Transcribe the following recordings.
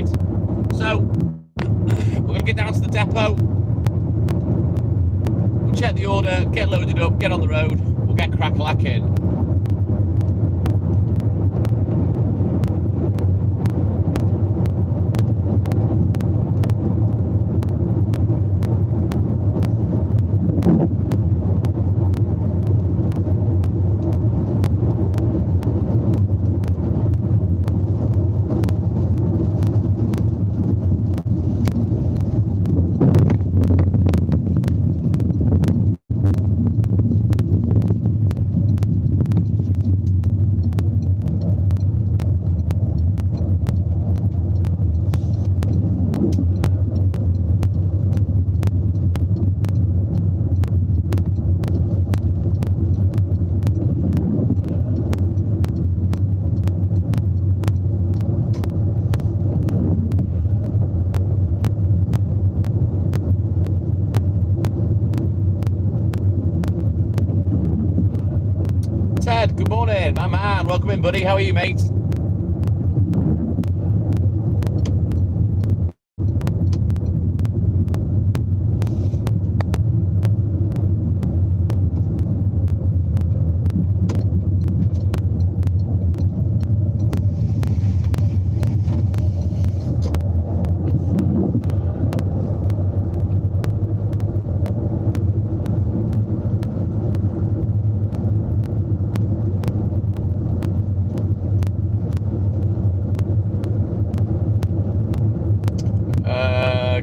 mate. So, we're going to get down to the depot. We'll check the order, get loaded up, get on the road. We'll get crack-a-lacking. Ted, good morning, my man. Welcome in, buddy. How are you, mate?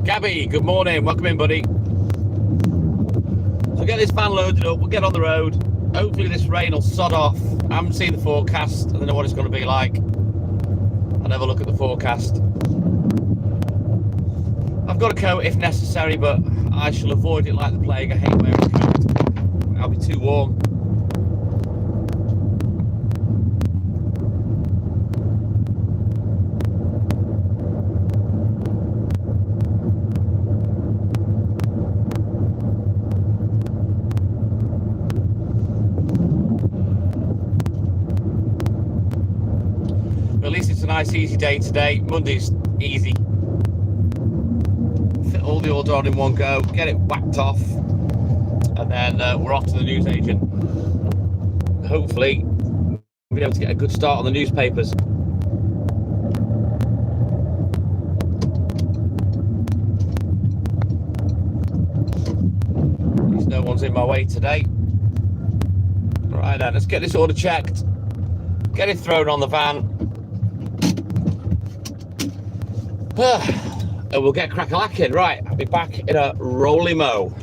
Gabby, good morning. Welcome in, buddy. So get this van loaded up. We'll get on the road. Hopefully this rain will sod off. I haven't seen the forecast. I don't know what it's going to be like. I'll never look at the forecast. I've got a coat if necessary, but I shall avoid it like the plague. I hate wearing a coat. I'll be too warm. At least it's a nice easy day today. Monday's easy. Fit all the order on in one go, get it whacked off, and then we're off to the newsagent. Hopefully we'll be able to get a good start on the newspapers. At least no one's in my way today. Right then, let's get this order checked, get it thrown on the van. And we'll get crack-a-lacking. Right, I'll be back in a roly-mo.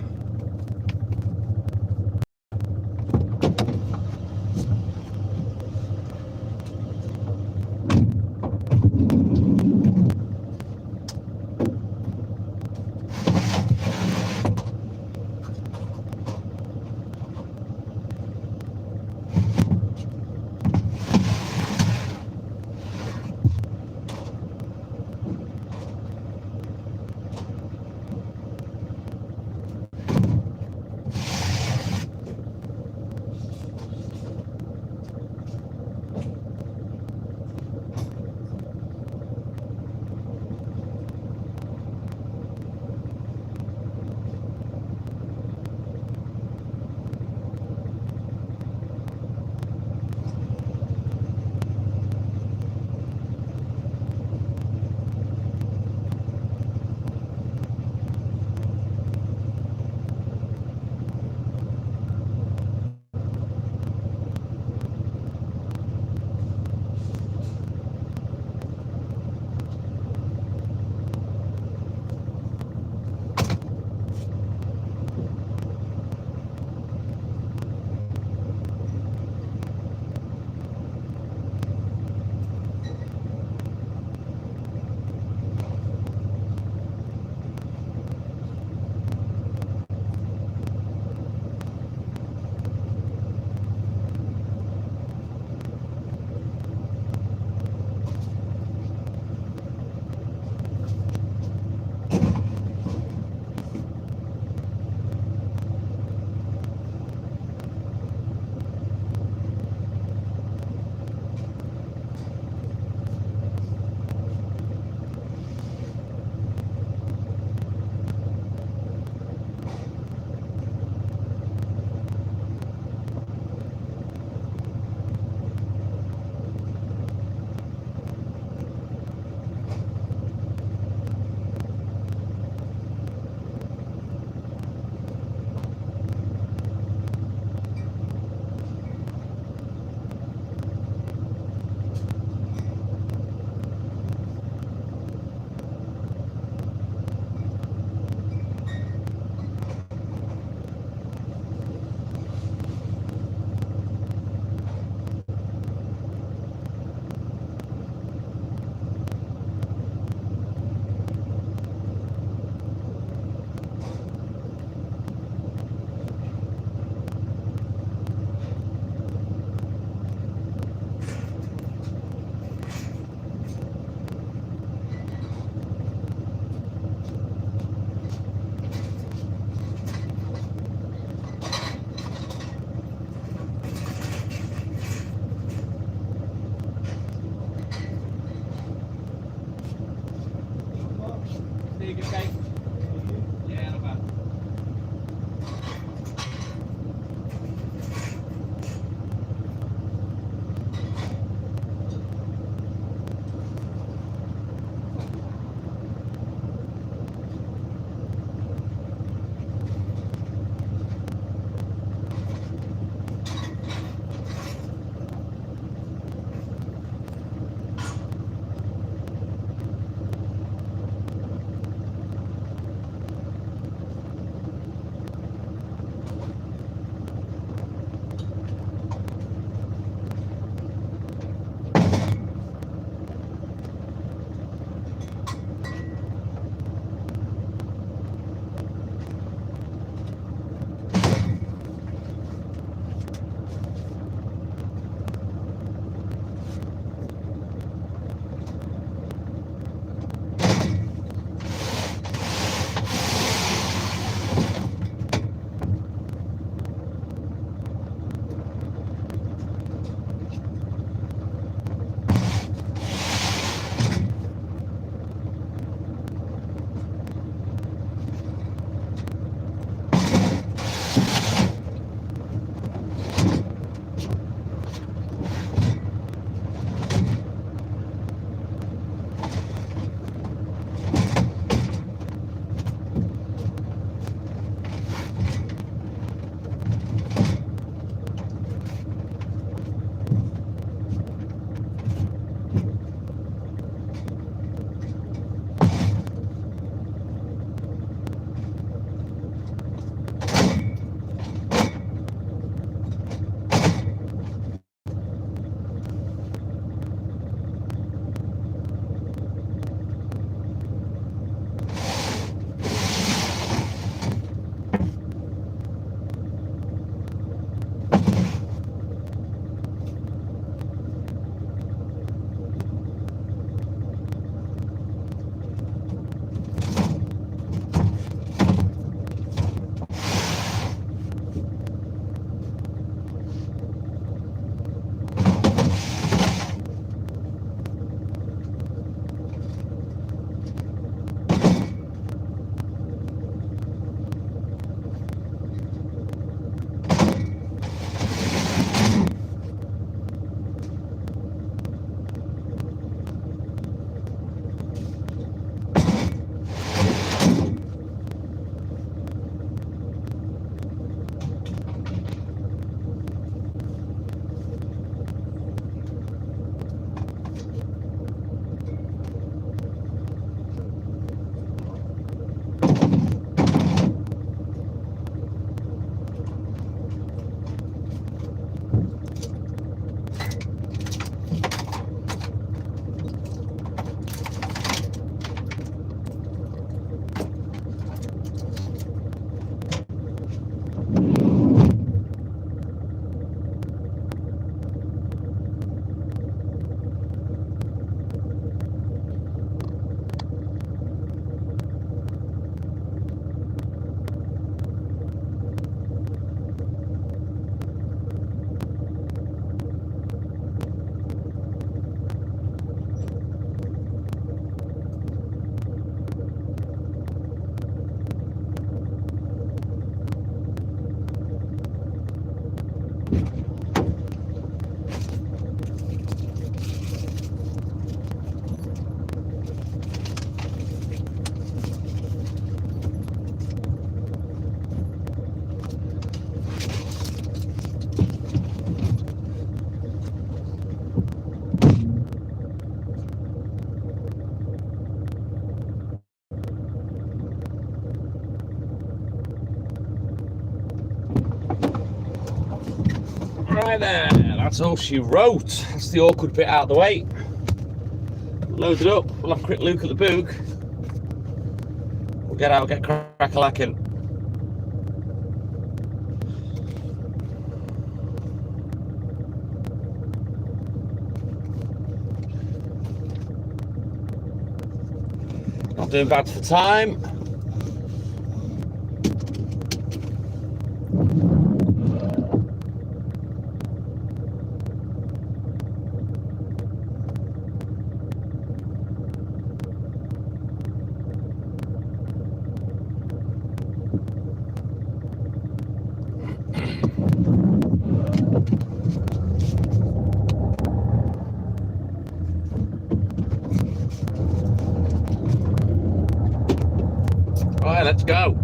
Right there, that's all she wrote. That's the awkward bit out of the way. Load it up, we'll have a quick look at the book. We'll get out, get crack-a-lacking. Not doing bad for time. Right, let's go.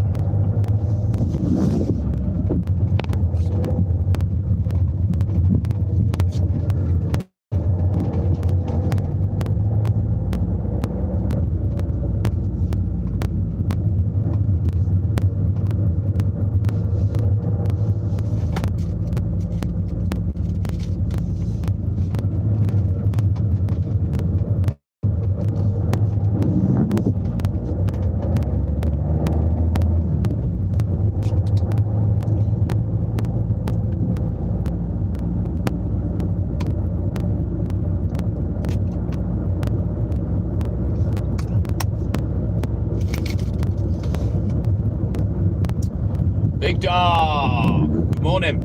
Big dog, good morning.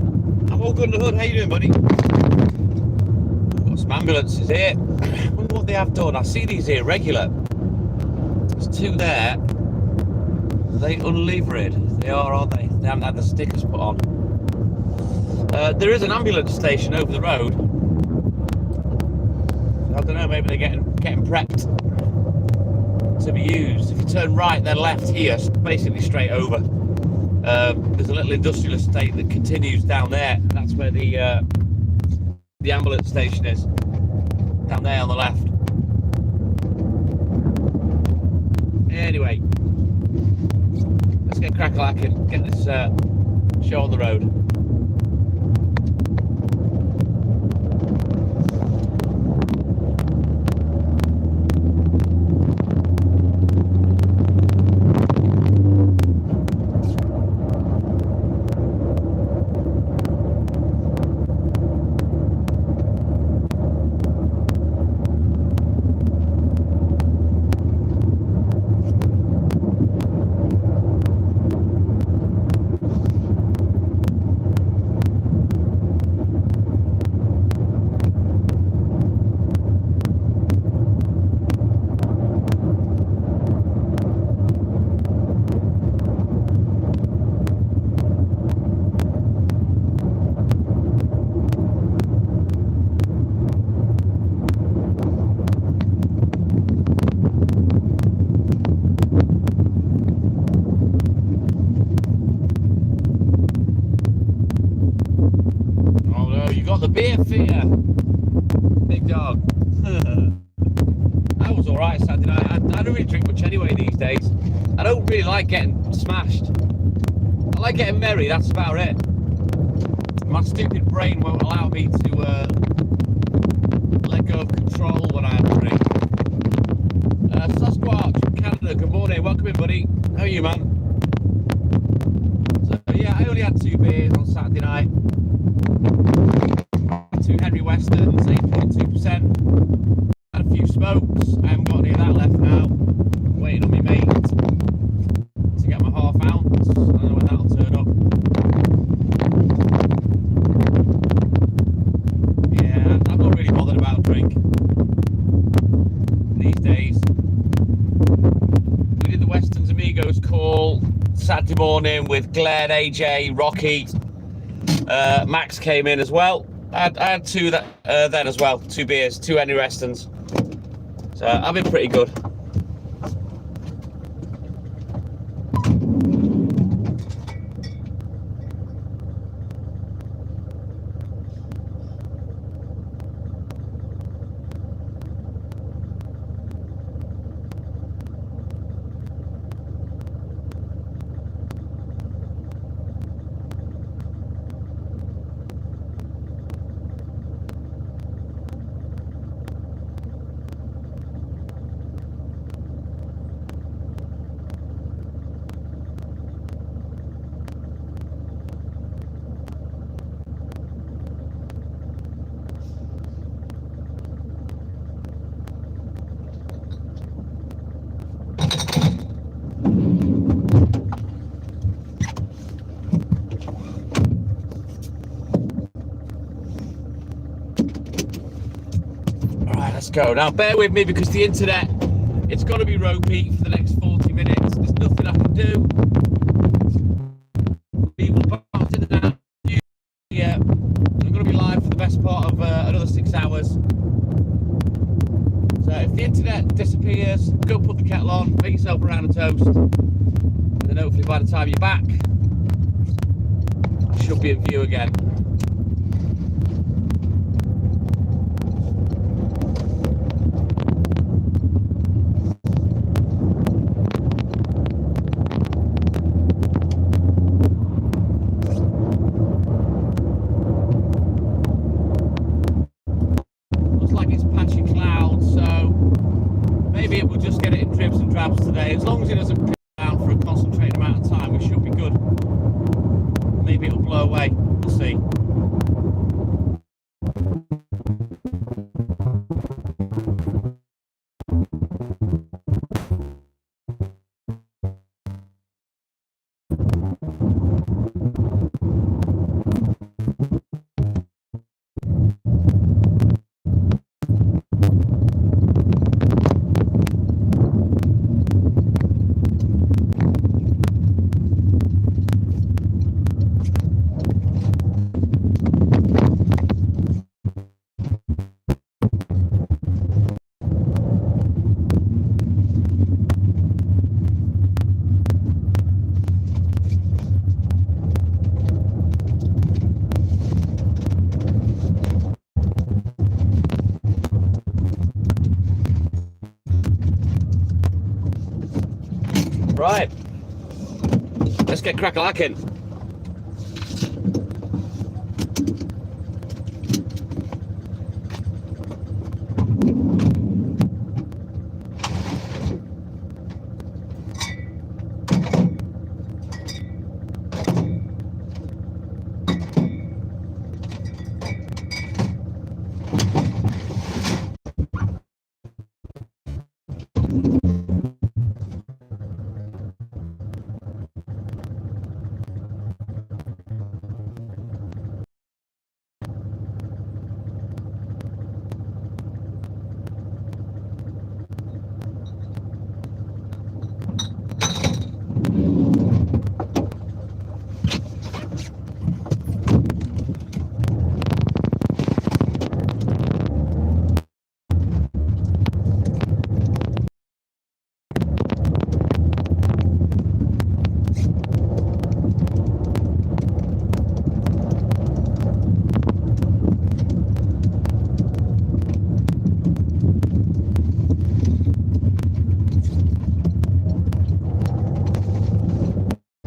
I'm all good in the hood. How you doing, buddy? Got some ambulances here. I wonder what they have done. I see these here regular. There's two there. Are they unlevered? They are, aren't they? They haven't had the stickers put on. There is an ambulance station over the road. I don't know, maybe they're getting prepped to be used. If you turn right, then left here, basically straight over. There's a little industrial estate that continues down there. And that's where the ambulance station is. Down there on the left. Anyway, let's get crack-a-lacking, get this show on the road. The beer fear, big dog. I was all right Saturday night. I don't really drink much anyway these days. I don't really like getting smashed. I like getting merry. That's about it. My stupid brain won't allow me to let go of control when I drink. Sasquatch from Canada. Good morning. Welcome in, buddy. How are you, man? So yeah, I only had 2 beers on Saturday night. 2 Henry Westerns, 8.2%. Had a few smokes. I haven't got any of that left now. Waiting on my mate to get my half ounce. I don't know when that'll turn up. Yeah, I'm not really bothered about drink these days. We did the Westerns Amigos call Saturday morning with Glenn, AJ, Rocky. Max came in as well. I had two then as well. 2 beers, 2 Henry Restons. So I've been pretty good. Let's go. Now bear with me because the internet, it's got to be ropey for the next 40 minutes. There's nothing I can do. We will bounce in and out. Yeah, I'm going to be live for the best part of another 6 hours. So if the internet disappears, go put the kettle on, make yourself a round of toast, and then hopefully by the time you're back, you should be in view again. Today, as long as it doesn't pin down for a concentrated amount of time, we should be good. Maybe it'll blow away. We'll see. Right, let's get crack-a-lacking.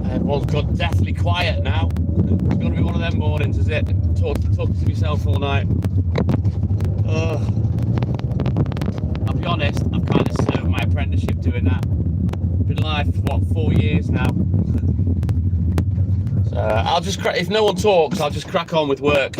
Everyone's got deathly quiet now. It's going to be one of them mornings, is it? Talking to myself all night. I'll be honest, I've kind of served my apprenticeship doing that. Been live for what, 4 years now. So I'll just if no one talks, I'll just crack on with work.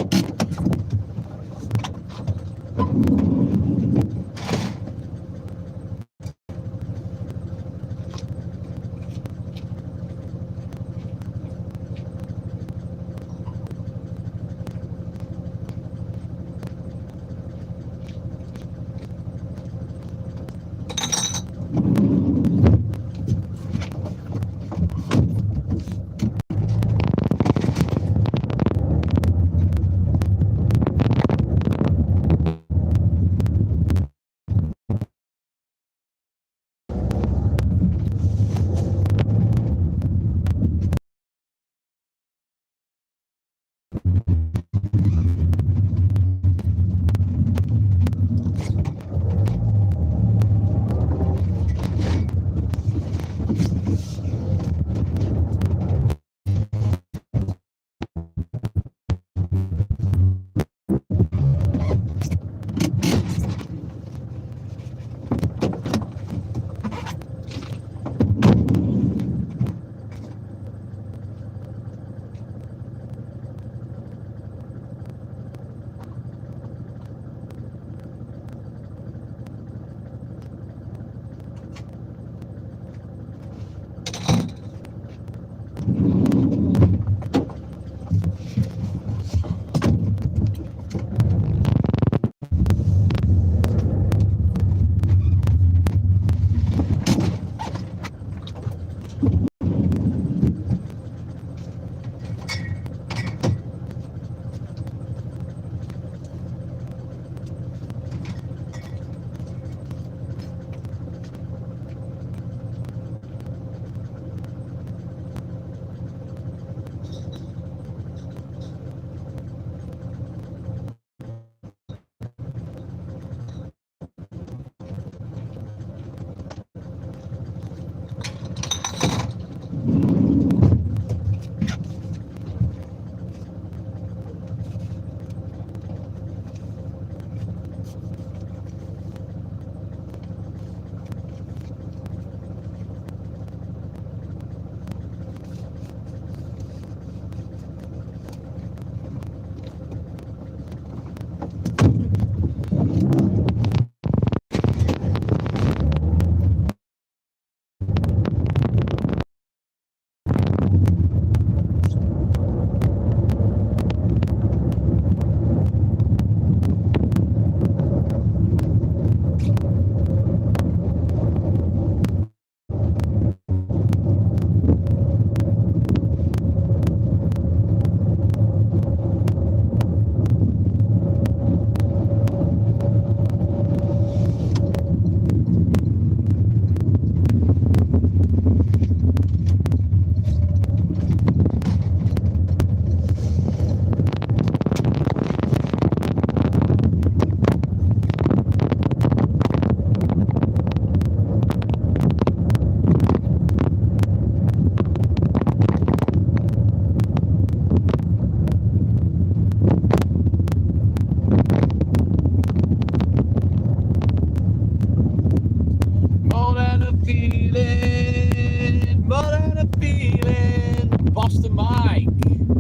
More than a feeling, more than a feeling. Boston Mike,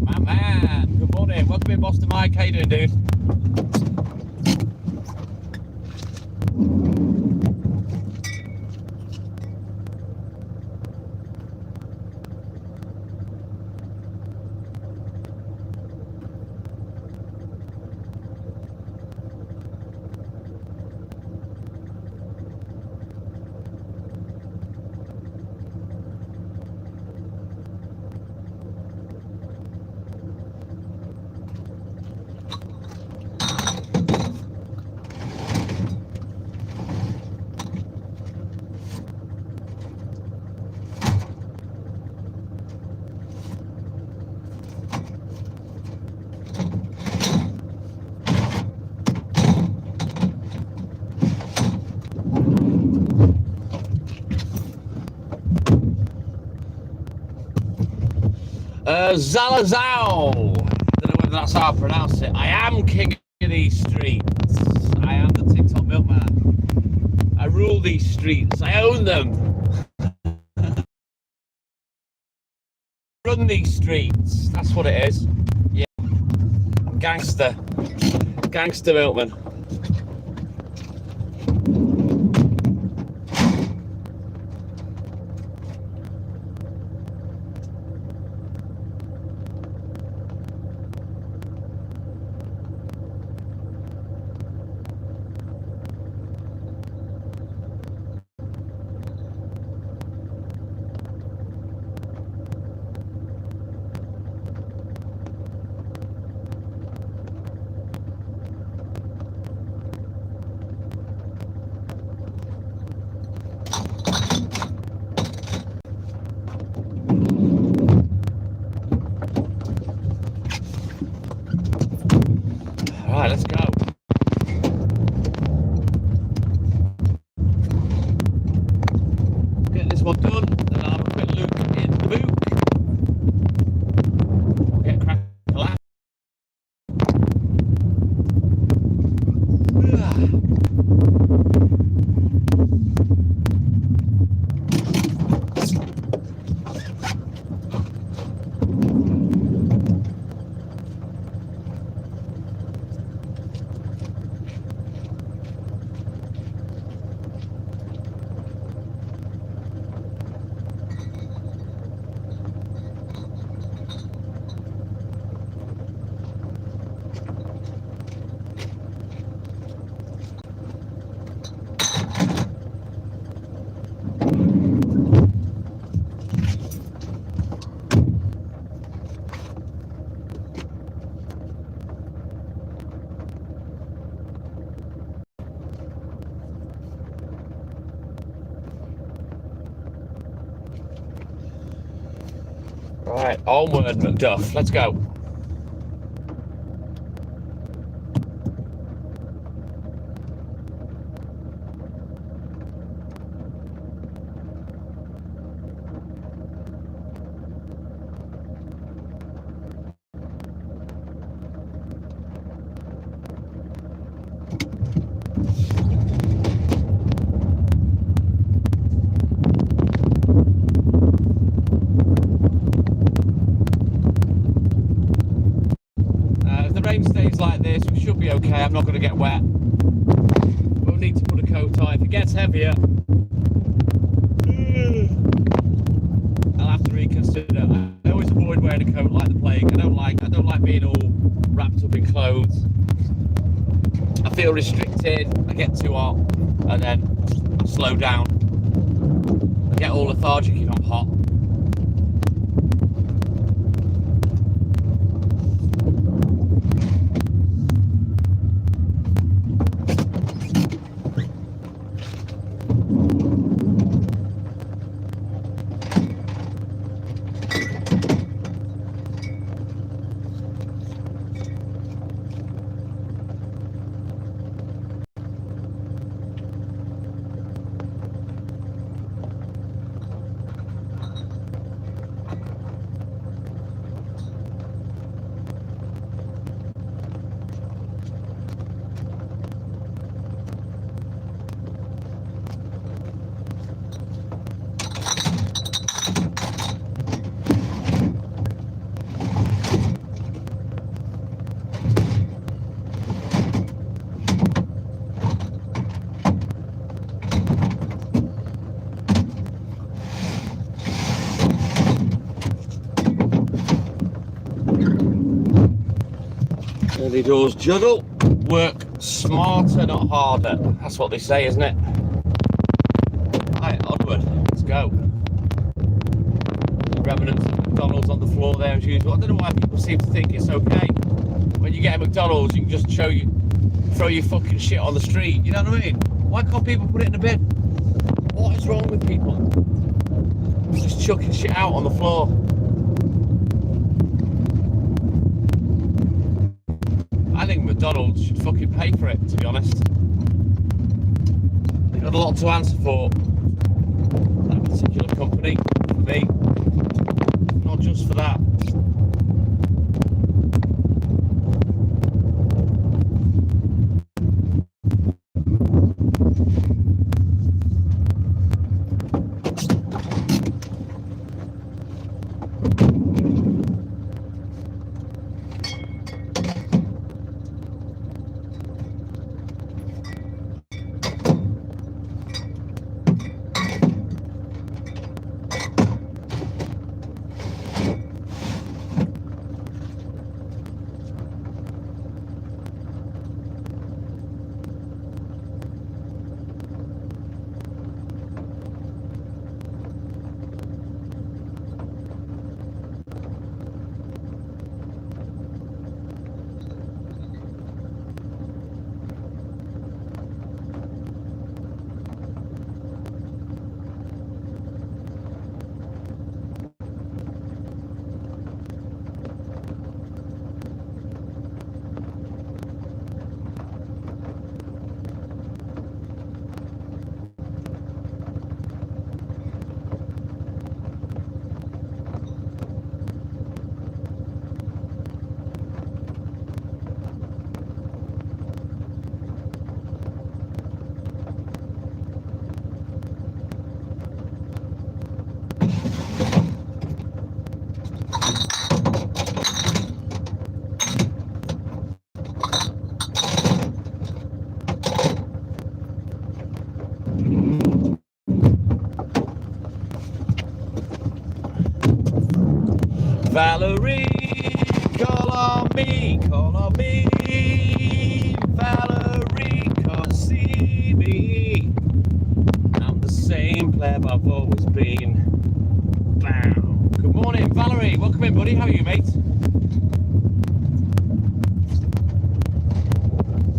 my man. Good morning. Welcome in, Boston Mike. How you doing, dude? Zalazao. Don't know whether that's how I pronounce it. I am king of these streets. I am the TikTok milkman. I rule these streets. I own them. Run these streets. That's what it is. Yeah. I'm gangster. Gangster milkman. Right, let's go. Get this one done, then I'll have a quick look in the book. Get crack a lap. Right, onward, Macduff. Let's go. If the rain stays like this, we should be okay. I'm not going to get wet. We'll need to put a coat on. If it gets heavier, I'll have to reconsider. I always avoid wearing a coat like the plague. I don't like being all wrapped up in clothes. I feel restricted. I get too hot, and then I slow down. I get all lethargic if I'm hot. Early doors Juddle. Work smarter, not harder. That's what they say, isn't it? Right, onward. Let's go. The remnants of McDonald's on the floor there as usual. I don't know why people seem to think it's okay. When you get a McDonald's, you can just throw your fucking shit on the street. You know what I mean? Why can't people put it in a bin? What is wrong with people? Just chucking shit out on the floor. I think McDonald's should fucking pay for it, to be honest. They've got a lot to answer for, that particular company, for me. Not just for that. Valerie, call on me, Valerie, come see me. I'm the same pleb I've always been. Bam. Good morning, Valerie. Welcome in, buddy. How are you, mate?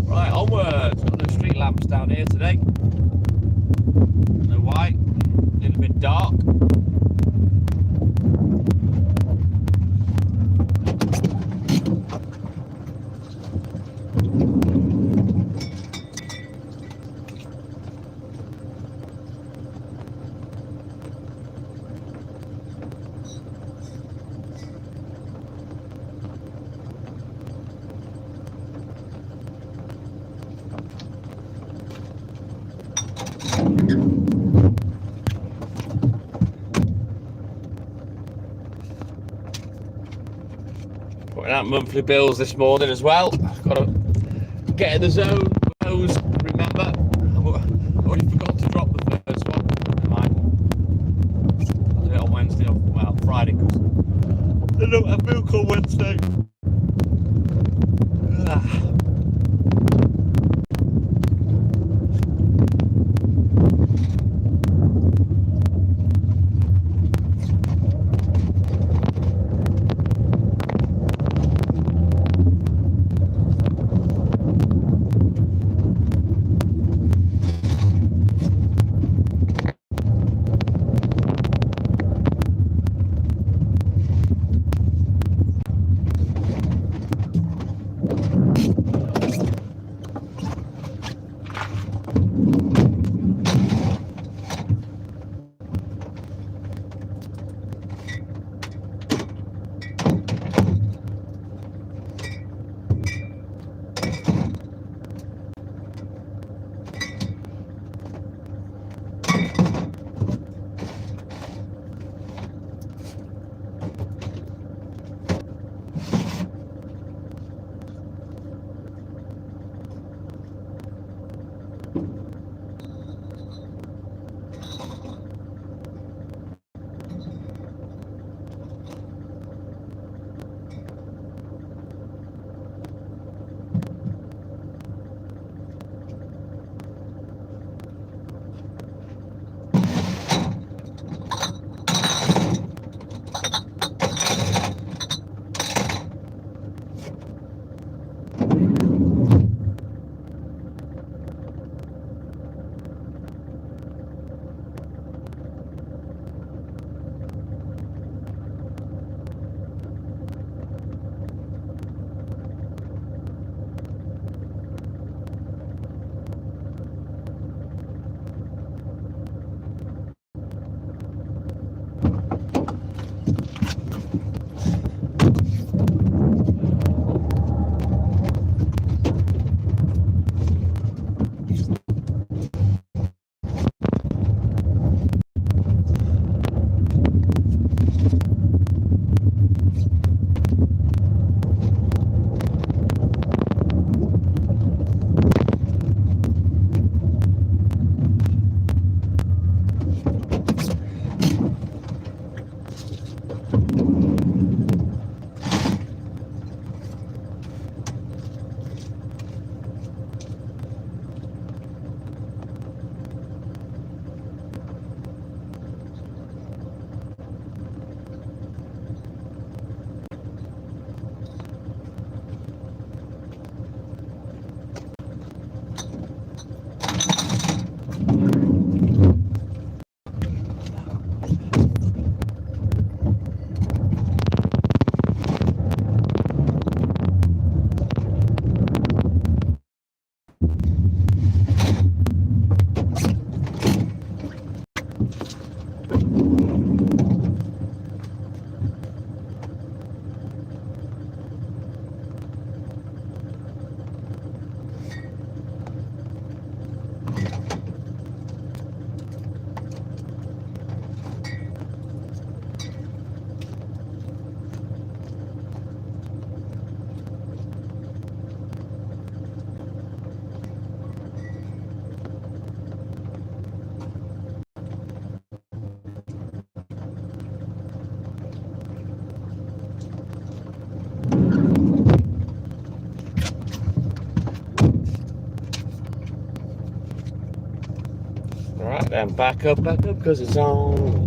Right, onwards. Got no street lamps down here today. No white. A little bit dark. Putting out monthly bills this morning as well. Got to get in the zone. Those, remember, I already forgot to drop the first one. Never mind. I'll do it on Wednesday, well, Friday, because I don't have milk on Wednesday. And back up, because it's on.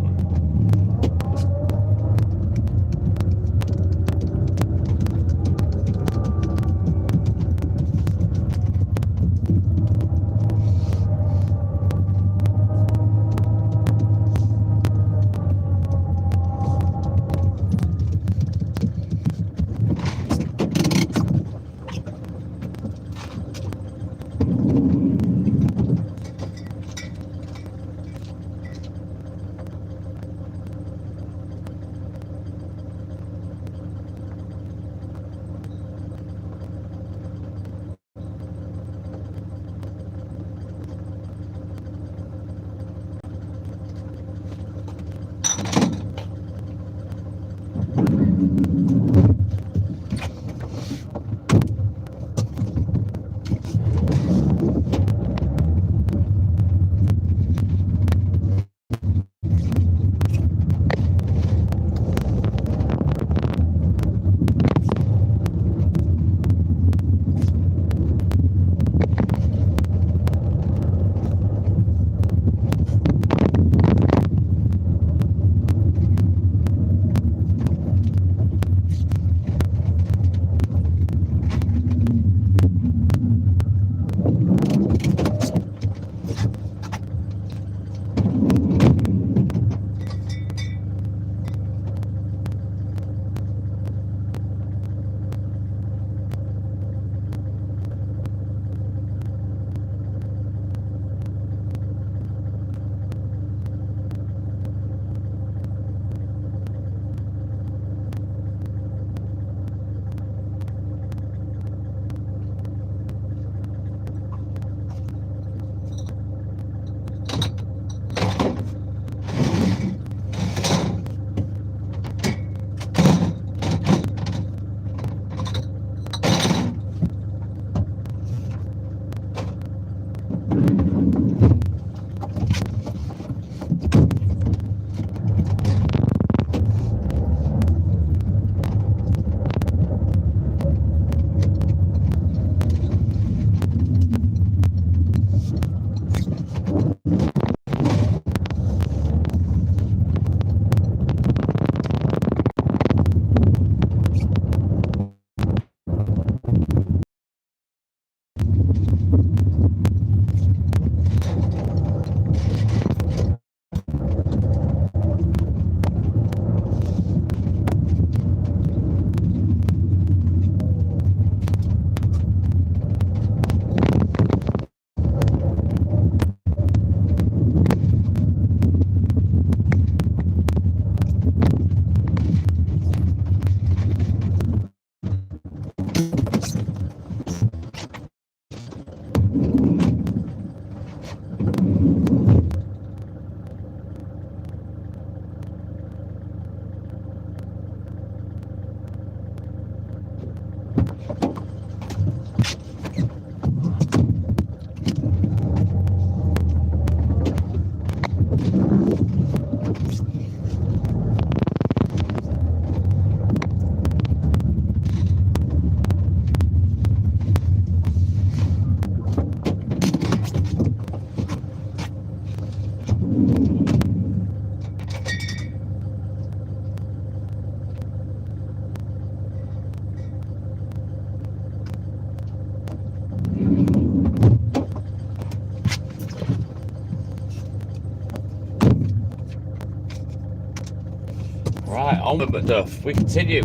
Right, onward but Duff. We continue.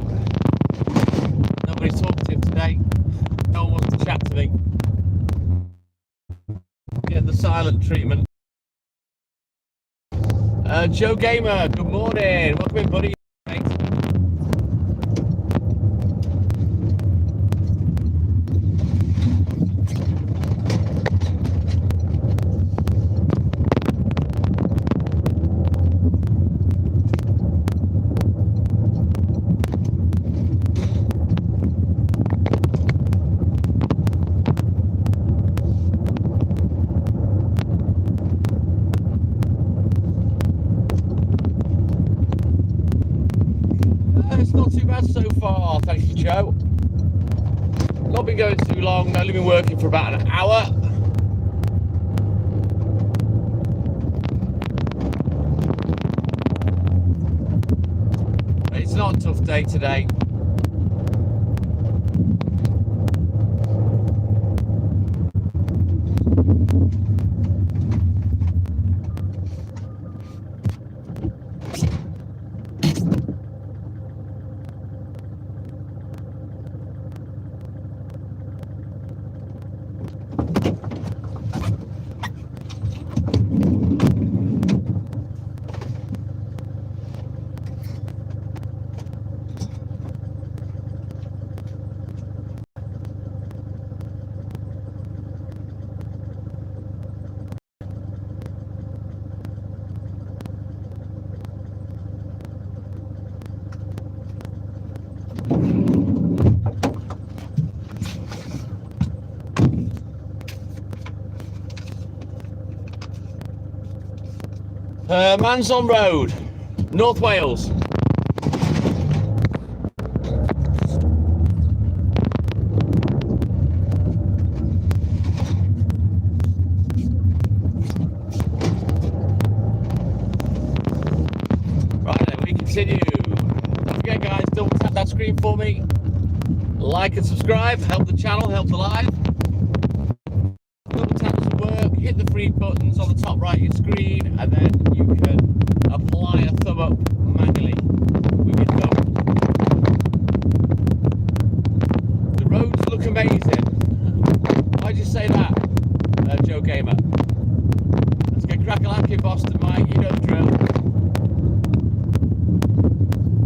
Nobody's talkative today. No one wants to chat to me. Get the silent treatment. Joe Gamer, good morning. Welcome in, buddy. It's not too bad so far, thanks to Joe. Not been going too long, only been working for about an hour. not a tough day today. Manson Road, North Wales. Right then, we continue. Don't forget guys, double tap that screen for me. Like and subscribe, help the channel, help the live. Double taps will work, hit the three buttons on the top right of your screen, and then you can apply a thumb up manually with your thumb. The roads look amazing. Why'd you say that, Joe Gamer? Let's get crack-a-lack in Boston, Mike, you know the drill.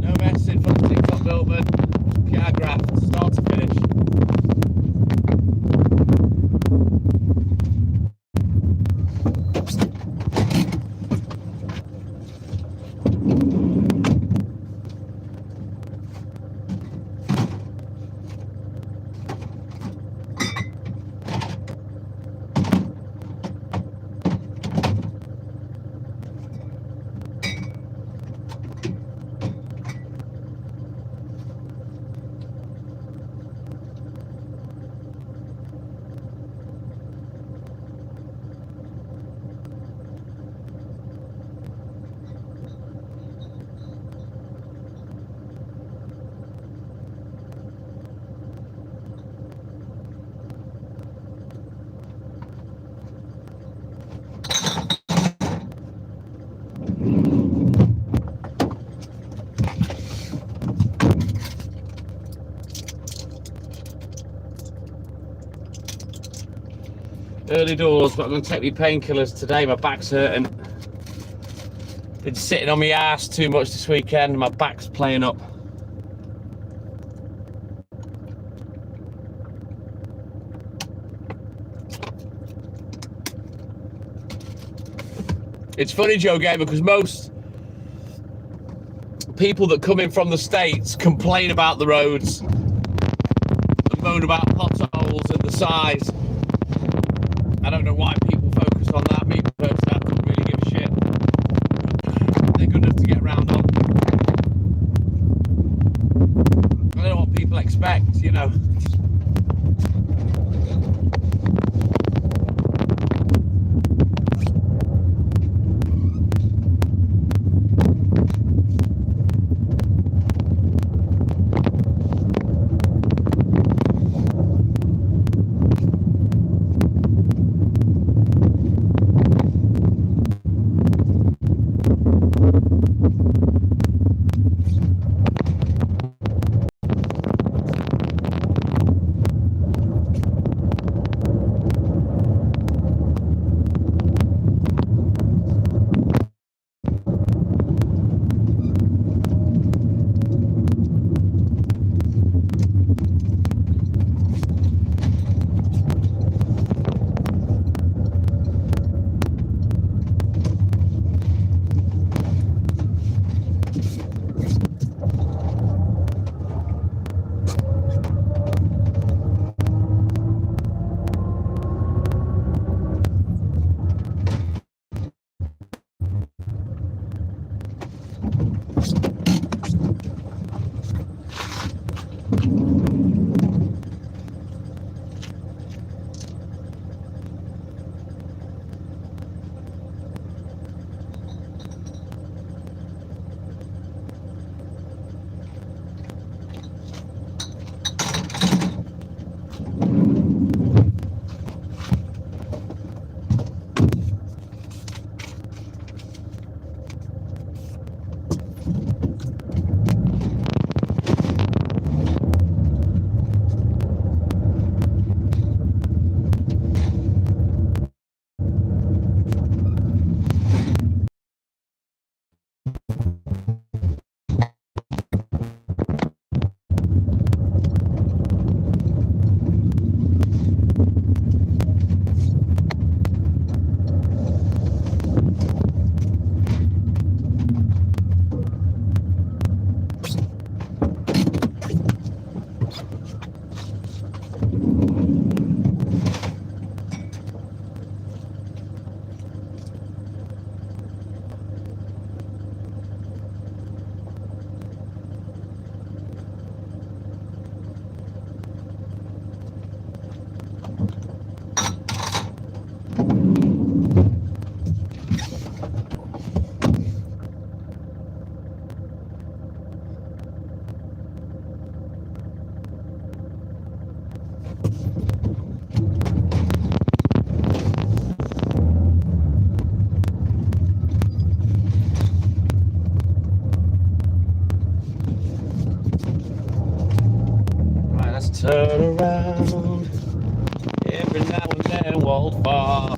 No messing from the TikTok Milton. Car graft, start to finish. Early doors, but I'm going to take me painkillers today. My back's hurting. Been sitting on my ass too much this weekend. My back's playing up. It's funny, Joe Gamer, because most people that come in from the States complain about the roads and moan about potholes and the size. I don't know why people focus on that. Me personally, I don't really give a shit. They're good enough to get around on. I don't know what people expect, you know. turn around. Every now and then, Walt farts.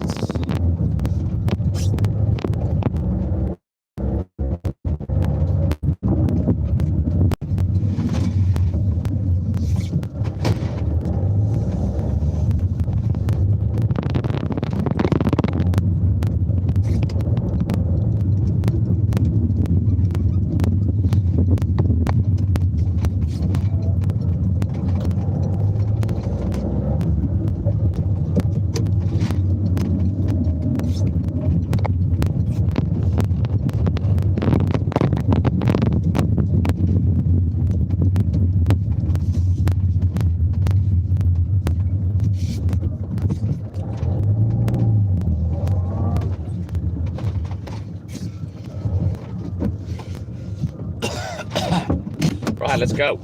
Right, let's go.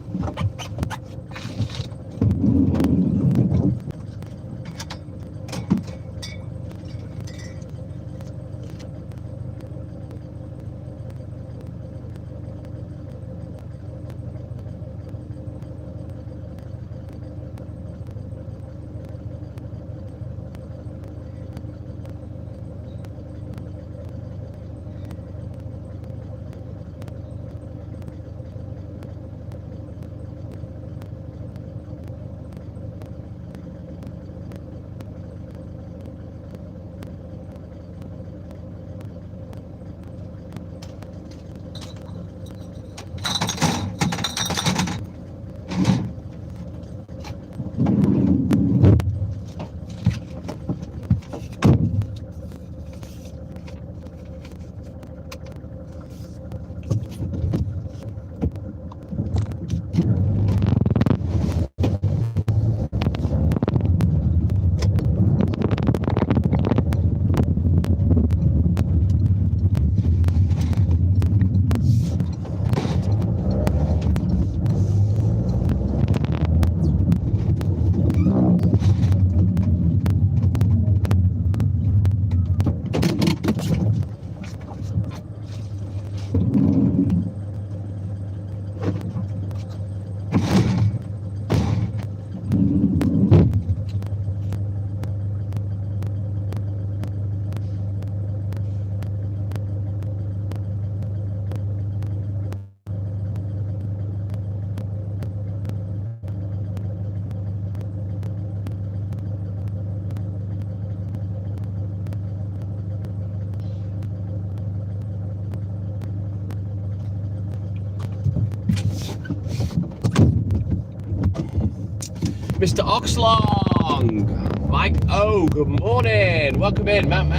Mr. Oxlong, Mike O, good morning. Welcome in, man.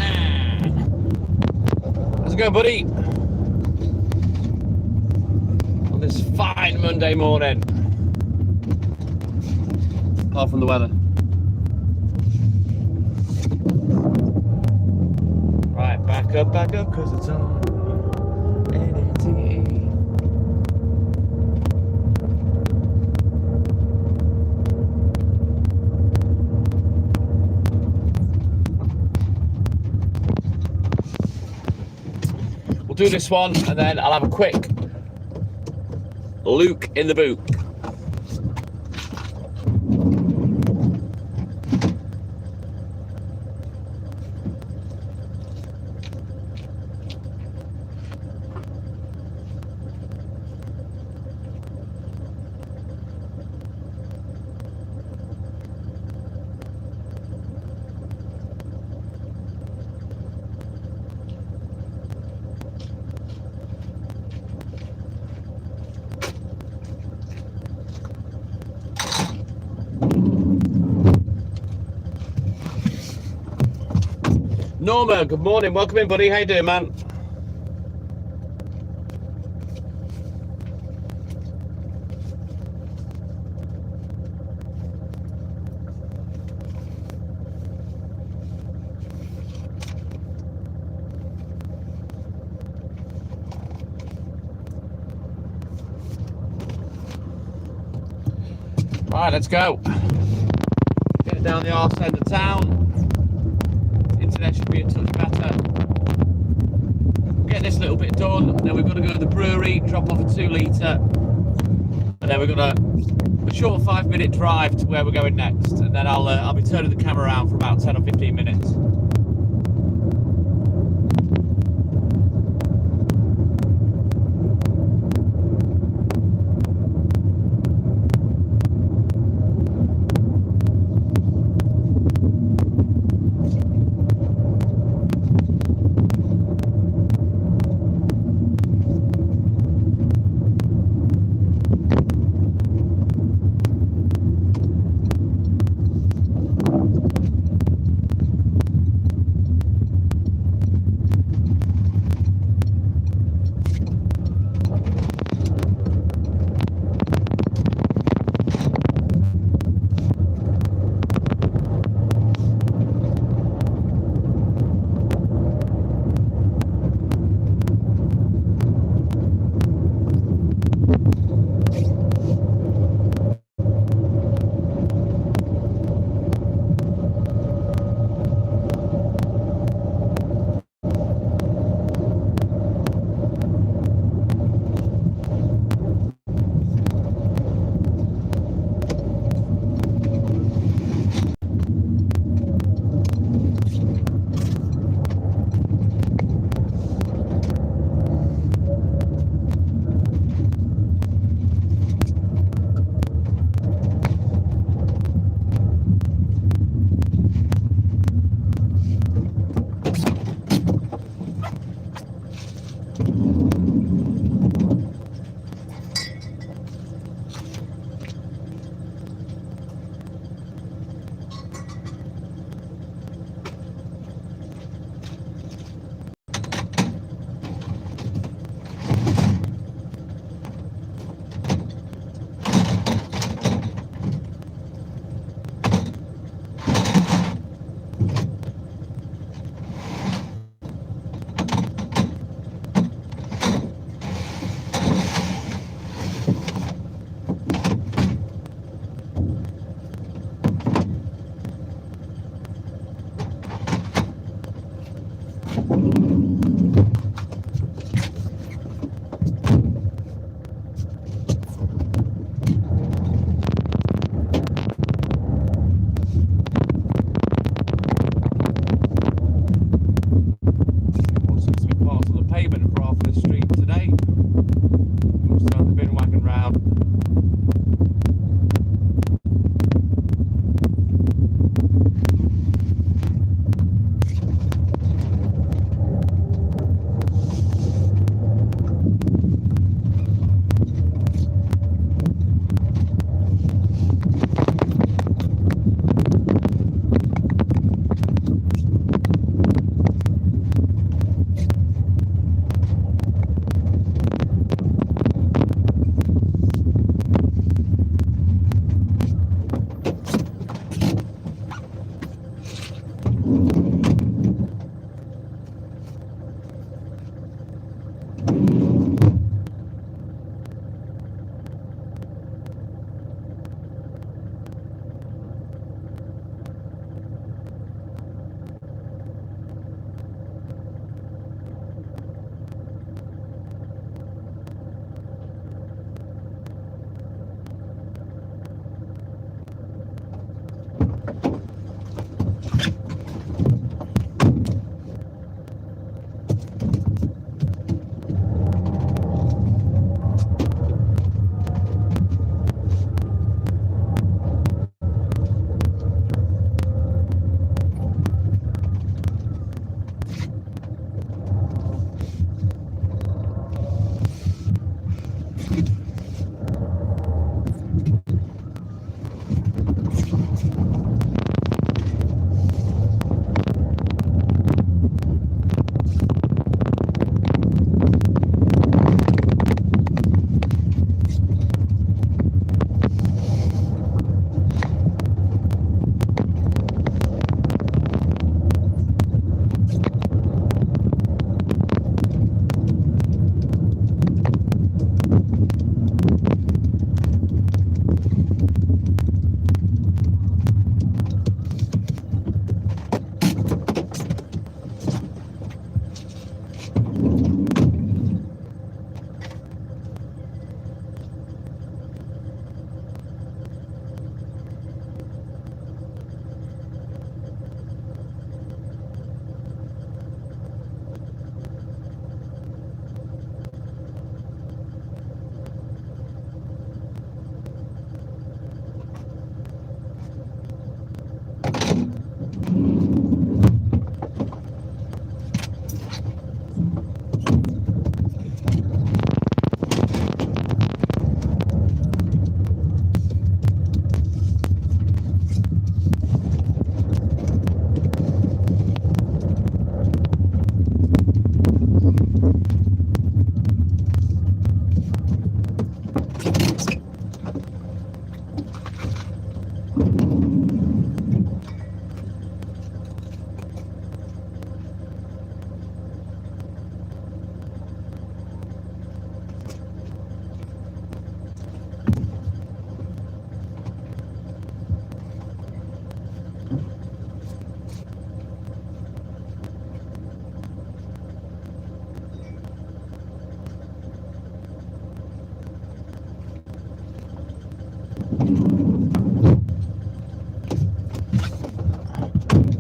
How's it going, buddy? On this fine Monday morning. Apart from the weather. Right, back up, because it's on NATE. Do this one and then I'll have a quick Luke in the boot. Norma, good morning. Welcome in, buddy. How you doing, man? Right, let's go. Get down the arse end of town. Internet should be a touch better. Get this little bit done, then we've got to go to the brewery, drop off a 2 litre, and then we're going to a short 5-minute drive to where we're going next, and then I'll be turning the camera around for about 10 or 15 minutes.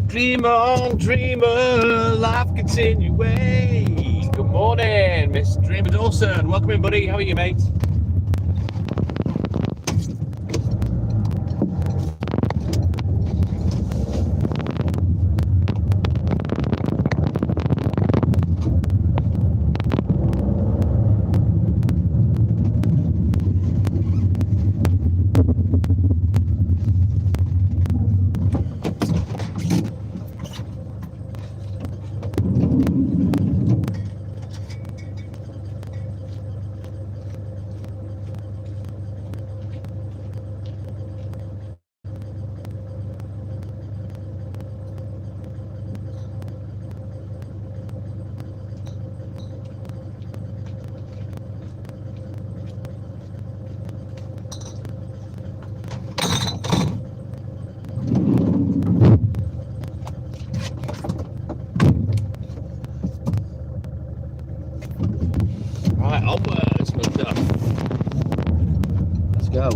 Dreamer, life continues. Good morning, Miss Dreamer Dawson. Welcome in, buddy. How are you, mate? Right, onwards, Milton. Let's go.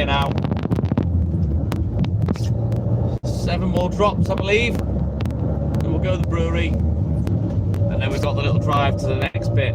Now 7 more drops, I believe, and we'll go to the brewery, and then we've got the little drive to the next bit.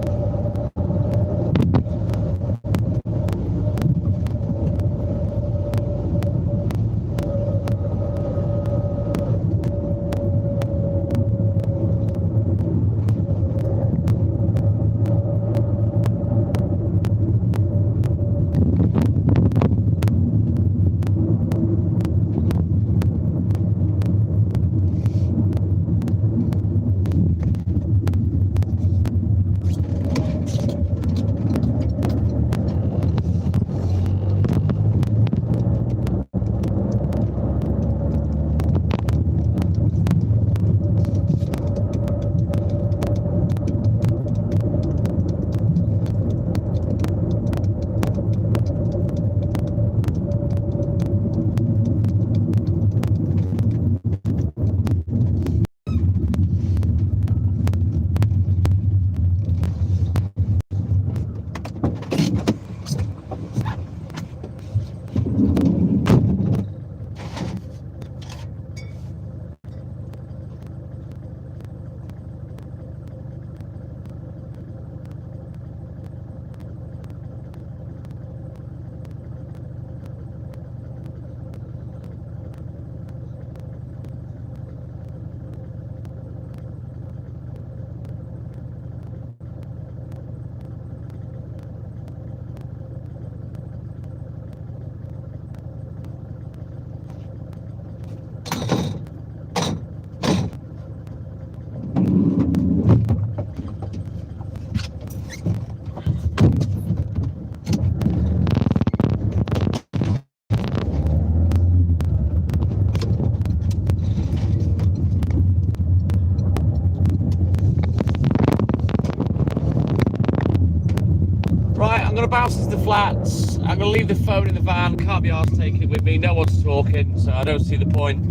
I'm going to bounce into the flats. I'm going to leave the phone in the van. Can't be asked to take it with me. No one's talking, so I don't see the point.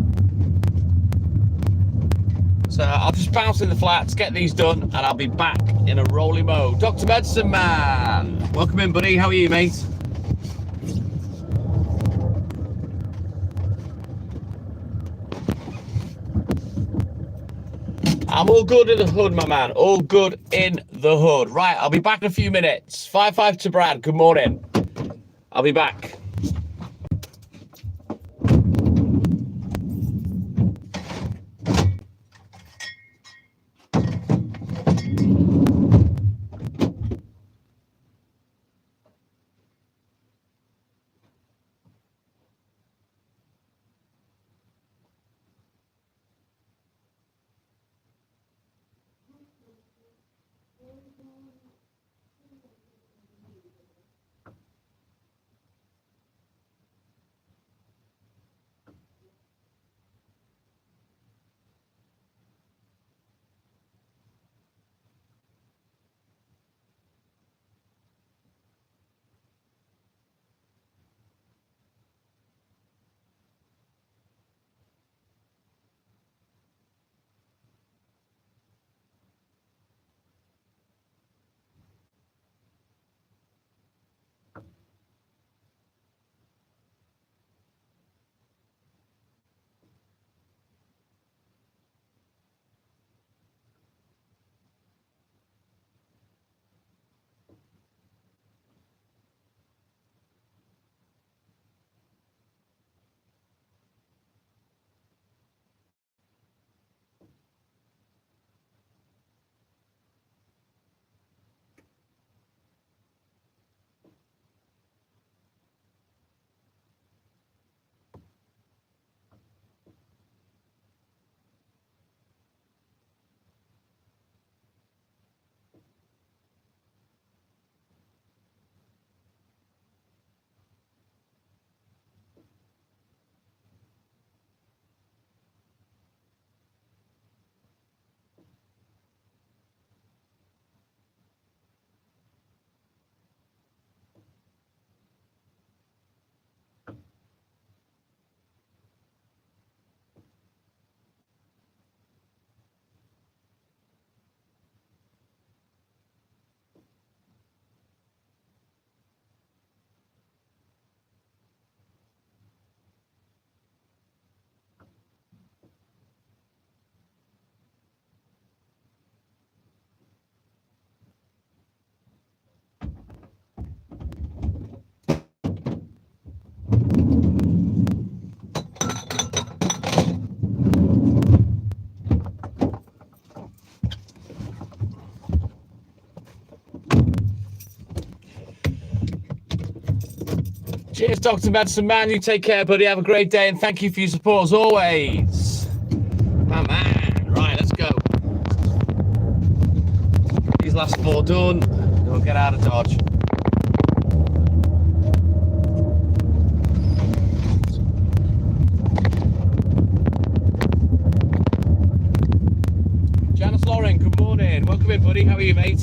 So I'll just bounce in the flats, get these done, and I'll be back in a rolling mode. Dr. Medicine Man, welcome in, buddy. How are you, mate? I'm all good in the hood, my man. All good in the hood. Right, I'll be back in a few minutes. 5-5 to Brad. Good morning. I'll be back. Cheers, Dr. Medicine Man. You take care, buddy. Have a great day, and thank you for your support as always. My man. Right, let's go. These last 4 done. We'll get out of Dodge. Janice Lauren, good morning. Welcome in, buddy. How are you, mate?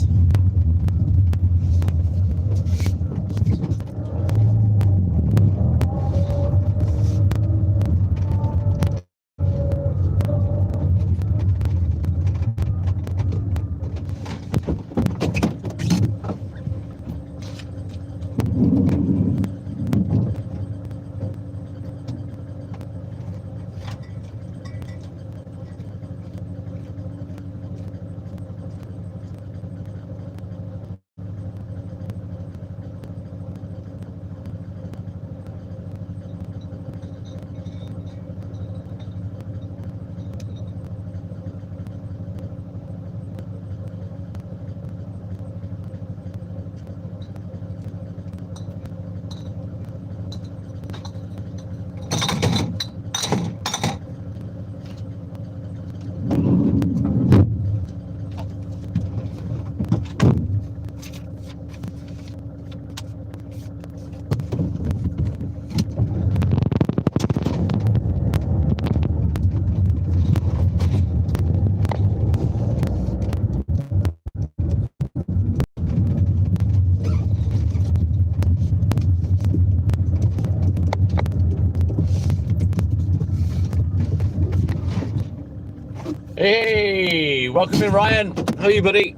Hey, welcome in, Ryan. How are you, buddy?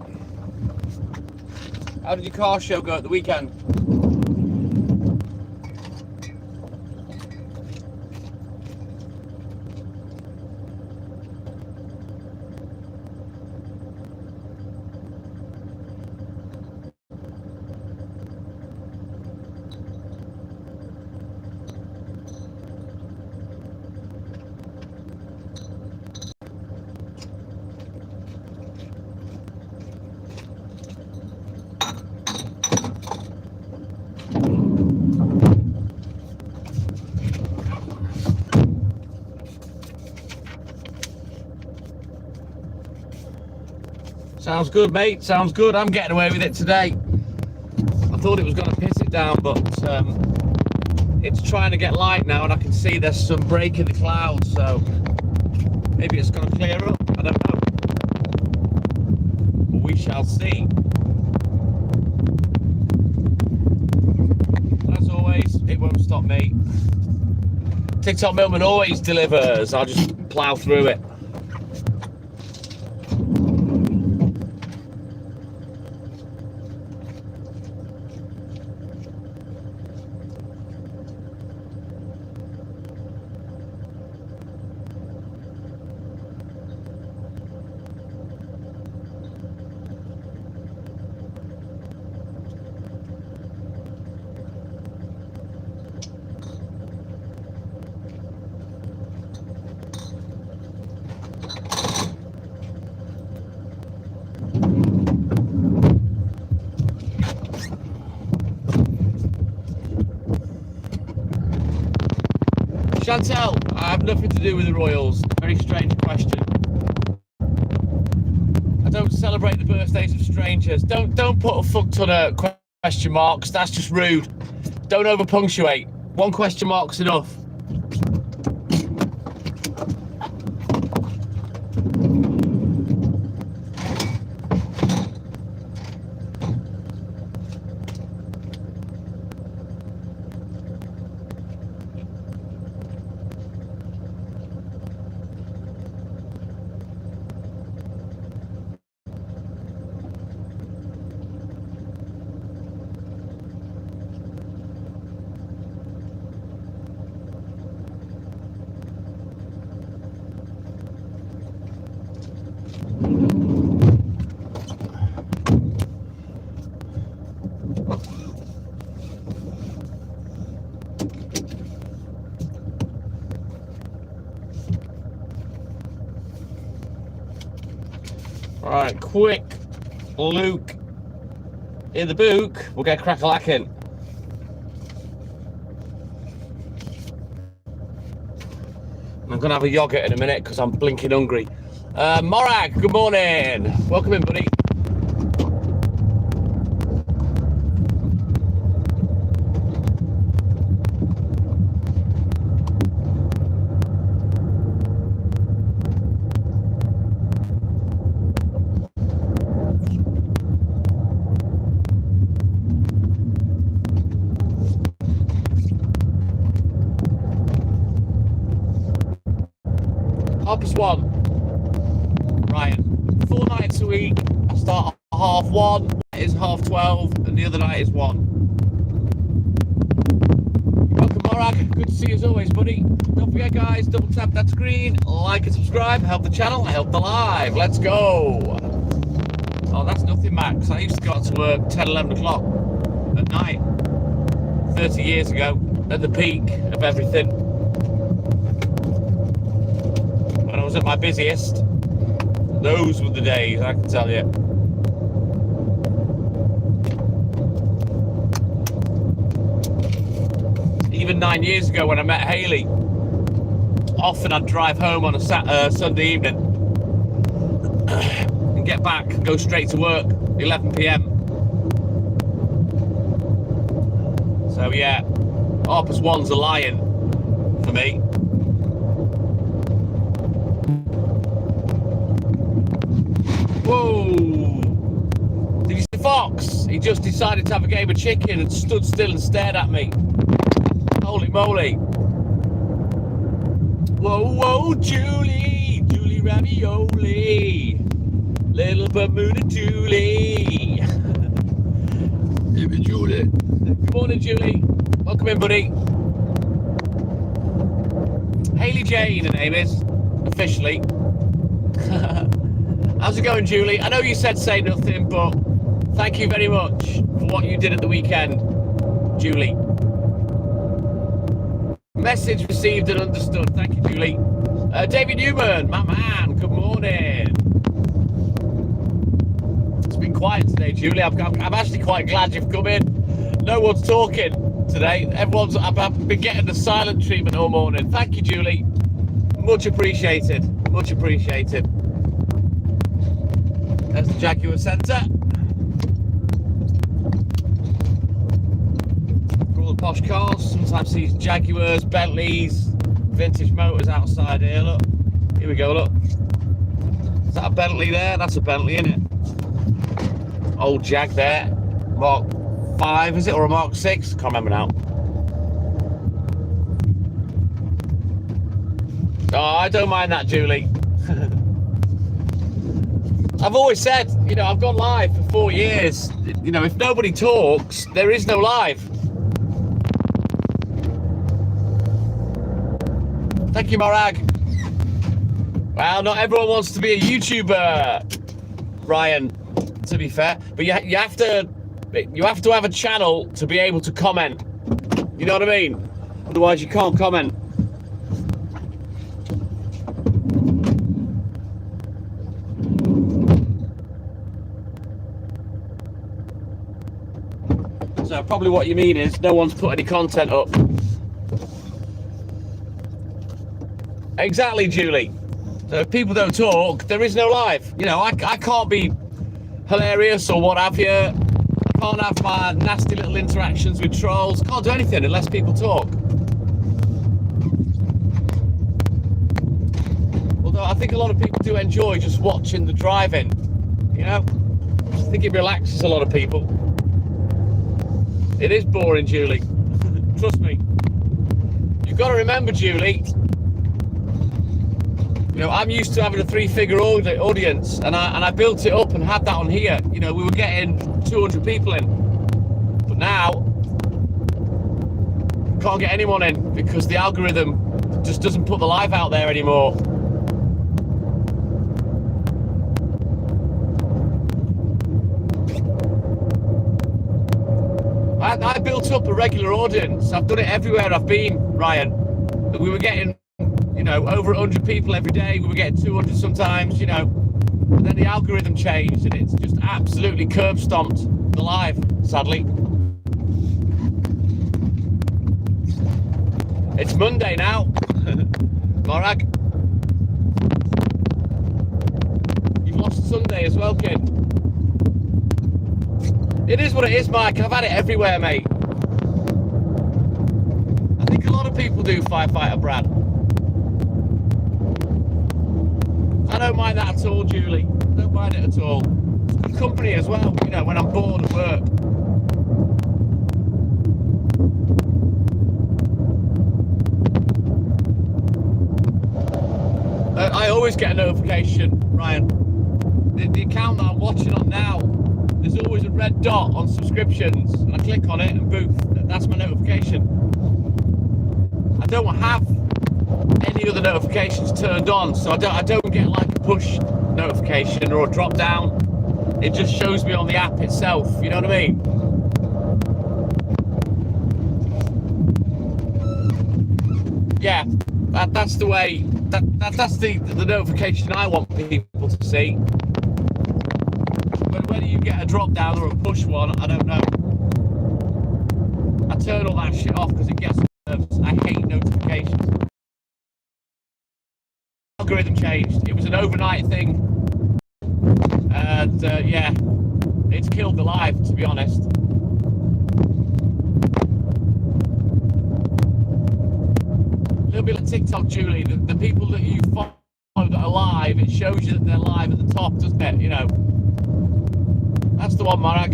How did your car show go at the weekend? Sounds good, mate. Sounds good. I'm getting away with it today. I thought it was going to piss it down, but it's trying to get light now, and I can see there's some break in the clouds, so maybe it's going to clear up. I don't know. But we shall see. As always, it won't stop me. TikTok Milkman always delivers. I'll just plough through it. Chantel, I have nothing to do with the Royals. Very strange question. I don't celebrate the birthdays of strangers. Don't put a fuck ton of question marks. That's just rude. Don't over punctuate. One question mark's enough. All right, quick Luke in the book. We'll get crack-a-lacking. I'm gonna have a yogurt in a minute because I'm blinking hungry. Morag, good morning. Welcome in, buddy. One, Ryan, 4 nights a week. I start at 1:30, it is 12:30, and the other night is 1. Welcome, Morag. Good to see you as always, buddy. Don't forget, guys, double tap that screen, like and subscribe, help the channel, help the live. Let's go. Oh, that's nothing, Max. I used to go to work 10, 11 o'clock at night 30 years ago at the peak of everything. When I was at my busiest, those were the days, I can tell you. Even 9 years ago when I met Haley, often I'd drive home on a Sunday evening and get back and go straight to work, 11 p.m. So yeah, Opus 1's a lion for me. Whoa! Did you see Fox? He just decided to have a game of chicken and stood still and stared at me. Holy moly. Whoa, whoa, Julie ravioli, ravioli. Little Bermuda Julie. Hey, Julie. Good morning, Julie. Welcome in, buddy. Hayley Jane, her name is, officially. How's it going, Julie? I know you said say nothing, but thank you very much for what you did at the weekend, Julie. Message received and understood. Thank you, Julie. David Newman, my man, good morning. It's been quiet today, Julie. I'm actually quite glad you've come in. No one's talking today. I've been getting the silent treatment all morning. Thank you, Julie. Much appreciated. Much appreciated. There's the Jaguar Centre. All the posh cars. Sometimes these Jaguars, Bentleys, vintage motors outside here. Look. Here we go, look. Is that a Bentley there? That's a Bentley, isn't it? Old Jag there. Mark 5, is it? Or a Mark 6? Can't remember now. Oh, I don't mind that, Julie. I've always said, you know, I've gone live for 4 years. You know, if nobody talks, there is no live. Thank you, Morag. Well, not everyone wants to be a YouTuber, Ryan, to be fair. But you have to have a channel to be able to comment. You know what I mean? Otherwise, you can't comment. So probably what you mean is no one's put any content up. Exactly, Julie. So if people don't talk, there is no live. You know, I can't be hilarious or what have you. I can't have my nasty little interactions with trolls. Can't do anything unless people talk. Although I think a lot of people do enjoy just watching the driving. You know, I think it relaxes a lot of people. It is boring, Julie. Trust me. You've got to remember, Julie, you know, I'm used to having a 3-figure audience, and I built it up and had that on here. You know, we were getting 200 people in. But now, can't get anyone in because the algorithm just doesn't put the live out there anymore. I built up a regular audience. I've done it everywhere I've been, Ryan. We were getting, you know, over 100 people every day. We were getting 200 sometimes, you know. But then the algorithm changed and it's just absolutely curb stomped the live, sadly. It's Monday now. Morag. You've lost Sunday as well, kid. It is what it is, Mike. I've had it everywhere, mate. I think a lot of people do Firefighter Brad. I don't mind that at all, Julie. Don't mind it at all. It's good company as well, you know, when I'm bored at work. I always get a notification, Ryan. The account that I'm watching on now, there's always a red dot on subscriptions, and I click on it and boom, that's my notification. I don't have any other notifications turned on, so I don't get like a push notification or a drop down. It just shows me on the app itself, you know what I mean? Yeah, that's the way, that's the notification I want people to see. But whether you get a drop down or a push one, I don't know. I turn all that shit off because it gets nerves. I hate notifications. Algorithm changed. It was an overnight thing, and yeah, it's killed the live, to be honest. A little bit like TikTok, Julie. The people that you follow that are live, it shows you that they're live at the top, doesn't it? You know. That's the one, Marag.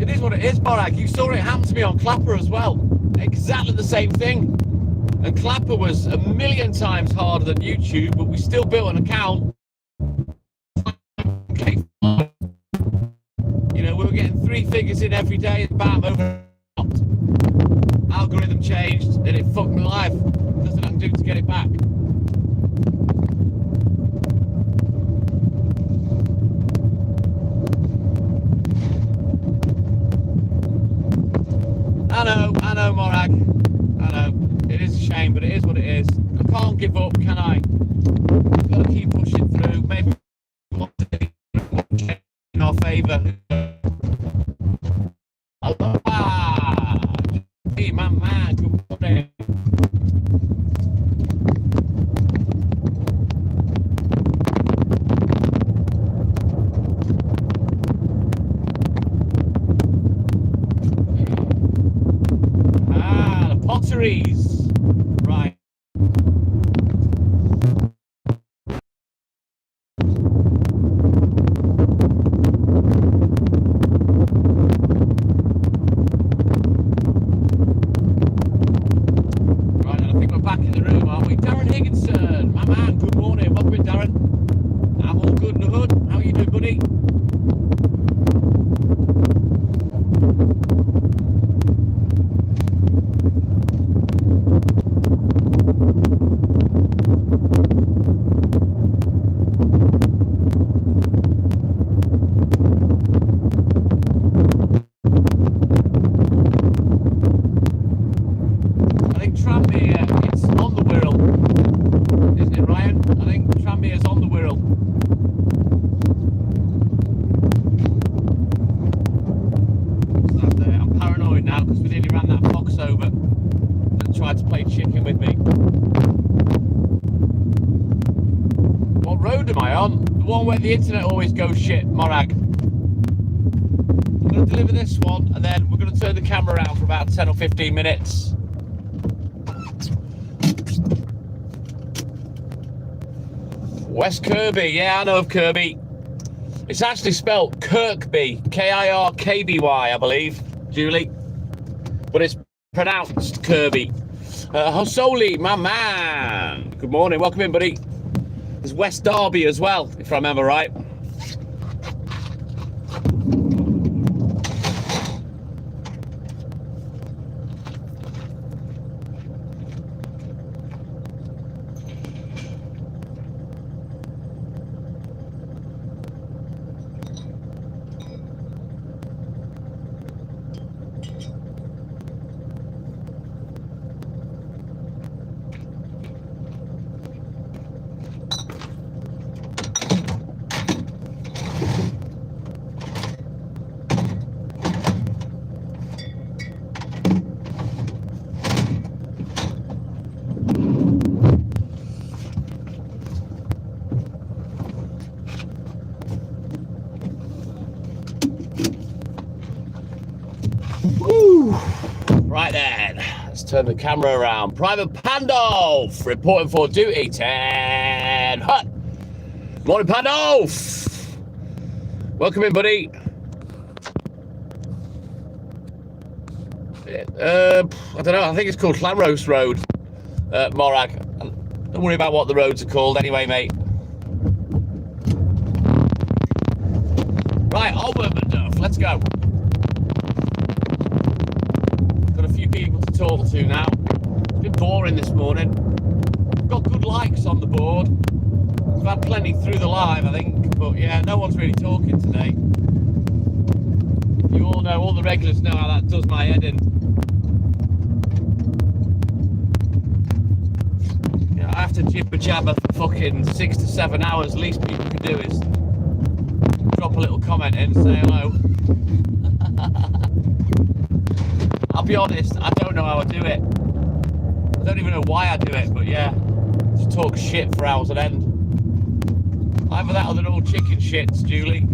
It is what it is, Marag. You saw it happen to me on Clapper as well. Exactly the same thing. And Clapper was a million times harder than YouTube, but we still built an account. You know, we were getting 3 figures in every day, and bam, over. Algorithm changed, and it fucked my life. Nothing I can do to get it back. I know, Morag. I know. It is a shame, but it is what it is. I can't give up, can I? I've got to keep pushing through. Maybe in our favour. Hey, my man, good morning. The potteries. Right. Where the internet always goes shit, Morag. I'm going to deliver this one, and then we're going to turn the camera around for about 10 or 15 minutes. West Kirby, yeah, I know of Kirby. It's actually spelt Kirkby, Kirkby, I believe, Julie. But it's pronounced Kirby. Hosoli, my man. Good morning, welcome in, buddy. There's West Derby as well, if I remember right. Right then, let's turn the camera around. Private Pandolf reporting for duty. 10 hut. Morning, Pandolf. Welcome in, buddy. I don't know. I think it's called Llanrwst Road, Morag. Don't worry about what the roads are called anyway, mate. Right, onward, Pandolf. Let's go. People to talk to now. It's been boring this morning. Got good likes on the board. We've had plenty through the live, I think, but yeah, no one's really talking today. You all know, all the regulars know how that does my head in. You know, I have to jibber jabber for fucking 6 to 7 hours. Least people can do is drop a little comment in and say hello. I'll be honest, I don't know how I do it. I don't even know why I do it, but yeah, just talk shit for hours on end. Either that or they're all chicken shits, Julie.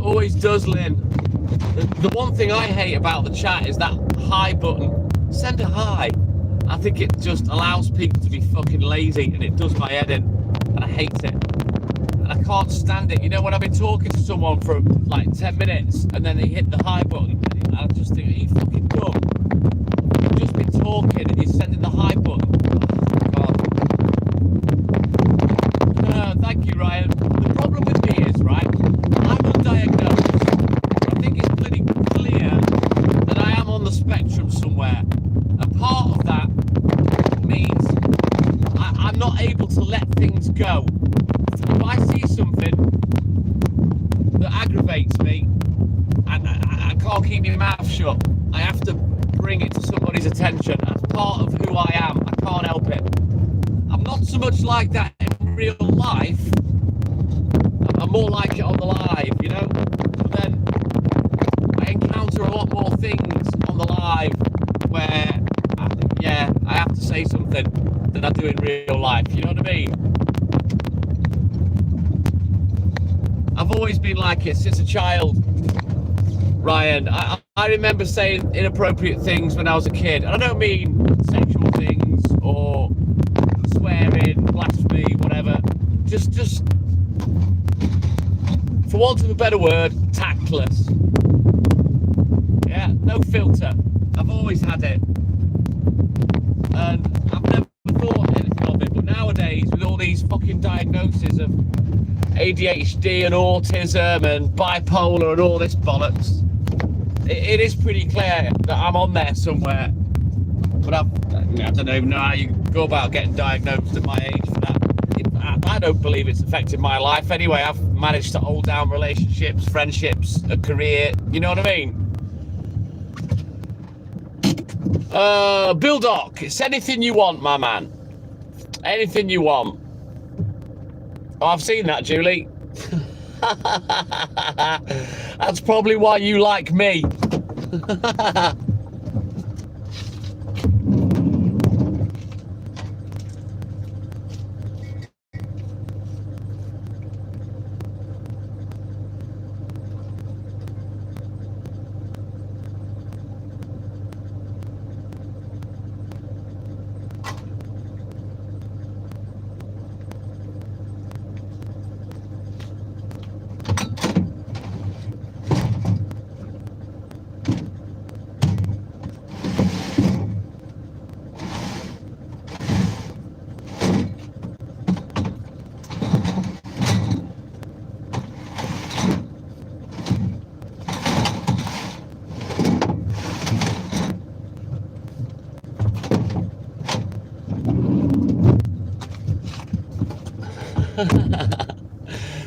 Always does, Lynn. The one thing I hate about the chat is that hi button. Send a hi. I think it just allows people to be fucking lazy, and it does my head in, and I hate it. And I can't stand it. You know, when I've been talking to someone for like 10 minutes and then they hit the hi button, I just think, are you fucking dumb? You've just been talking and you're sending the hi button. Oh, thank you, Ryan. The problem with me is, right, I'm undiagnosed. I think it's pretty clear that I am on the spectrum somewhere. And part of that means I'm not able to let things go. If I see something that aggravates me, and I can't keep my mouth shut, I have to bring it to somebody's attention. That's part of who I am. I can't help it. I'm not so much like that in real life. I'm more like it on the live, you know? But then I encounter a lot more things on the live where, yeah, I have to say something than I do in real life, you know what I mean? I've always been like it since a child, Ryan. I remember saying inappropriate things when I was a kid. And I don't mean sexual things or swearing, blasphemy, whatever. Just for want of a better word, tactless. Yeah, no filter. I've always had it. And I've never thought anything of it. But nowadays, with all these fucking diagnoses of ADHD and autism and bipolar and all this bollocks, it is pretty clear that I'm on there somewhere. But I don't even know how you go about getting diagnosed at my age for that. I don't believe it's affected my life anyway. I've managed to hold down relationships, friendships, a career, you know what I mean? Bill Doc, it's anything you want, my man. Anything you want. Oh, I've seen that, Julie. That's probably why you like me.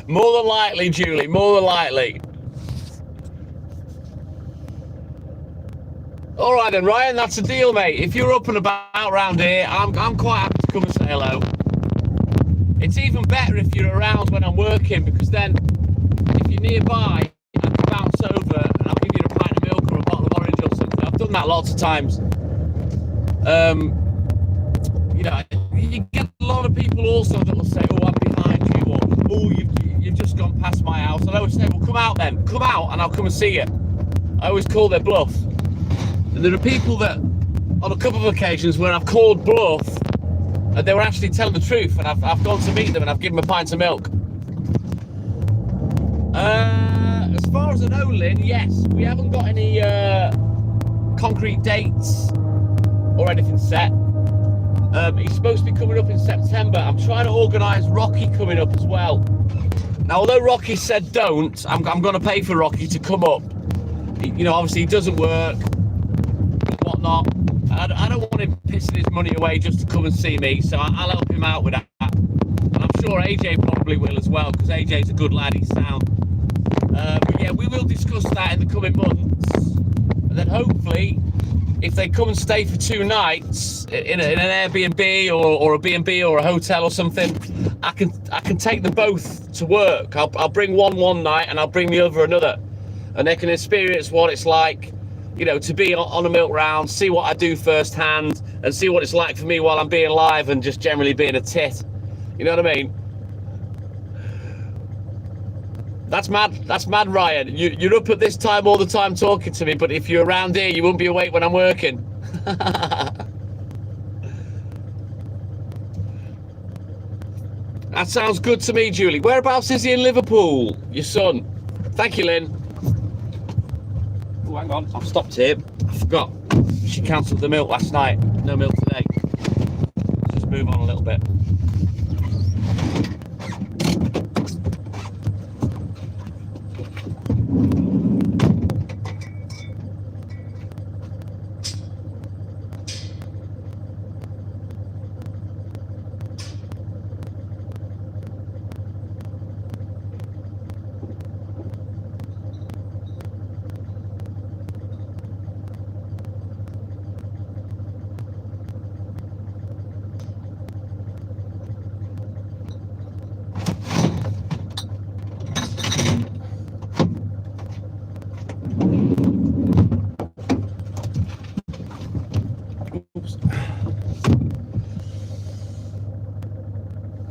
More than likely, Julie, more than likely. All right then, Ryan, that's a deal, mate. If you're up and about around here, I'm quite happy to come and say hello. It's even better if you're around when I'm working, because then if you're nearby, I can bounce over and I'll give you a pint of milk or a bottle of orange or something. I've done that lots of times. You know, you get a lot of people also that will say, oh, I'm behind you, or oh, you've just gone past my house. And I always say, well, come out then. Come out and I'll come and see you. I always call their bluff. And there are people that, on a couple of occasions, where I've called bluff, and they were actually telling the truth, and I've gone to meet them and I've given them a pint of milk. As far as I know, Lynn, yes, we haven't got any concrete dates or anything set. He's supposed to be coming up in September. I'm trying to organise Rocky coming up as well. Now, although Rocky said don't, I'm going to pay for Rocky to come up. You know, obviously he doesn't work and whatnot. I don't want him pissing his money away just to come and see me, so I'll help him out with that. And I'm sure AJ probably will as well, because AJ's a good lad, he's sound. But yeah, we will discuss that in the coming months. And then hopefully, if they come and stay for 2 nights in an Airbnb or a B&B or a hotel or something, I can take them both to work. I'll bring one night and I'll bring the other another, and they can experience what it's like, you know, to be on a milk round, see what I do firsthand, and see what it's like for me while I'm being live and just generally being a tit. You know what I mean? That's mad, Ryan. You're up at this time all the time talking to me, but if you're around here, you won't be awake when I'm working. That sounds good to me, Julie. Whereabouts is he in Liverpool? Your son. Thank you, Lynn. Oh, hang on. I've stopped here. I forgot. She cancelled the milk last night. No milk today. Let's just move on a little bit.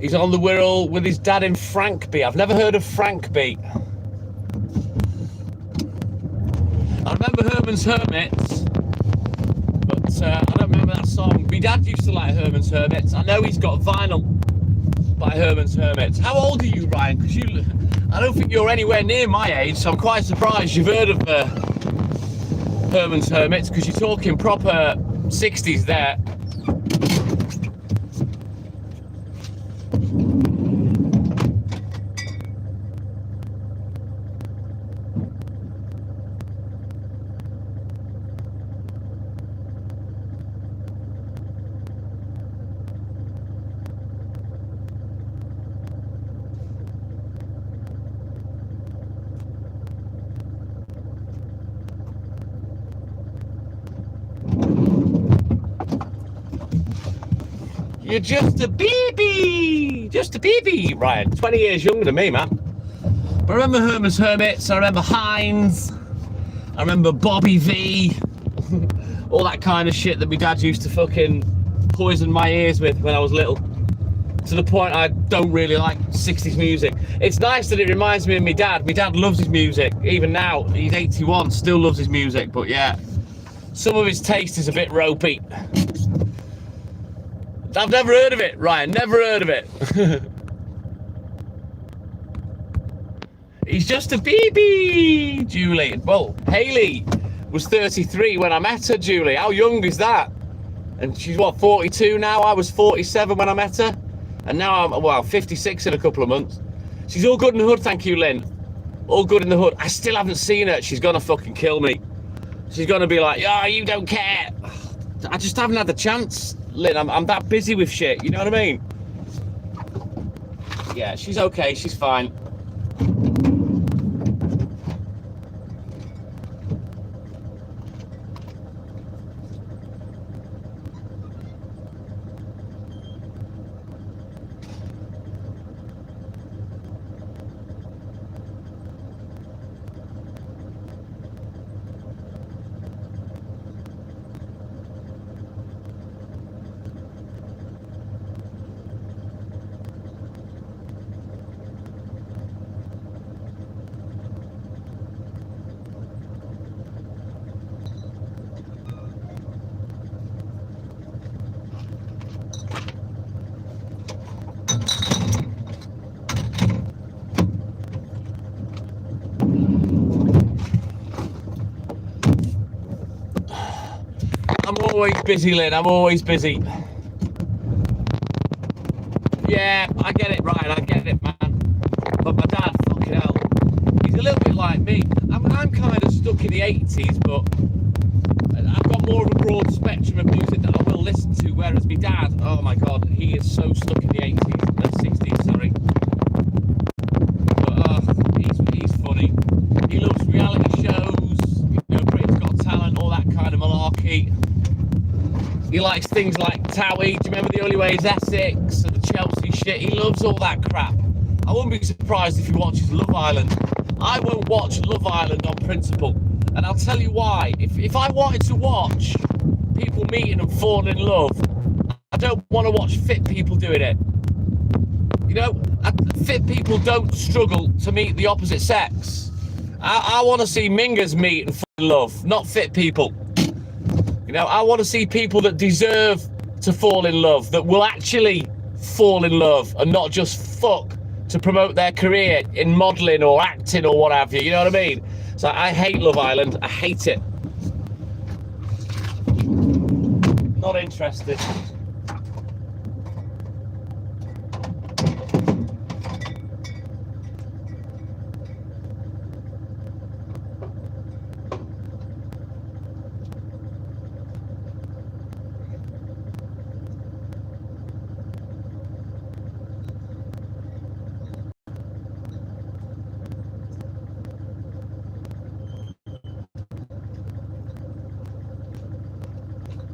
He's on the Wirral with his dad in Frankby. I've never heard of Frankby. I remember Herman's Hermits, but I don't remember that song. My dad used to like Herman's Hermits. I know he's got vinyl by Herman's Hermits. How old are you, Ryan? Because I don't think you're anywhere near my age, so I'm quite surprised you've heard of Herman's Hermits, because you're talking proper 60s there. You're just a baby, Ryan. 20 years younger than me, man. But I remember Herman's Hermits, I remember Heinz, I remember Bobby V, all that kind of shit that my dad used to fucking poison my ears with when I was little. To the point I don't really like 60s music. It's nice that it reminds me of my dad. My dad loves his music. Even now, he's 81, still loves his music. But yeah, some of his taste is a bit ropey. I've never heard of it, Ryan, never heard of it. He's just a baby, Julie. Well, Hayley was 33 when I met her, Julie. How young is that? And she's what, 42 now? I was 47 when I met her. And now I'm, well, 56 in a couple of months. She's all good in the hood, thank you, Lynn. All good in the hood. I still haven't seen her. She's gonna fucking kill me. She's gonna be like, oh, you don't care. I just haven't had the chance. Lynn, I'm that busy with shit, you know what I mean? Yeah, she's okay, she's fine. I'm always busy, Lynn, I'm always busy. Yeah, I get it, Ryan, I get it, man. But my dad, fucking hell, he's a little bit like me. I'm kind of stuck in the 80s, but I've got more of a broad spectrum of music that I will listen to, whereas my dad, oh my God, he is so stuck in the 60s, sorry. But he's funny. He loves reality shows, you know, Britain's Got Talent, all that kind of malarkey. He likes things like Towie, do you remember The Only Way is Essex, and the Chelsea shit? He loves all that crap. I wouldn't be surprised if he watches Love Island. I won't watch Love Island on principle, and I'll tell you why. If I wanted to watch people meeting and falling in love, I don't want to watch fit people doing it. You know, fit people don't struggle to meet the opposite sex. I want to see mingers meet and fall in love, not fit people. You know, I want to see people that deserve to fall in love, that will actually fall in love and not just fuck to promote their career in modelling or acting or what have you. You know what I mean? So I hate Love Island. I hate it. Not interested.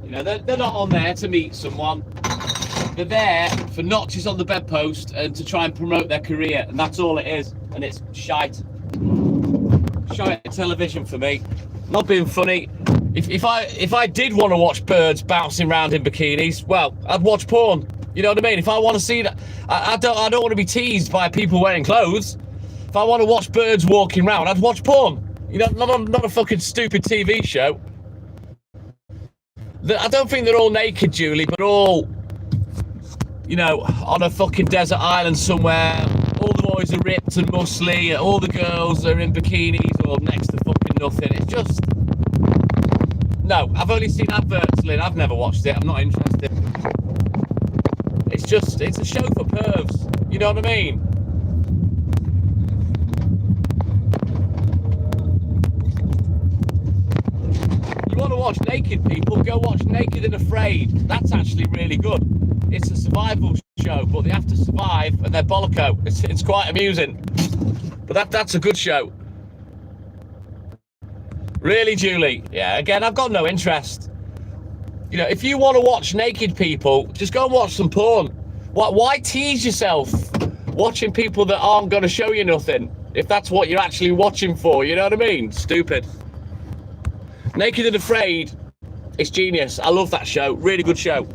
You know, they're not on there to meet someone. They're there for notches on the bedpost and to try and promote their career, and that's all it is. And it's shite. Shite television for me. Not being funny. If I did want to watch birds bouncing around in bikinis, well, I'd watch porn. You know what I mean? If I want to see that, I don't want to be teased by people wearing clothes. If I want to watch birds walking around, I'd watch porn. You know, not a fucking stupid TV show. I don't think they're all naked, Julie, but all, you know, on a fucking desert island somewhere. All the boys are ripped and muscly. All the girls are in bikinis or next to fucking nothing. It's just... No, I've only seen adverts, Lynn. I've never watched it. I'm not interested. It's a show for pervs. You know what I mean? You want to watch naked people, go watch Naked and Afraid. That's actually really good. It's a survival show, but they have to survive and they're bolloco. It's quite amusing. But that's a good show. Really, Julie? Yeah, again, I've got no interest. You know, if you want to watch naked people, just go and watch some porn. Why tease yourself watching people that aren't going to show you nothing if that's what you're actually watching for? You know what I mean? Stupid. Naked and Afraid, it's genius. I love that show. Really good show.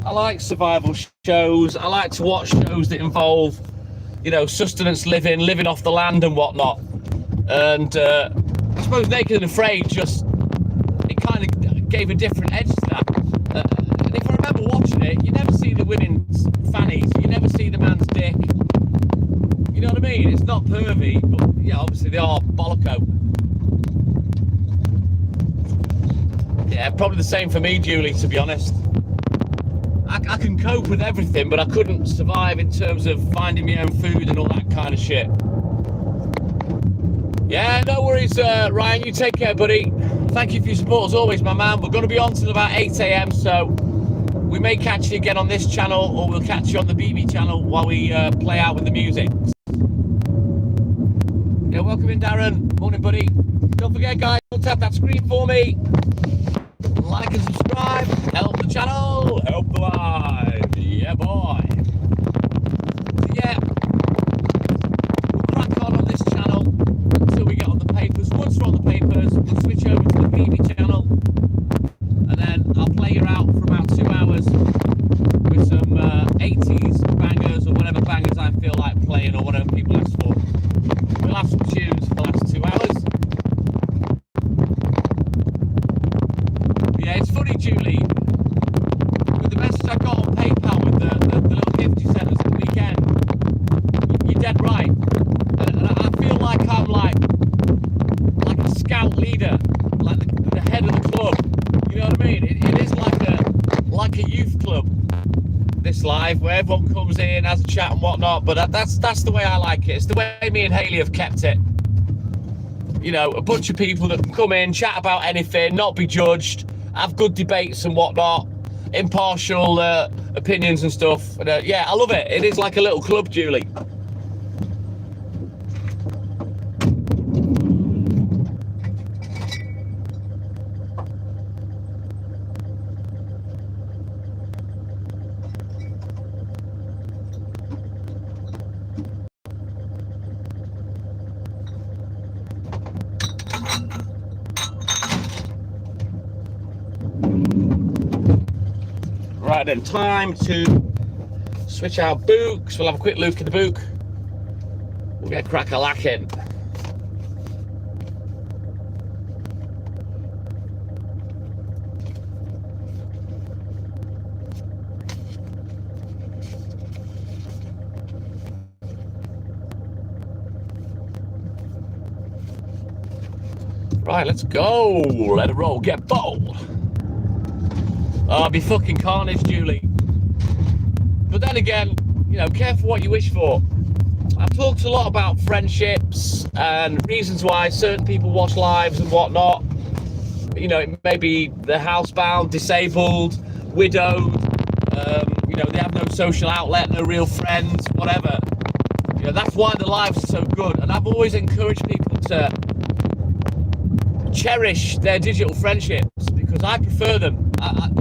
I like survival shows. I like to watch shows that involve, you know, sustenance living off the land and whatnot. And I suppose Naked and Afraid it kind of gave a different edge to that. And if I remember watching it, you never see the women's fannies. You never see the man's dick. You know what I mean? It's not pervy, but yeah, obviously they are bolloco. Yeah, probably the same for me, Julie, to be honest. I can cope with everything, but I couldn't survive in terms of finding my own food and all that kind of shit. Yeah, no worries, Ryan. You take care, buddy. Thank you for your support as always, my man. We're going to be on till about 8 a.m, so we may catch you again on this channel, or we'll catch you on the BB channel while we play out with the music. Yeah, welcome in, Darren. Morning, buddy. Don't forget, guys, tap that screen for me. Like and subscribe, help the channel, help the live, yeah boy. So yeah, we'll crack on this channel until we get on the papers. Once we're on the papers, we'll switch over to the BB channel, and then I'll play you out for about 2 hours with some 80s bangers or whatever bangers I feel like playing or whatever people ask for. We'll have some tunes for the last 2 hours. Yeah, it's funny, Julie, with the message I got on PayPal with the little gift you sent us at the weekend, you're dead right. And I feel like I'm like a scout leader, like the head of the club. You know what I mean? It is like a youth club, this live, where everyone comes in, has a chat and whatnot, but that's the way I like it. It's the way me and Hayley have kept it. You know, a bunch of people that can come in, chat about anything, not be judged, have good debates and whatnot, impartial opinions and stuff. And, yeah, I love it. It is like a little club, Julie. Right then, time to switch our books. We'll have a quick look at the book. We'll get crack-a-lacking. Right, let's go. Let it roll. Get bold. Oh, it'd be fucking carnage, Julie. But then again, you know, careful what you wish for. I've talked a lot about friendships and reasons why certain people watch lives and whatnot. You know, it may be they're housebound, disabled, widowed. You know, they have no social outlet, no real friends, whatever. You know, that's why the lives are so good. And I've always encouraged people to cherish their digital friendships because I prefer them.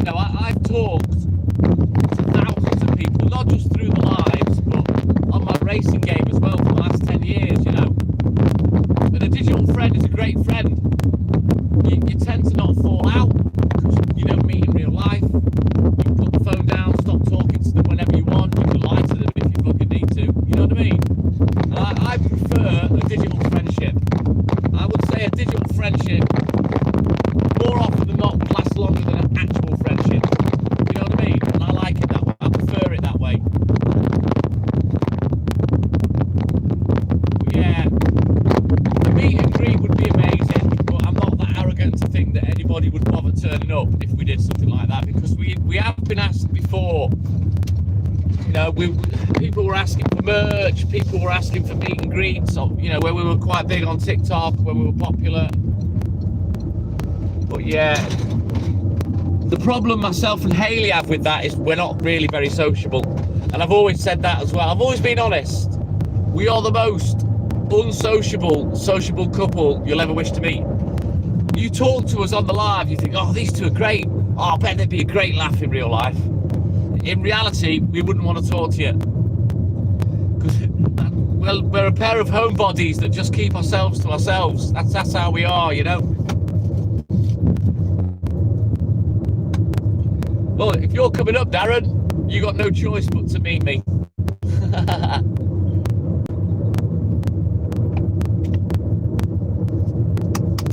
I've talked to thousands of people, not just through the lives, but on my racing game as well for the last 10 years, you know. And a digital friend is a great friend. You tend to not fall out because you don't meet in real life. You can put the phone down, stop talking to them whenever you want. You can lie to them if you fucking need to. You know what I mean? And I prefer a digital friendship. I would say a digital friendship more often than not would last longer than an actual friendship. You know what I mean? And I like it that way. I prefer it that way. But yeah, the meet and greet would be amazing, but I'm not that arrogant to think that anybody would bother turning up if we did something like that, because we have been asked before. You know, people were asking for merch, people were asking for meet and greets, you know, when we were quite big on TikTok, when we were popular. But yeah, the problem myself and Hayley have with that is we're not really very sociable. And I've always said that as well. I've always been honest. We are the most sociable couple you'll ever wish to meet. You talk to us on the live, you think, oh, these two are great. Oh, I bet they'd be a great laugh in real life. In reality, we wouldn't want to talk to you. Because, well, we're a pair of homebodies that just keep ourselves to ourselves. That's how we are, you know. Well, if you're coming up, Darren, you got no choice but to meet me.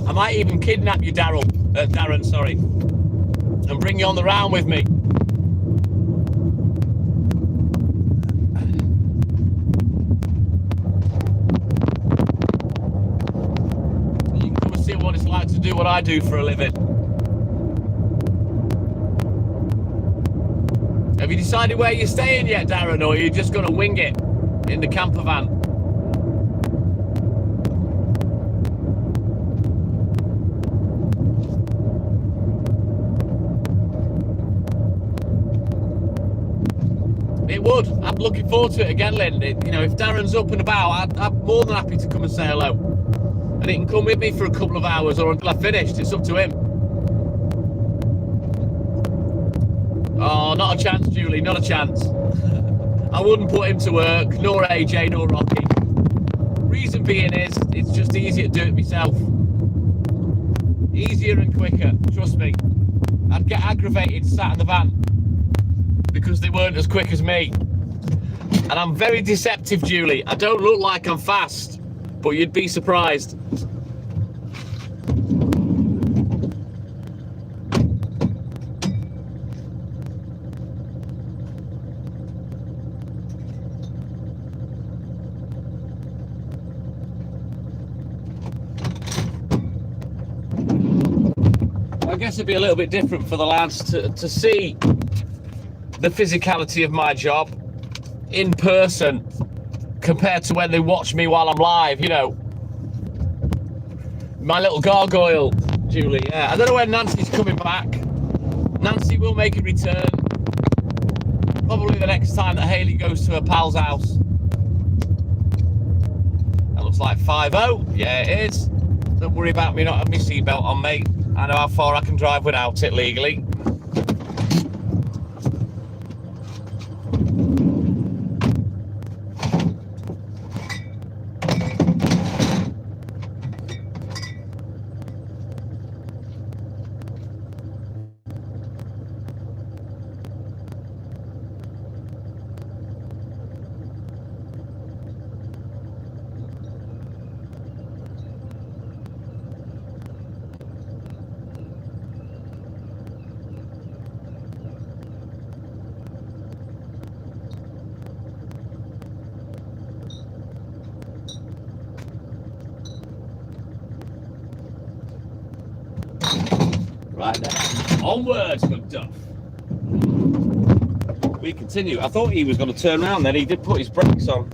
I might even kidnap you, Darren, sorry, and bring you on the round with me. You can come and see what it's like to do what I do for a living. Have you decided where you're staying yet, Darren, or are you just going to wing it in the camper van? It would. I'm looking forward to it again, Lynn. You know, if Darren's up and about, I'm more than happy to come and say hello. And he can come with me for a couple of hours or until I've finished. It's up to him. Oh, not a chance, Julie, not a chance. I wouldn't put him to work, nor AJ, nor Rocky. Reason being is, it's just easier to do it myself. Easier and quicker, trust me. I'd get aggravated sat in the van because they weren't as quick as me. And I'm very deceptive, Julie. I don't look like I'm fast, but you'd be surprised. I guess it'd be a little bit different for the lads to see the physicality of my job in person compared to when they watch me while I'm live, you know. My little gargoyle, Julie, yeah. I don't know when Nancy's coming back. Nancy will make a return. Probably the next time that Hayley goes to her pal's house. That looks like 5-0. Yeah, it is. Don't worry about me not having my seatbelt on, mate. I know how far I can drive without it legally. Right then, onwards, Macduff. We continue. I thought he was going to turn around then. He did put his brakes on,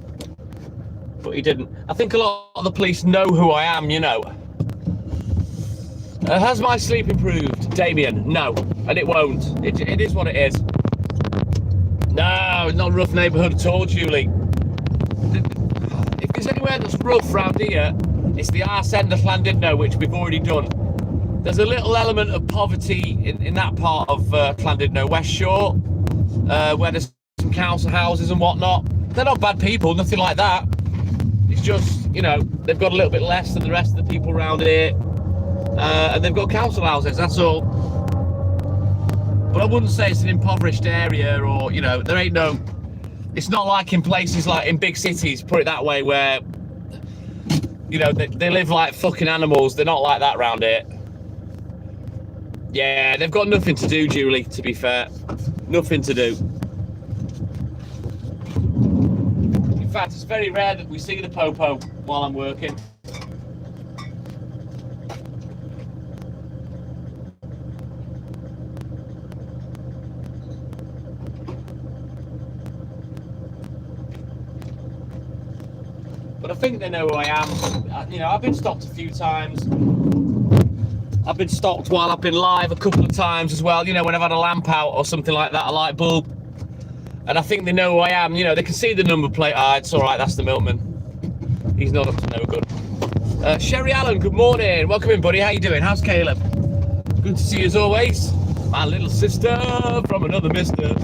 but he didn't. I think a lot of the police know who I am, you know. Has my sleep improved, Damien? No, and it won't. It is what it is. No, it's not a rough neighbourhood at all, Julie. If there's anywhere that's rough round here, it's the arse end of Llandudno, which we've already done. There's a little element of poverty in that part of Llandudno, West Shore, where there's some council houses and whatnot. They're not bad people, nothing like that. It's just, you know, they've got a little bit less than the rest of the people around here. And they've got council houses, that's all. But I wouldn't say it's an impoverished area, or, you know, there ain't no... It's not like in places like in big cities, put it that way, where, you know, they live like fucking animals. They're not like that round here. Yeah, they've got nothing to do, Julie, to be fair. Nothing to do. In fact, it's very rare that we see the popo while I'm working. But I think they know who I am. You know, I've been stopped a few times. I've been stopped while I've been live a couple of times as well. You know, when I've had a lamp out or something like that, a light bulb. And I think they know who I am. You know, they can see the number plate. Ah, it's all right. That's the milkman. He's not up to no good. Sherry Allen, good morning. Welcome in, buddy. How you doing? How's Caleb? Good to see you as always. My little sister from another mister.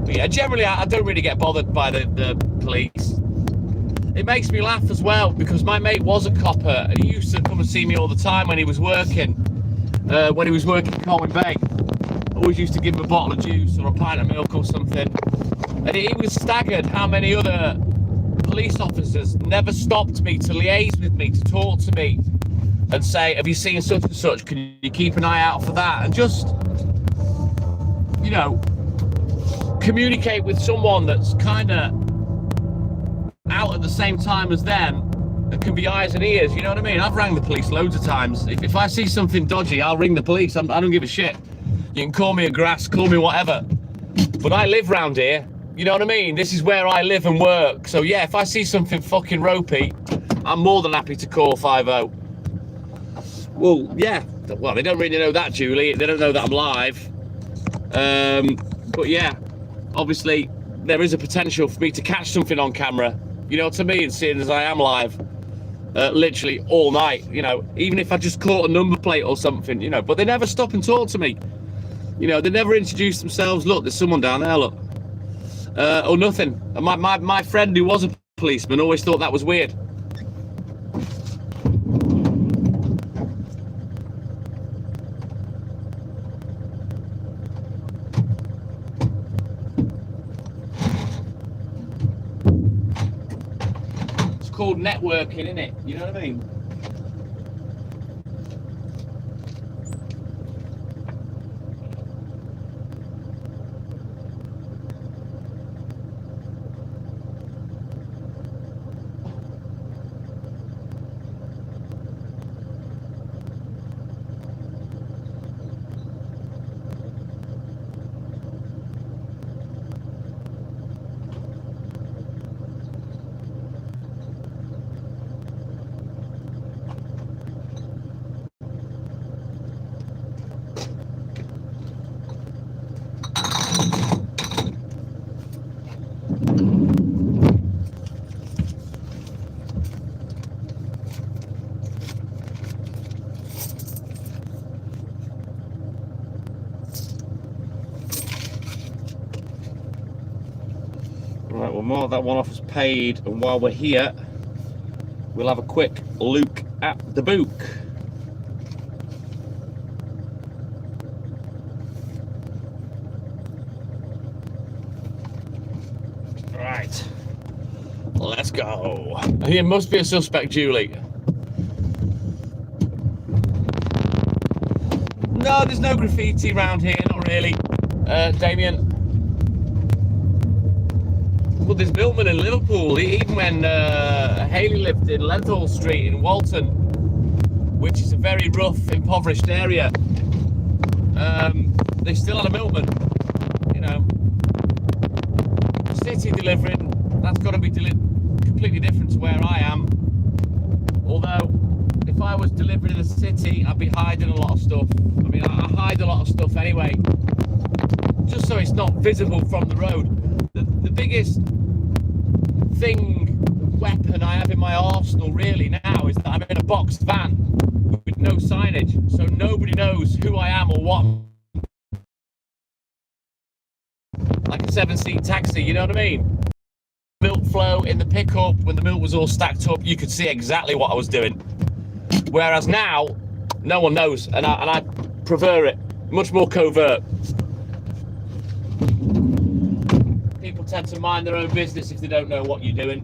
But yeah, generally, I don't really get bothered by the police. It makes me laugh as well, because my mate was a copper and he used to come and see me all the time when he was working. When he was working in Colwyn Bay. Always used to give him a bottle of juice or a pint of milk or something. And he was staggered how many other police officers never stopped me to liaise with me, to talk to me and say, have you seen such and such? Can you keep an eye out for that? And just, you know, communicate with someone that's kind of out at the same time as them and can be eyes and ears, you know what I mean? I've rang the police loads of times. If I see something dodgy, I'll ring the police. I don't give a shit. You can call me a grass, call me whatever. But I live round here, you know what I mean? This is where I live and work. So yeah, if I see something fucking ropey, I'm more than happy to call 50. Well, yeah. Well, they don't really know that, Julie. They don't know that I'm live. But yeah, obviously there is a potential for me to catch something on camera. You know what I mean? Seeing as I am live literally all night, you know, even if I just caught a number plate or something, you know, but they never stop and talk to me. You know, they never introduce themselves. Look, there's someone down there, look. Or nothing. And my friend who was a policeman always thought that was weird. Called networking, isn't it? You know what I mean? Right, well, more that one off is paid, and while we're here, we'll have a quick look at the book. Right, let's go. He must be a suspect, Julie. No, there's no graffiti around here, not really, Damien. Well, there's milkmen in Liverpool. Even when Haley lived in Lenthall Street in Walton, which is a very rough, impoverished area. They still had a milkman, you know. City delivering, that's got to be completely different to where I am. Although, if I was delivering in the city, I'd be hiding a lot of stuff. I mean, I hide a lot of stuff anyway, just so it's not visible from the road. The biggest weapon I have in my arsenal really now is that I'm in a boxed van with no signage, so nobody knows who I am or what. Like a 7-seat taxi, you know what I mean? Milk flow in the pickup, when the milk was all stacked up, you could see exactly what I was doing. Whereas now, no one knows, and I prefer it. Much more covert. People tend to mind their own business if they don't know what you're doing.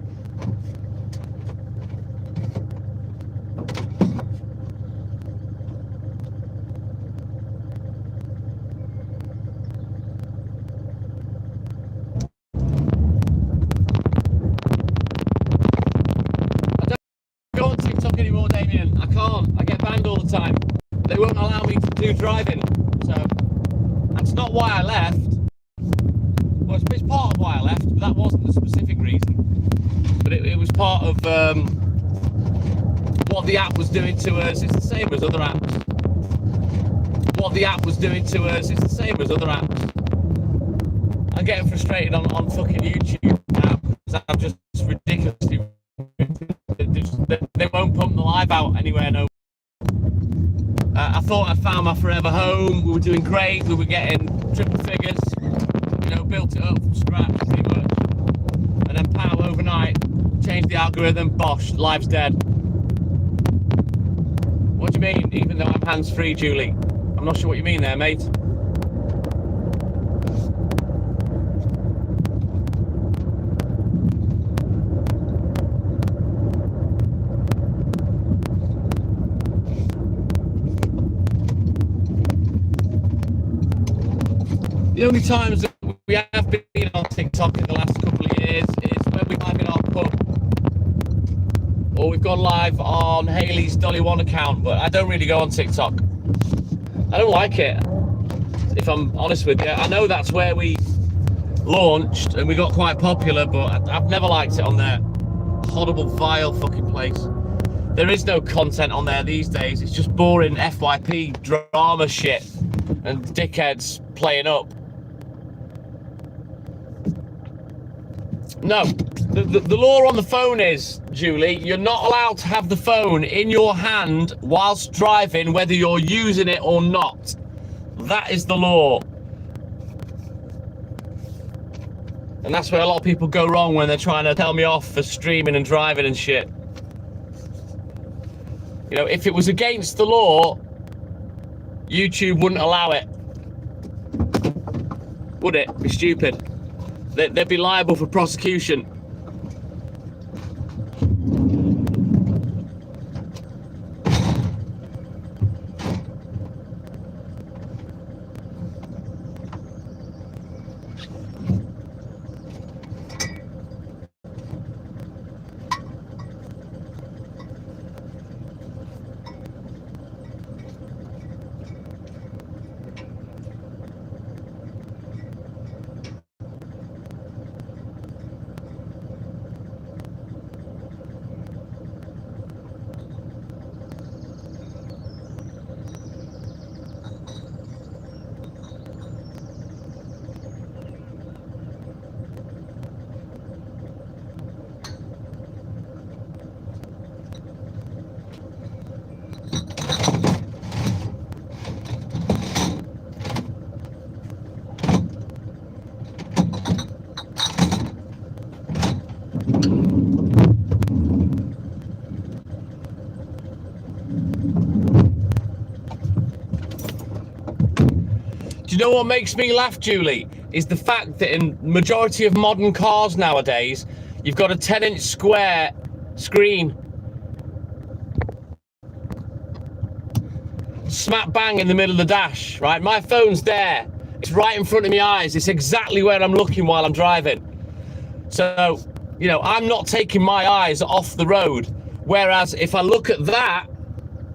Anymore, Damien. I can't. I get banned all the time. They won't allow me to do driving. So that's not why I left. Well, it's part of why I left, but that wasn't the specific reason. But it was part of what the app was doing to us. It's the same as other apps. What the app was doing to us is the same as other apps. I'm getting frustrated on fucking YouTube now because I'm just ridiculously. They won't pump the live out anywhere. No. I thought I found my forever home. We were doing great. We were getting triple figures. You know, built it up from scratch pretty much. And then pow, overnight, changed the algorithm. Bosh, live's dead. What do you mean? Even though I'm hands-free, Julie. I'm not sure what you mean there, mate. The only times that we have been on TikTok in the last couple of years is when we're live in our pub, or we've gone live on Haley's Dolly One account, but I don't really go on TikTok. I don't like it, if I'm honest with you. I know that's where we launched and we got quite popular, but I've never liked it on there. Horrible, vile fucking place. There is no content on there these days. It's just boring FYP drama shit and dickheads playing up. No, the law on the phone is, Julie, you're not allowed to have the phone in your hand whilst driving, whether you're using it or not. That is the law. And that's where a lot of people go wrong when they're trying to tell me off for streaming and driving and shit. You know, if it was against the law, YouTube wouldn't allow it. Would it? Be stupid. They'd be liable for prosecution. Do you know what makes me laugh, Julie? Is the fact that in majority of modern cars nowadays, you've got a 10-inch square screen. Smack bang in the middle of the dash, right? My phone's there. It's right in front of my eyes. It's exactly where I'm looking while I'm driving. So, you know, I'm not taking my eyes off the road. Whereas if I look at that,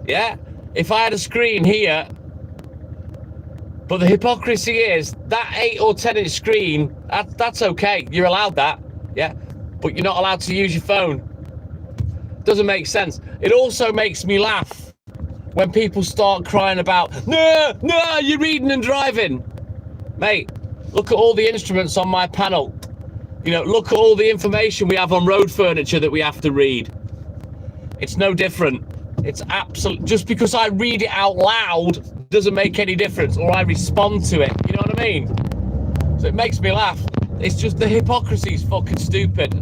Yeah? If I had a screen here, but the hypocrisy is that 8 or 10 inch screen, that's okay. You're allowed that, yeah? But you're not allowed to use your phone. Doesn't make sense. It also makes me laugh when people start crying about, no, you're reading and driving. Mate, look at all the instruments on my panel. You know, look at all the information we have on road furniture that we have to read. It's no different. It's absolute. Just because I read it out loud doesn't make any difference, or I respond to it. You know what I mean? So it makes me laugh. It's just the hypocrisy's fucking stupid.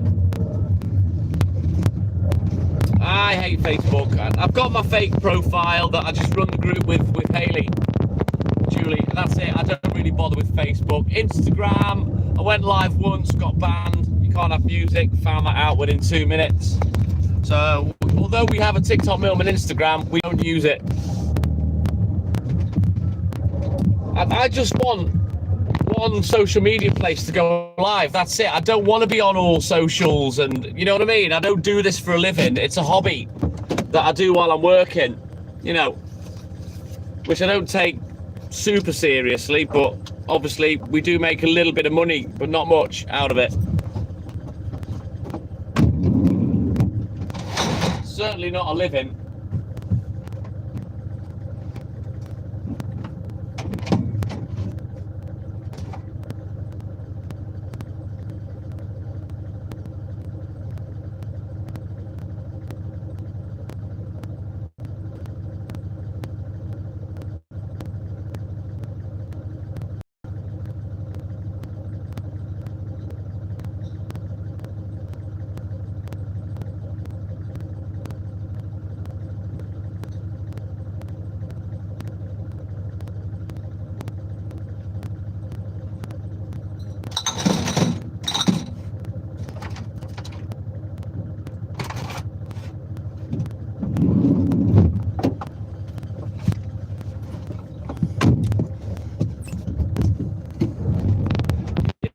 I hate Facebook. I've got my fake profile that I just run the group with Haley, Julie, and that's it. I don't really bother with Facebook. Instagram, I went live once, got banned. You can't have music. Found that out within 2 minutes. So although we have a TikTok Millman Instagram, we don't use it. I just want one social media place to go live. That's it. I don't want to be on all socials, and you know what I mean? I don't do this for a living. It's a hobby that I do while I'm working, you know, which I don't take super seriously, but obviously we do make a little bit of money, but not much out of it. Certainly not a living.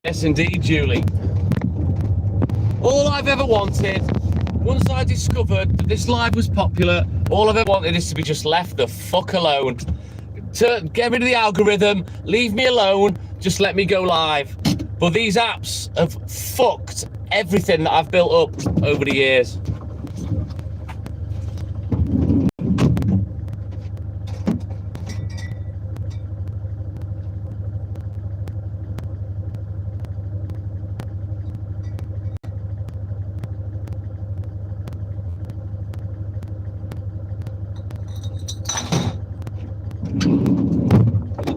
Yes, indeed, Julie. All I've ever wanted, once I discovered that this live was popular, all I've ever wanted is to be just left the fuck alone. To get rid of the algorithm, leave me alone, just let me go live. But these apps have fucked everything that I've built up over the years.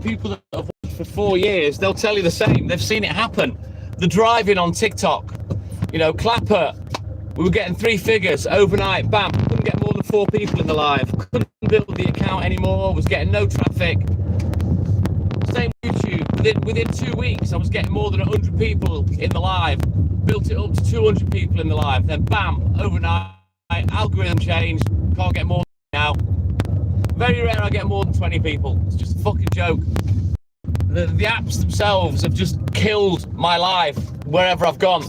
People that have watched for 4 years, they'll tell you the same. They've seen it happen. The driving on TikTok, you know, Clapper, we were getting 3 figures overnight, bam, couldn't get more than 4 people in the live, couldn't build the account anymore, was getting no traffic. Same with YouTube, within 2 weeks I was getting more than 100 people in the live, built it up to 200 people in the live, then bam, overnight, algorithm changed, can't get more now. Very rare I get more than 20 people. It's just a fucking joke. The apps themselves have just killed my life wherever I've gone.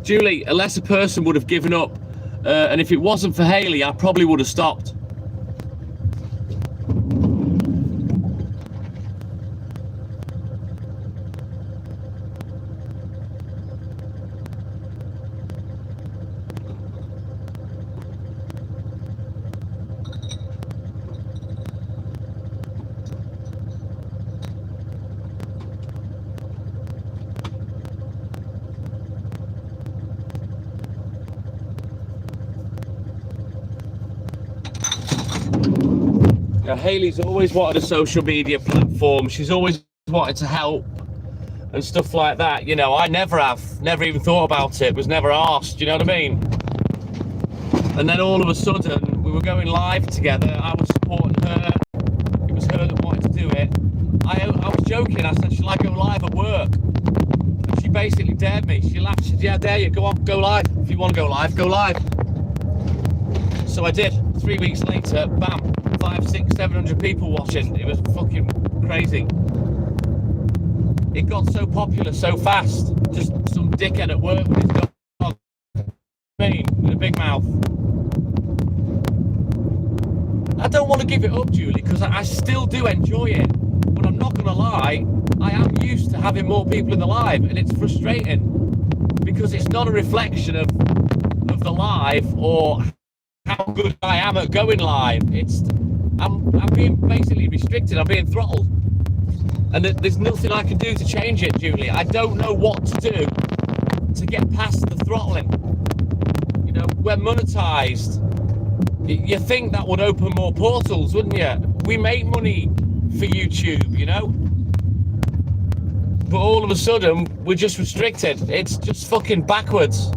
Julie, unless a person would have given up, and if it wasn't for Haley, I probably would have stopped. Now, Haley's always wanted a social media platform. She's always wanted to help and stuff like that. You know, I never have. Never even thought about it. Was never asked. You know what I mean? And then all of a sudden, we were going live together. I was supporting her. It was her that wanted to do it. I was joking. I said, shall I go live at work? And she basically dared me. She laughed. She said, yeah, I dare you. Go on, go live. If you want to go live, go live. So I did. 3 weeks later, bam. 500, 600, 700 people watching. It was fucking crazy. It got so popular so fast. Just some dickhead at work with his dog, with a big mouth. I don't want to give it up, Julie, because I still do enjoy it. But I'm not going to lie, I am used to having more people in the live, and it's frustrating because it's not a reflection of the live or how good I am at going live. I'm being basically restricted. I'm being throttled, and there's nothing I can do to change it, Julie. I don't know what to do to get past the throttling. You know, we're monetized. You think that would open more portals, wouldn't you? We make money for YouTube, you know? But all of a sudden, we're just restricted. It's just fucking backwards.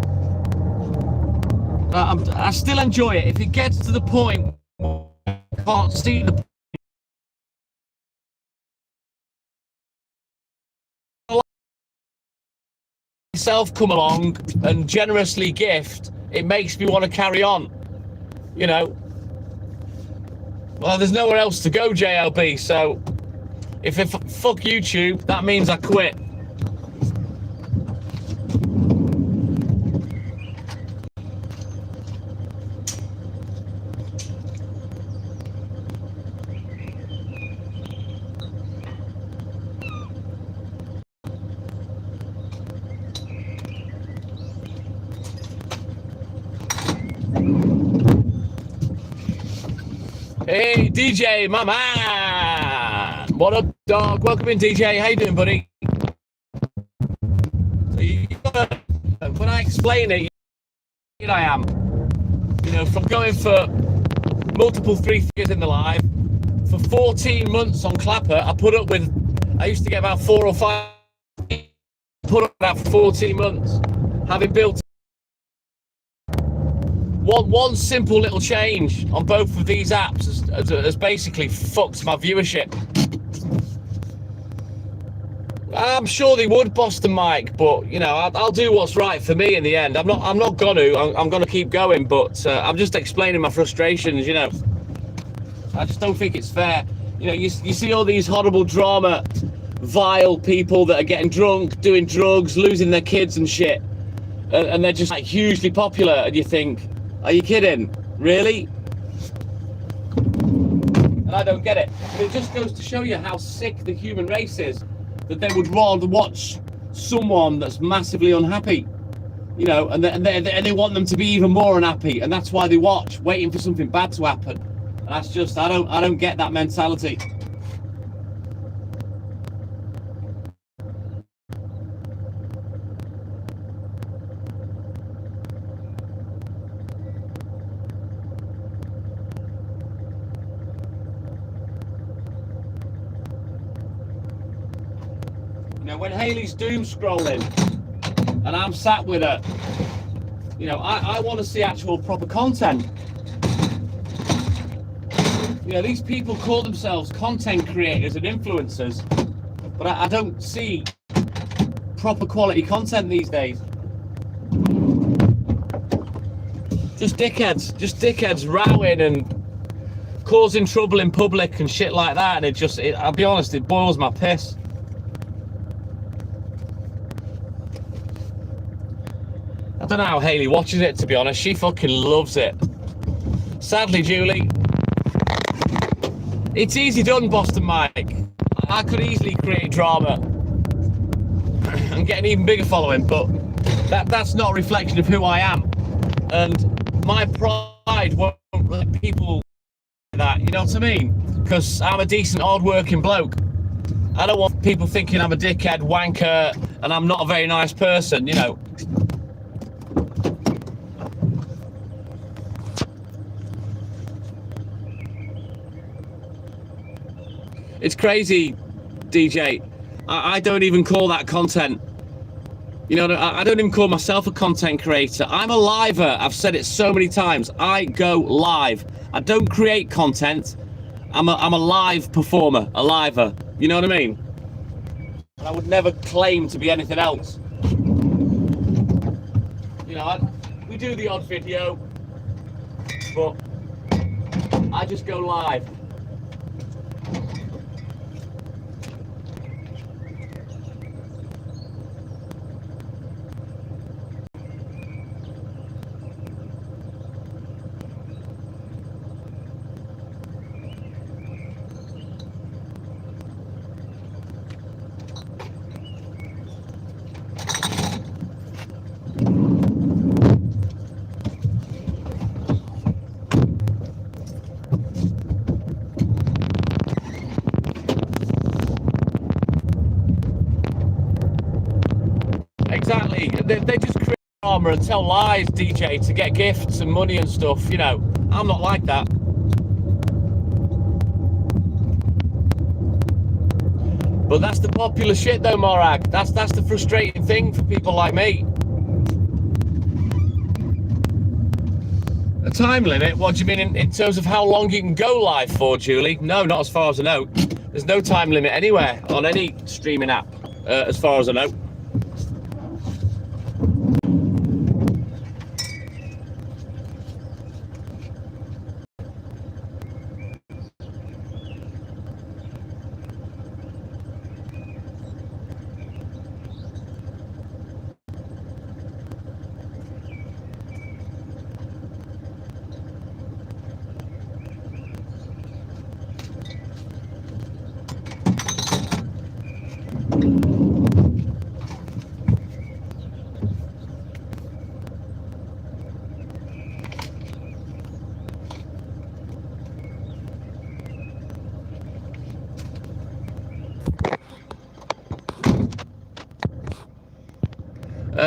I still enjoy it. If it gets to the point where I can't see the myself come along and generously gift, it makes me want to carry on. You know, well, there's nowhere else to go, JLB. So if fuck YouTube, that means I quit. Hey, DJ, my man. What up, dog? Welcome in, DJ. How you doing, buddy? When I explain it, here I am. You know, from going for multiple 3 figures in the live, for 14 months on Clapper, I used to get about 4 or 5, put up about 14 months, having built one simple little change on both of these apps has basically fucked my viewership. I'm sure they would, Boston Mike, but you know, I'll do what's right for me in the end. I'm not gonna keep going, but I'm just explaining my frustrations. You know, I just don't think it's fair. You know, you see all these horrible drama, vile people that are getting drunk, doing drugs, losing their kids and shit, and they're just like hugely popular, and you think, are you kidding? Really? And I don't get it. But it just goes to show you how sick the human race is, that they would rather watch someone that's massively unhappy, you know, and they want them to be even more unhappy, and that's why they watch, waiting for something bad to happen. And that's just, I don't get that mentality. Now, when Hayley's doom scrolling and I'm sat with her, you know, I want to see actual proper content. You know, these people call themselves content creators and influencers, but I don't see proper quality content these days. Just dickheads rowing and causing trouble in public and shit like that, and I'll be honest, it boils my piss. I don't know how Hayley watches it, to be honest. She fucking loves it. Sadly, Julie, it's easy done, Boston Mike. I could easily create drama and get an even bigger following, but that's not a reflection of who I am. And my pride won't let people do that, you know what I mean? Because I'm a decent, hard-working bloke. I don't want people thinking I'm a dickhead, wanker, and I'm not a very nice person, you know. It's crazy, DJ. I don't even call that content. You know, I don't even call myself a content creator. I'm a liver. I've said it so many times. I go live. I don't create content. I'm a live performer, a liver. You know what I mean? I would never claim to be anything else. You know, we do the odd video, but I just go live. they just create drama and tell lies, DJ, to get gifts and money and stuff. You know, I'm not like that. But that's the popular shit though, Morag. That's the frustrating thing for people like me. A time limit? What do you mean in terms of how long you can go live for, Julie? No, not as far as I know. There's no time limit anywhere on any streaming app, as far as I know.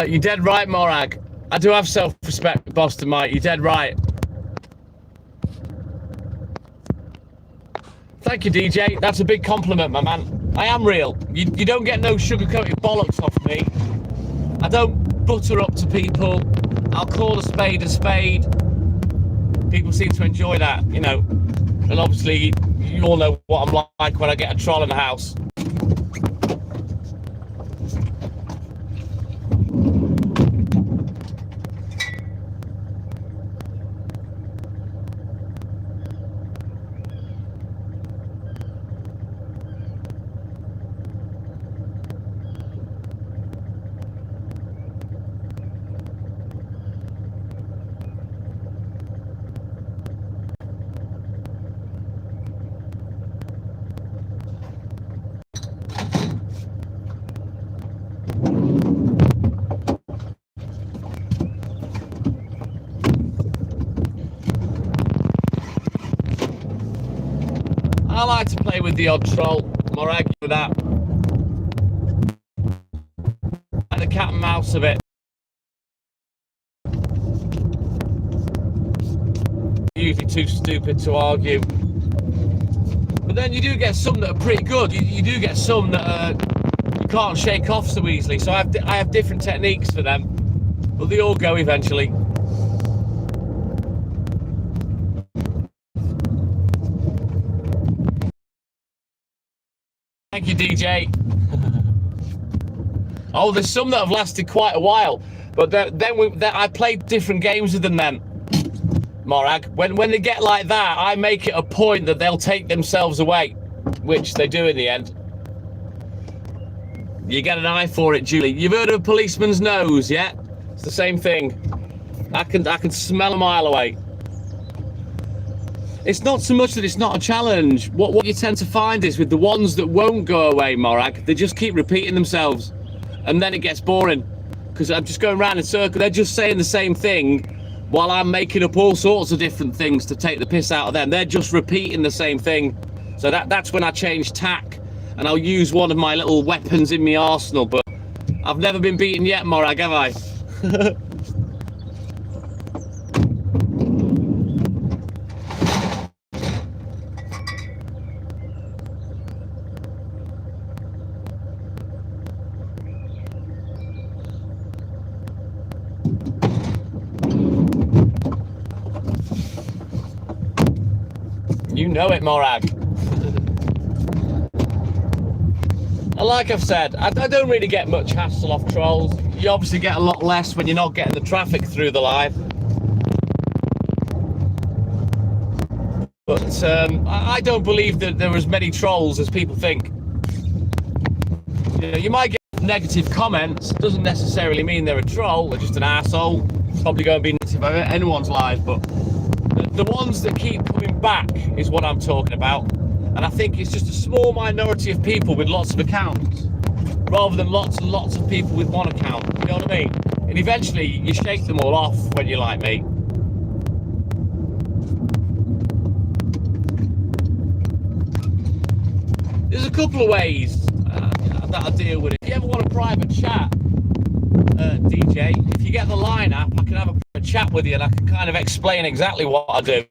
You're dead right, Morag. I do have self-respect, Boston Mike. You're dead right. Thank you, DJ. That's a big compliment, my man. I am real. You don't get no sugar-coated bollocks off me. I don't butter up to people. I'll call a spade a spade. People seem to enjoy that, you know. And obviously, you all know what I'm like when I get a troll in the house. I like to play with the odd troll, Morag, with that. And the cat and mouse of it. Usually too stupid to argue. But then you do get some that are pretty good. You do get some that you can't shake off so easily. So I have different techniques for them. But they all go eventually. Thank you, DJ. Oh, there's some that have lasted quite a while, but then I played different games with them then, Morag. When they get like that, I make it a point that they'll take themselves away, which they do in the end. You get an eye for it, Julie. You've heard of a policeman's nose, yeah? It's the same thing. I can smell a mile away. It's not so much that it's not a challenge. What you tend to find is with the ones that won't go away, Morag, they just keep repeating themselves. And then it gets boring. Because I'm just going around in circles. They're just saying the same thing while I'm making up all sorts of different things to take the piss out of them. They're just repeating the same thing. So that's when I change tack. And I'll use one of my little weapons in my arsenal. But I've never been beaten yet, Morag, have I? You know it, Morag. And like I've said, I don't really get much hassle off trolls. You obviously get a lot less when you're not getting the traffic through the live. But I don't believe that there are as many trolls as people think. You know, you might get negative comments. Doesn't necessarily mean they're a troll. They're just an asshole. Probably going to be negative about anyone's live, but the ones that keep coming back is what I'm talking about. And I think it's just a small minority of people with lots of accounts, rather than lots and lots of people with one account. You know what I mean? And eventually you shake them all off when you're like me. There's a couple of ways that I deal with it. If you ever want a private chat, DJ. If you get the line app, I can have a chat with you and I can kind of explain exactly what I do.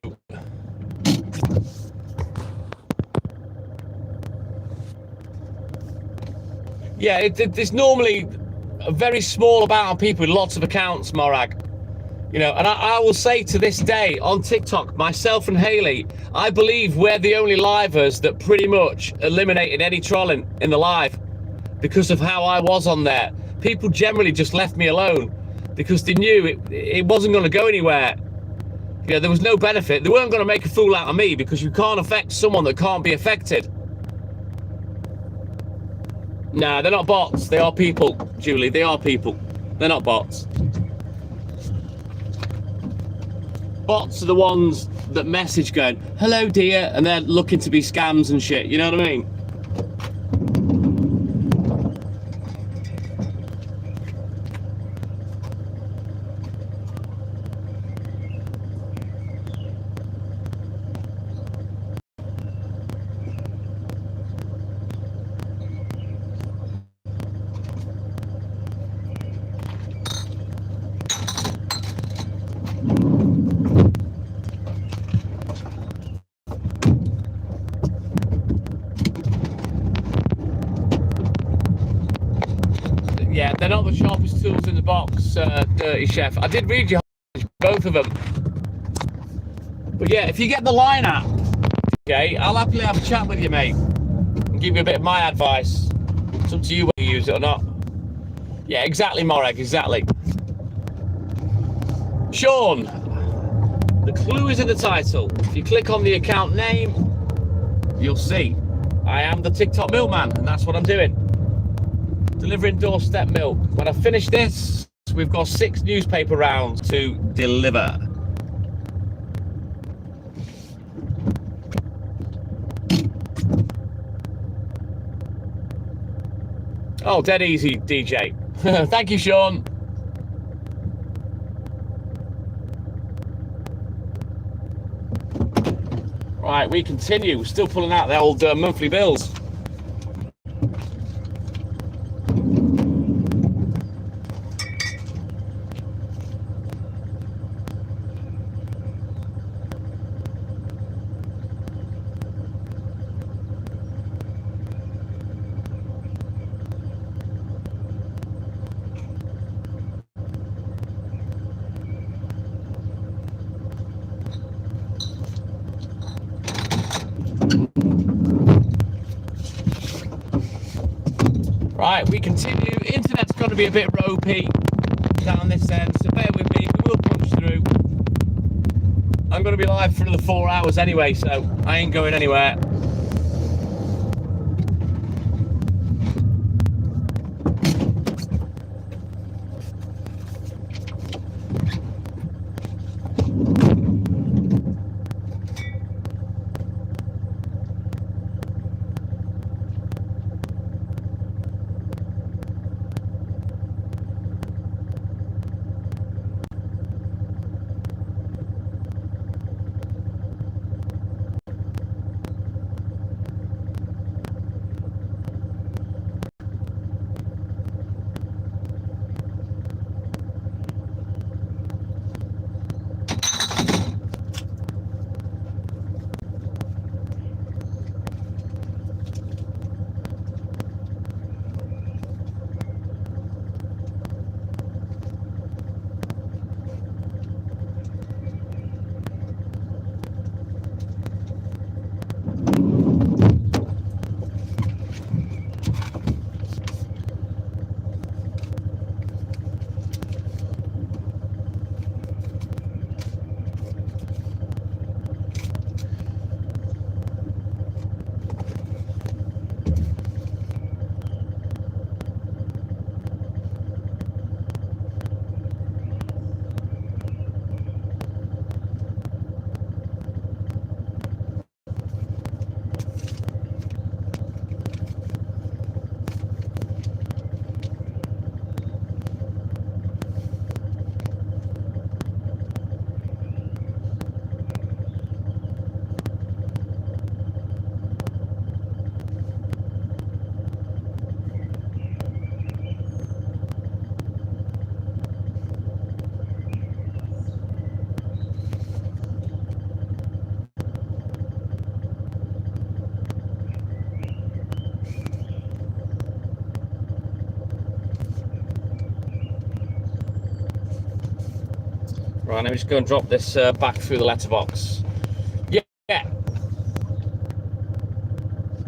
Yeah, there's normally a very small amount of people with lots of accounts, Morag. You know, and I will say to this day on TikTok, myself and Haley, I believe we're the only livers that pretty much eliminated any trolling in the live because of how I was on there. People generally just left me alone because they knew it wasn't going to go anywhere. You know, there was no benefit. They weren't going to make a fool out of me because you can't affect someone that can't be affected. Nah, they're not bots. They are people, Julie. They are people. They're not bots. Bots are the ones that message going, hello dear, and they're looking to be scams and shit, you know what I mean? Yeah, they're not the sharpest tools in the box, Dirty Chef. I did read you both of them. But yeah, if you get the line app, okay, I'll happily have a chat with you, mate, and give you a bit of my advice. It's up to you whether you use it or not. Yeah, exactly, Morag, exactly. Sean, the clue is in the title. If you click on the account name, you'll see I am the TikTok milkman, and that's what I'm doing. Delivering doorstep milk. When I finish this, we've got 6 newspaper rounds to deliver. Oh, dead easy, DJ. Thank you, Sean. Right, we continue. We're still pulling out the old monthly bills. Right, we continue. Internet's going to be a bit ropey down this end, so bear with me. We will punch through. I'm going to be live for another 4 hours anyway, so I ain't going anywhere. Right, let me just go and drop this back through the letterbox. Yeah.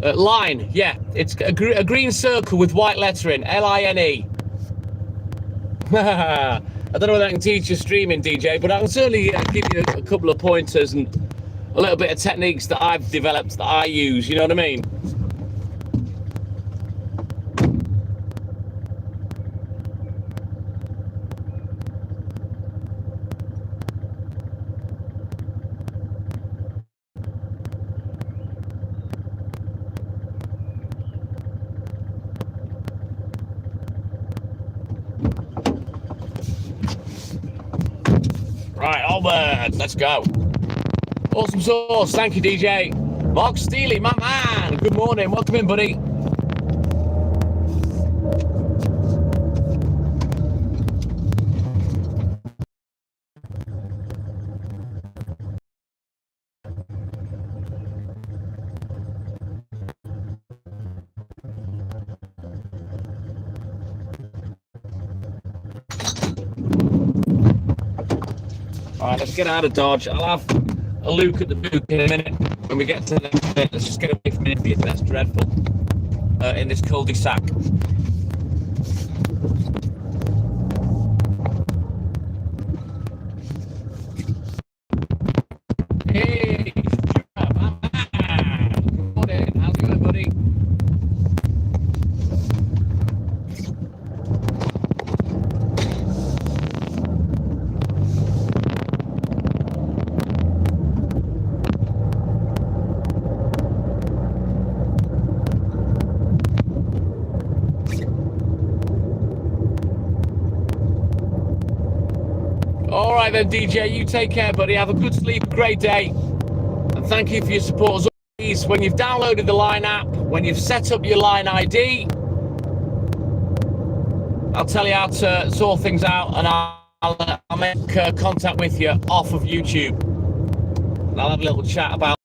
Line, yeah. It's a green circle with white lettering, L-I-N-E. I don't know whether I can teach you streaming, DJ, but I can certainly give you a couple of pointers and a little bit of techniques that I've developed that I use, you know what I mean? Right, onwards, let's go. Awesome sauce, thank you, DJ. Mark Steely, my man, good morning, welcome in, buddy. Alright, let's get out of Dodge. I'll have a look at the book in a minute. When we get to the bit, let's just get away from India. That's dreadful. In this cul-de-sac. Hey, my man. Good morning. How's it going, buddy? All right then, DJ, you take care, buddy. Have a good sleep, great day. And thank you for your support as always. When you've downloaded the Line app, when you've set up your Line ID, I'll tell you how to sort things out, and I'll make contact with you off of YouTube. And I'll have a little chat about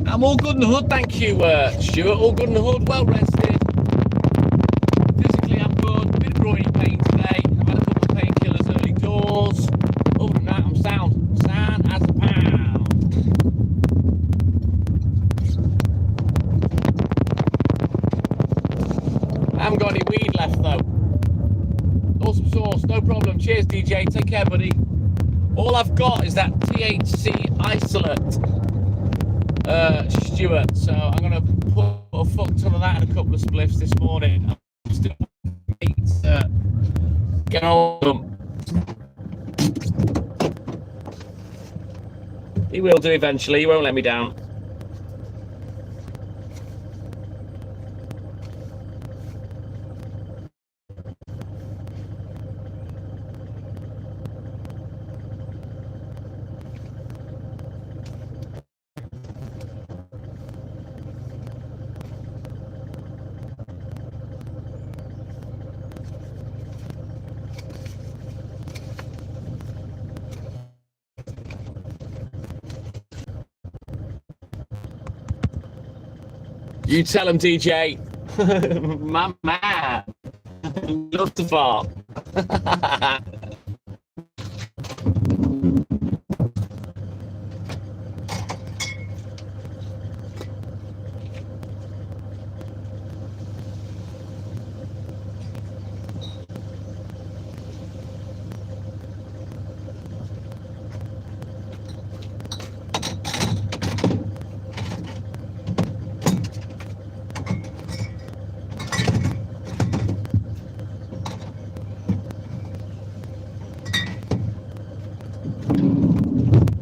I'm all good in the hood, thank you, Stuart. All good in the hood, well rested. Physically, I'm good. Bit of groin pain today. I've had a couple of painkillers early doors. Other than that, I'm sound. Sound as a pound. I haven't got any weed left, though. Awesome sauce, no problem. Cheers, DJ. Take care, buddy. All I've got is that THC isolate. Stuart, so I'm going to put a fuck ton of that in a couple of spliffs this morning. I'm still get on them. He will do eventually, he won't let me down. You tell him, DJ. My man. Love to fart.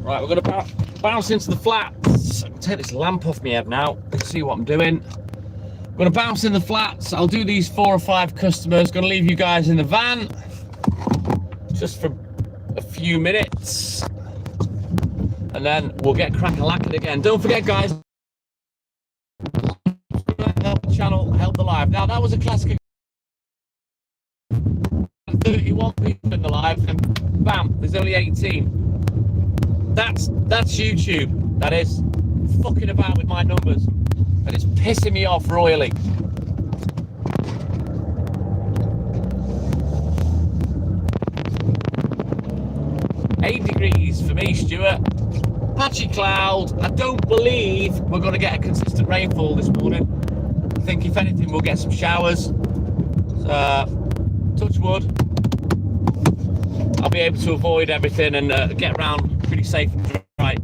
Right, we're going to bounce into the flats. Take this lamp off my head now. Let's see what I'm doing. I'm going to bounce in the flats. I'll do these 4 or 5 customers. Going to leave you guys in the van just for a few minutes. And then we'll get crack-a-lacking again. Don't forget, guys, help the channel, help the live. Now, that was a classic. 31 people in the live, and bam, there's only 18. That's YouTube. That is fucking about with my numbers, and it's pissing me off royally. degrees for me, Stuart. Patchy cloud. I don't believe we're going to get a consistent rainfall this morning. I think if anything we'll get some showers. Touch wood. I'll be able to avoid everything and get around pretty safe and dry.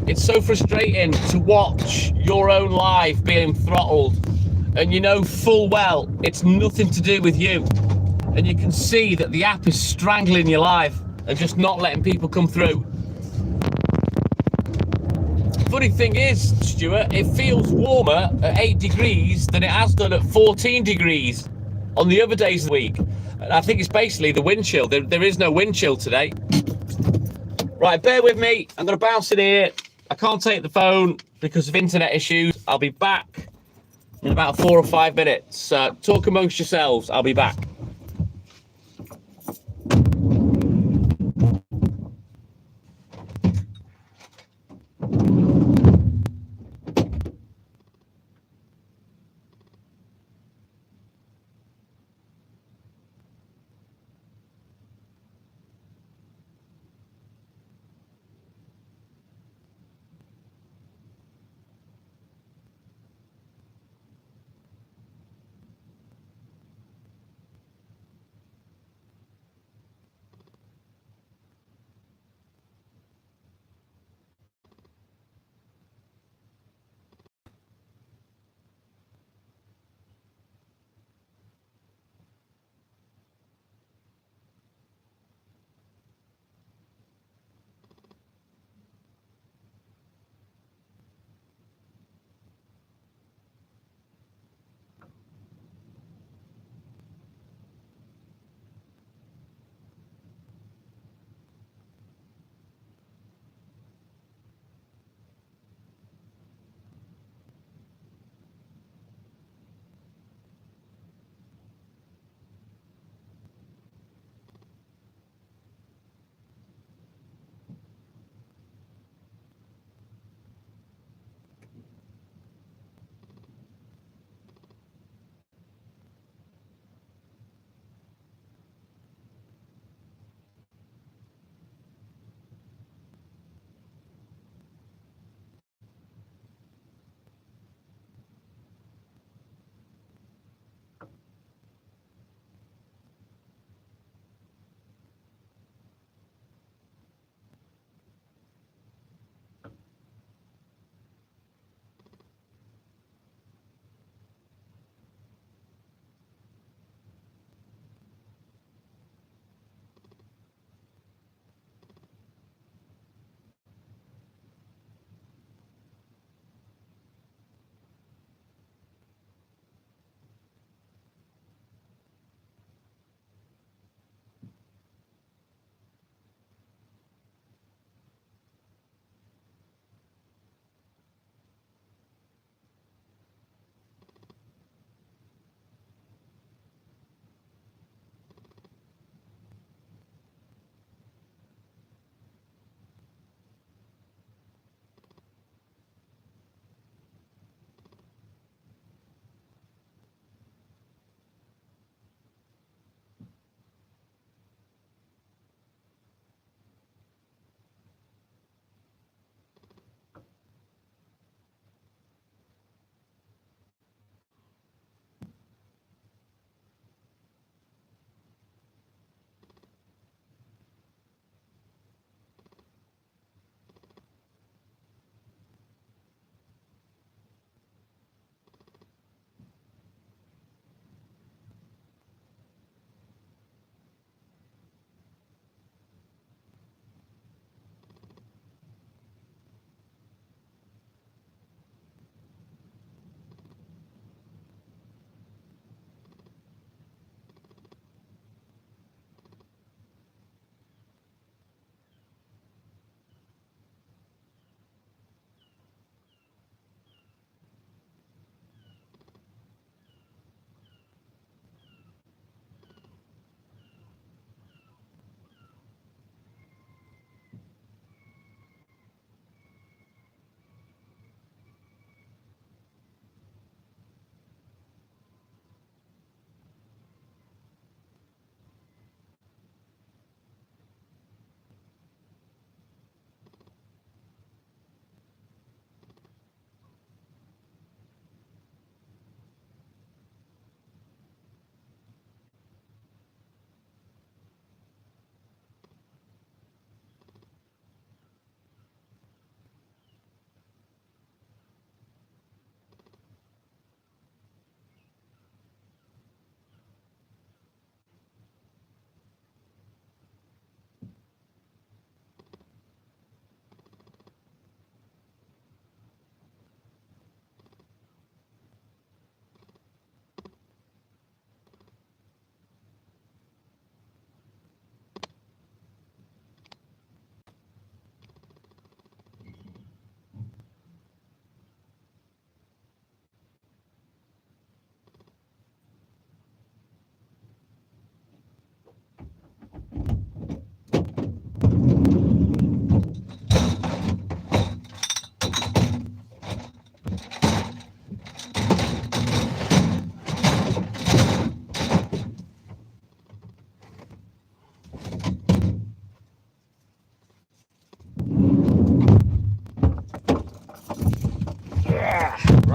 It's so frustrating to watch your own life being throttled, and you know full well it's nothing to do with you, and you can see that the app is strangling your life and just not letting people come through. Funny thing is, Stuart, it feels warmer at 8 degrees than it has done at 14 degrees on the other days of the week. And I think it's basically the wind chill. There is no wind chill today. Right, bear with me. I'm going to bounce in here. I can't take the phone because of internet issues. I'll be back in about 4 or 5 minutes. Talk amongst yourselves. I'll be back.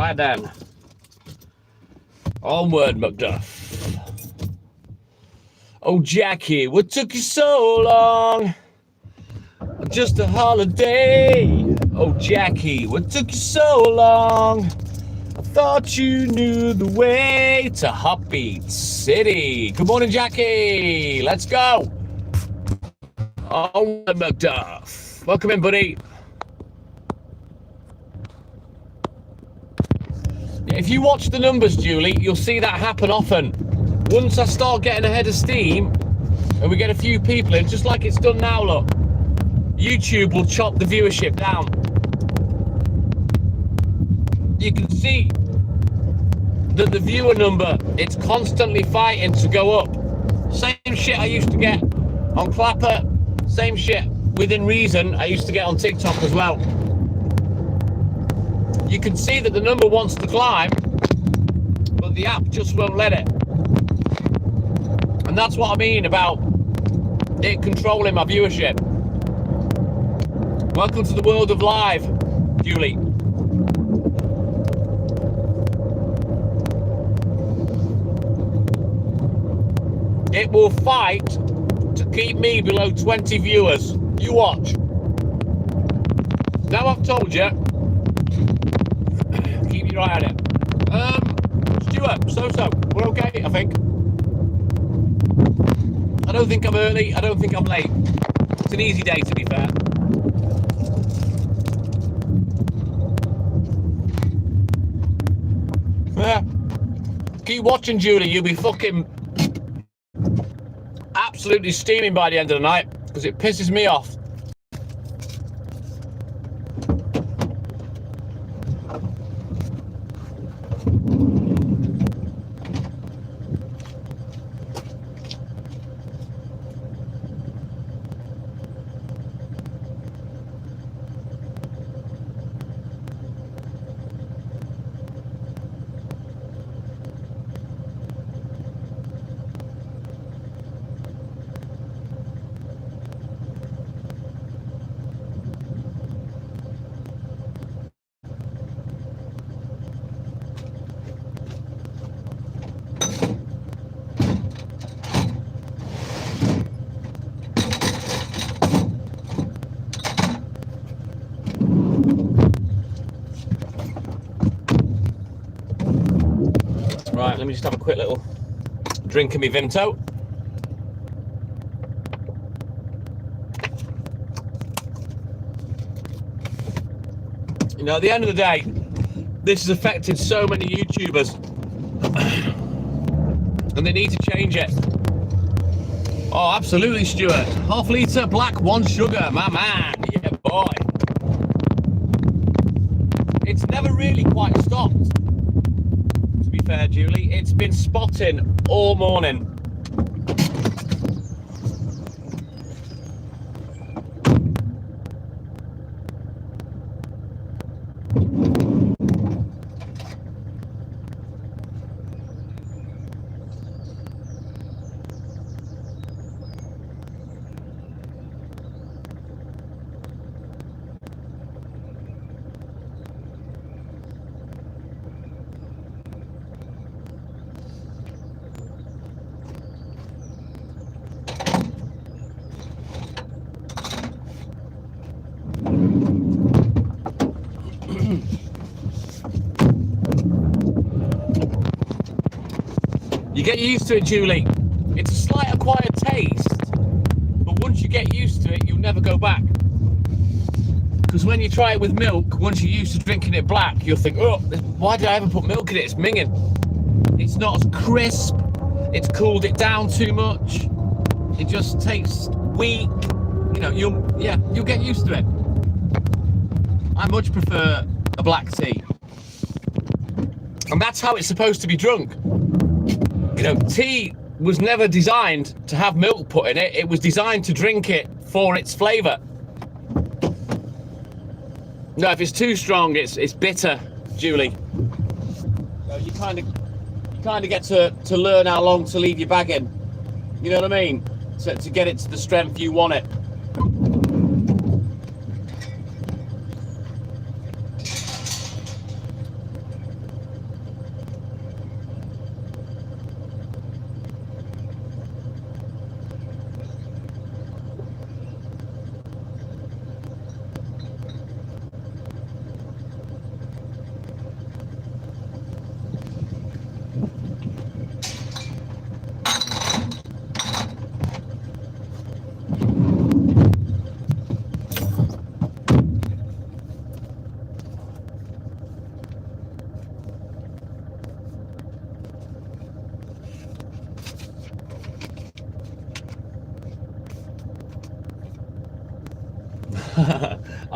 Right then. Onward, Macduff. Oh, Jackie, what took you so long? Just a holiday. Oh, Jackie, what took you so long? I thought you knew the way to Hopbeat City. Good morning, Jackie. Let's go. Onward, Macduff. Welcome in, buddy. If you watch the numbers, Julie, you'll see that happen often. Once I start getting ahead of steam and we get a few people in, just like it's done now, look, YouTube will chop the viewership down. You can see that the viewer number, it's constantly fighting to go up. Same shit I used to get on Clapper, same shit within reason I used to get on TikTok as well. You can see that the number wants to climb, but the app just won't let it. And that's what I mean about it controlling my viewership. Welcome to the world of live, Julie. It will fight to keep me below 20 viewers. You watch. Now I've told you, keep your eye on it. Stuart, so. We're okay, I think. I don't think I'm early. I don't think I'm late. It's an easy day, to be fair. Yeah. Keep watching, Julie. You'll be fucking absolutely steaming by the end of the night because it pisses me off. Right, let me just have a quick little drink of my Vimto. You know, at the end of the day, this has affected so many YouTubers and they need to change it. Oh, absolutely, Stuart. Half litre, black, 1 sugar, my man. Yeah, boy. It's never really quite stopped. To be fair, Julie, it's been spotting all morning. You get used to it, Julie. It's a slight acquired taste, but once you get used to it, you'll never go back. Because when you try it with milk, once you're used to drinking it black, you'll think, oh, why did I ever put milk in it? It's minging. It's not as crisp. It's cooled it down too much. It just tastes weak. You know, you'll get used to it. I much prefer a black tea. And that's how it's supposed to be drunk. You know, tea was never designed to have milk put in it. It was designed to drink it for its flavour. No, if it's too strong, it's bitter, Julie. So you kind of get to learn how long to leave your bag in. You know what I mean? To get it to the strength you want it.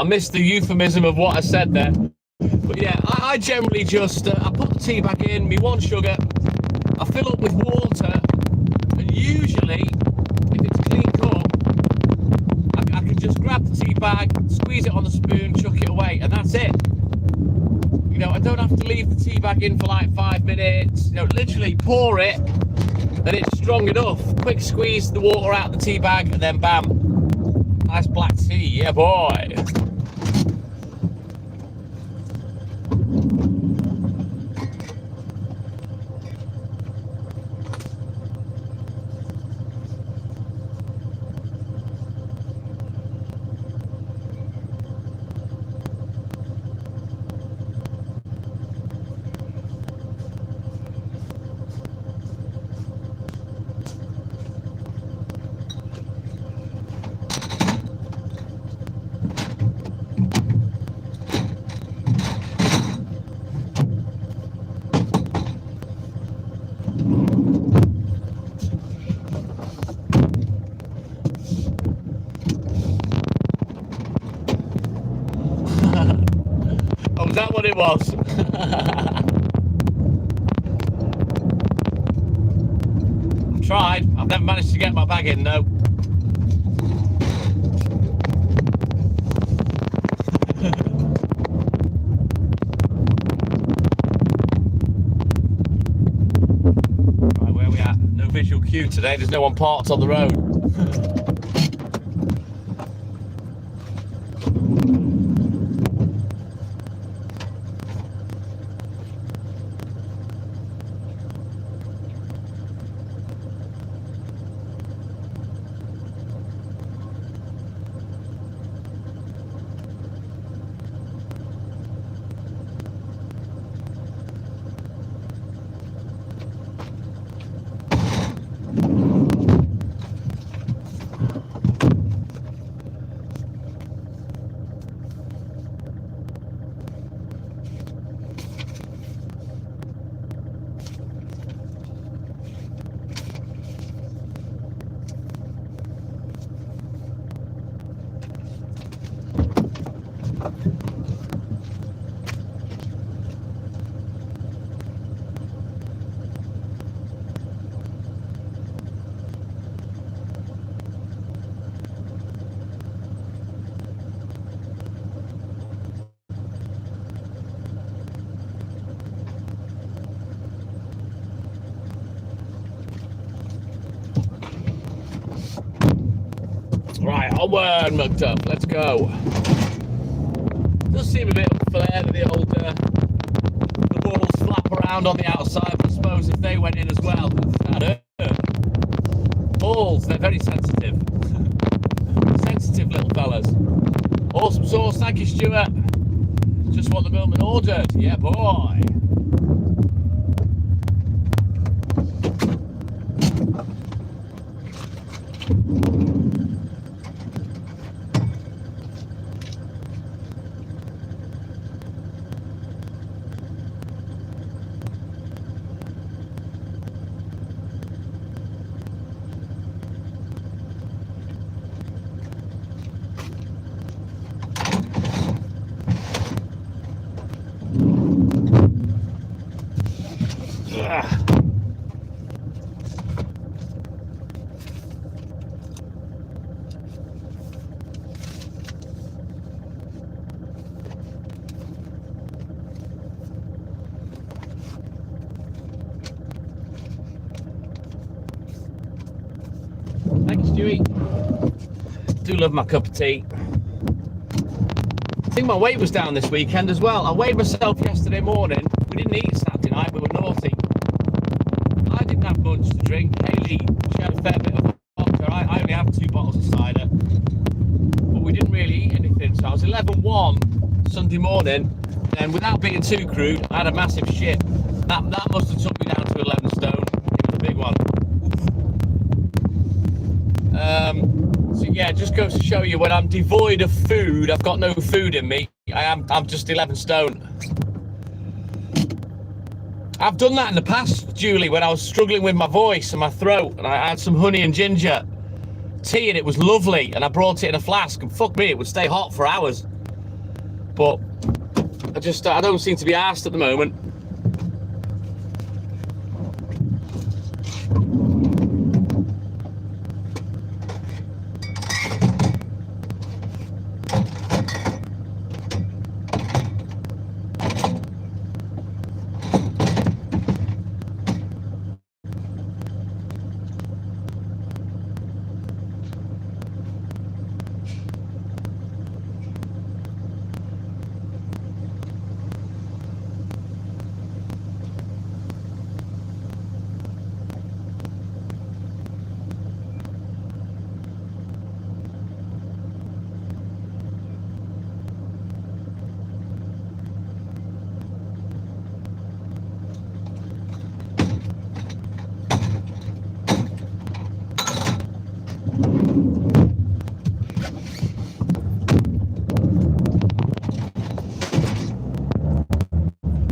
I missed the euphemism of what I said there. But yeah, I generally just, I put the tea bag in, me 1 sugar, I fill up with water, and usually, if it's clean cut, I can just grab the tea bag, squeeze it on the spoon, chuck it away, and that's it. You know, I don't have to leave the tea bag in for like 5 minutes. You know, literally pour it, and it's strong enough. Quick squeeze the water out of the tea bag, and then bam. Nice black tea, yeah boy. Oh, was that what it was? I've tried. I've never managed to get my bag in, though. Right, where are we at? No visual cue today. There's no one parked on the road. Right, onward, mugged up. Let's go. Does seem a bit unfair that the balls flap around on the outside, but I suppose if they went in as well, that'd hurt. Balls, they're very sensitive. Sensitive little fellas. Awesome sauce, thank you, Stuart. Just what the milkman ordered. Yeah, boy. Thanks, Stewie. Do love my cup of tea. I think my weight was down this weekend as well. I weighed myself yesterday morning. We didn't eat Saturday night, we were naughty. I didn't have much to drink. Hayley, she had a fair bit of vodka. I only have 2 bottles of cider. But we didn't really eat anything. So I was 11-1 Sunday morning. And without being too crude, I had a massive shit. That must have took me down to 11 stone. It was a big one. So yeah, just goes to show you when I'm devoid of food, I've got no food in me. I'm just 11 stone. I've done that in the past, Julie, when I was struggling with my voice and my throat, and I had some honey and ginger tea, and it was lovely. And I brought it in a flask, and fuck me, it would stay hot for hours. But I don't seem to be asked at the moment.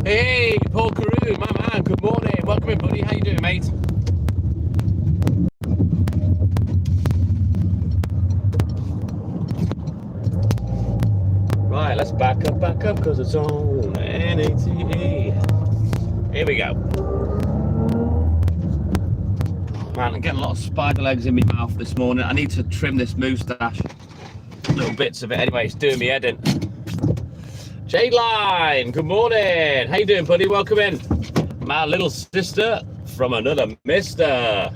Hey, Paul Carew, my man, good morning. Welcome in, buddy. How you doing, mate? Right, let's back up, because it's on NATE. Here we go. Man, I'm getting a lot of spider legs in my mouth this morning. I need to trim this moustache. Little bits of it. Anyway, it's doing me head in. Jade Line, good morning. How you doing, buddy? Welcome in. My little sister from another mister.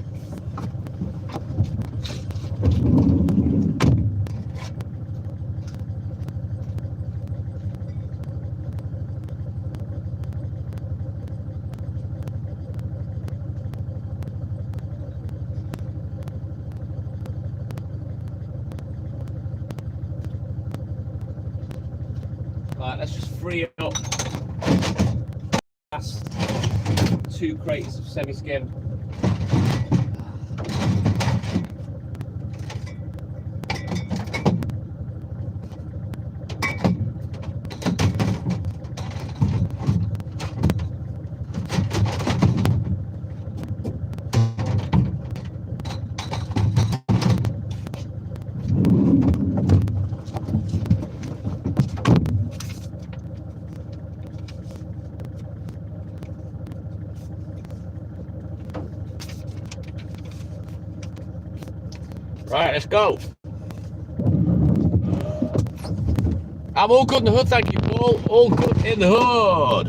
Right, let's just free up last 2 crates of semi-skim. Right, let's go. I'm all good in the hood, thank you, Paul. All good in the hood.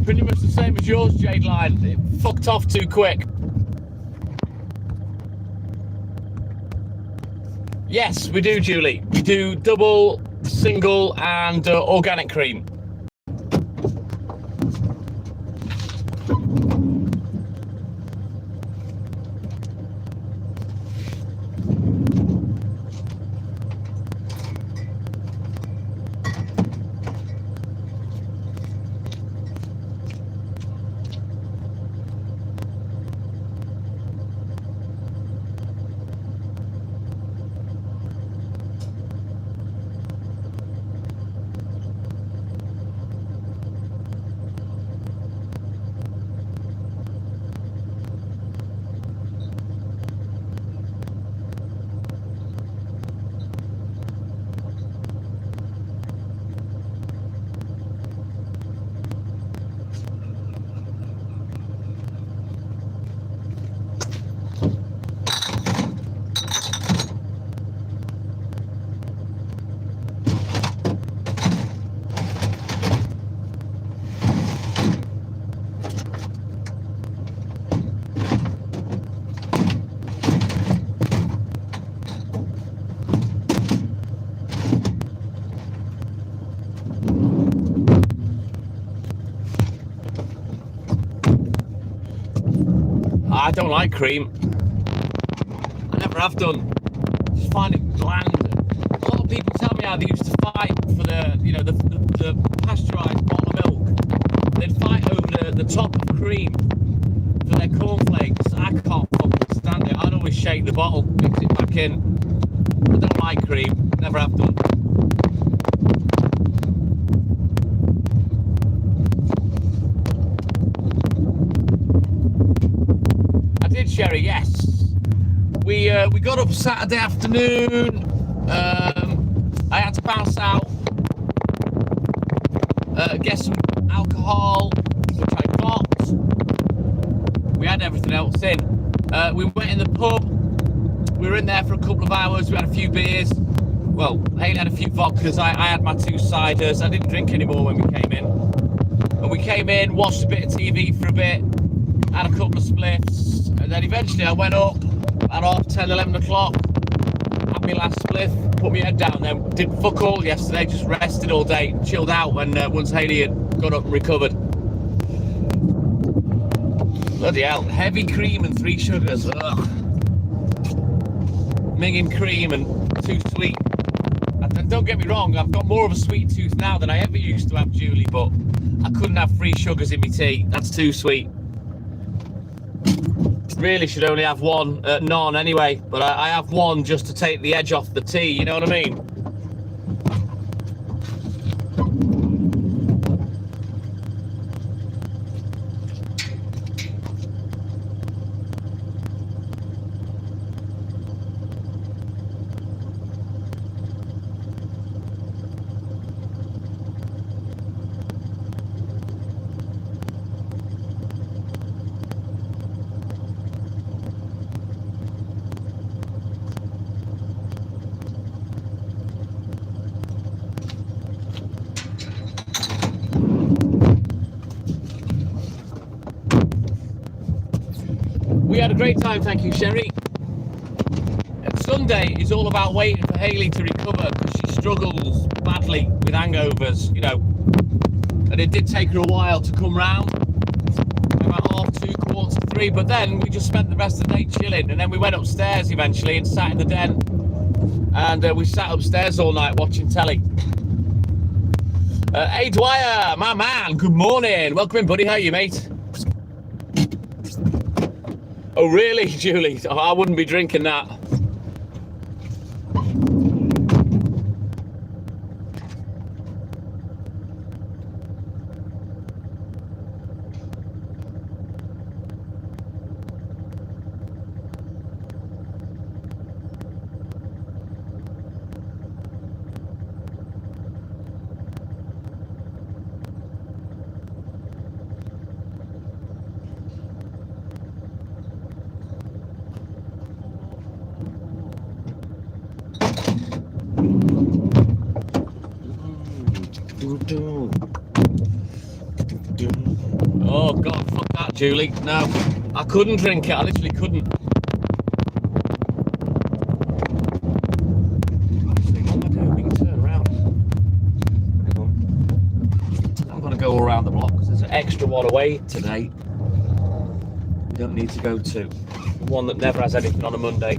Pretty much the same as yours, Jade Line. It fucked off too quick. Yes, we do, Julie. We do double, single, and organic cream. I don't like cream. I never have done. I just find it bland. A lot of people tell me how they used to fight for the, you know, the pasteurised bottle of milk. They'd fight over the top of cream for their cornflakes. I can't fucking stand it. I'd always shake the bottle, mix it back in. I don't like cream. Never have done. Sherry. Yes, we got up Saturday afternoon. I had to bounce out, get some alcohol, which I got. We had everything else in. We went in the pub. We were in there for a couple of hours. We had a few beers. Well, Haley had a few vodkas. I had my 2 ciders. I didn't drink anymore when we came in. And we came in, watched a bit of TV for a bit, had a couple of spliffs, and then eventually I went up at 10, 11 o'clock, had my last spliff, put my head down, then did fuck all yesterday, just rested all day, chilled out when once Haley had got up and recovered. Bloody hell, heavy cream and 3 sugars, ugh. Minging cream and too sweet. And don't get me wrong, I've got more of a sweet tooth now than I ever used to have, Julie, but I couldn't have 3 sugars in my tea. That's too sweet. Really should only have 1, none anyway, but I have 1 just to take the edge off the tea, you know what I mean? We had a great time, thank you, Sherry. And Sunday is all about waiting for Haley to recover because she struggles badly with hangovers, you know. And it did take her a while to come round, about 2:30, 2:45, but then we just spent the rest of the day chilling, and then we went upstairs eventually and sat in the den, and we sat upstairs all night watching telly. Hey Dwyer, my man, good morning. Welcome in, buddy. How are you, mate? Oh, really, Julie? Oh, I wouldn't be drinking that. Oh God, fuck that, Julie. No, I couldn't drink it. I literally couldn't. Actually, what am I doing? We can turn around. Hang on. I'm gonna go around the block because there's an extra one away today. We don't need to go to one that never has anything on a Monday.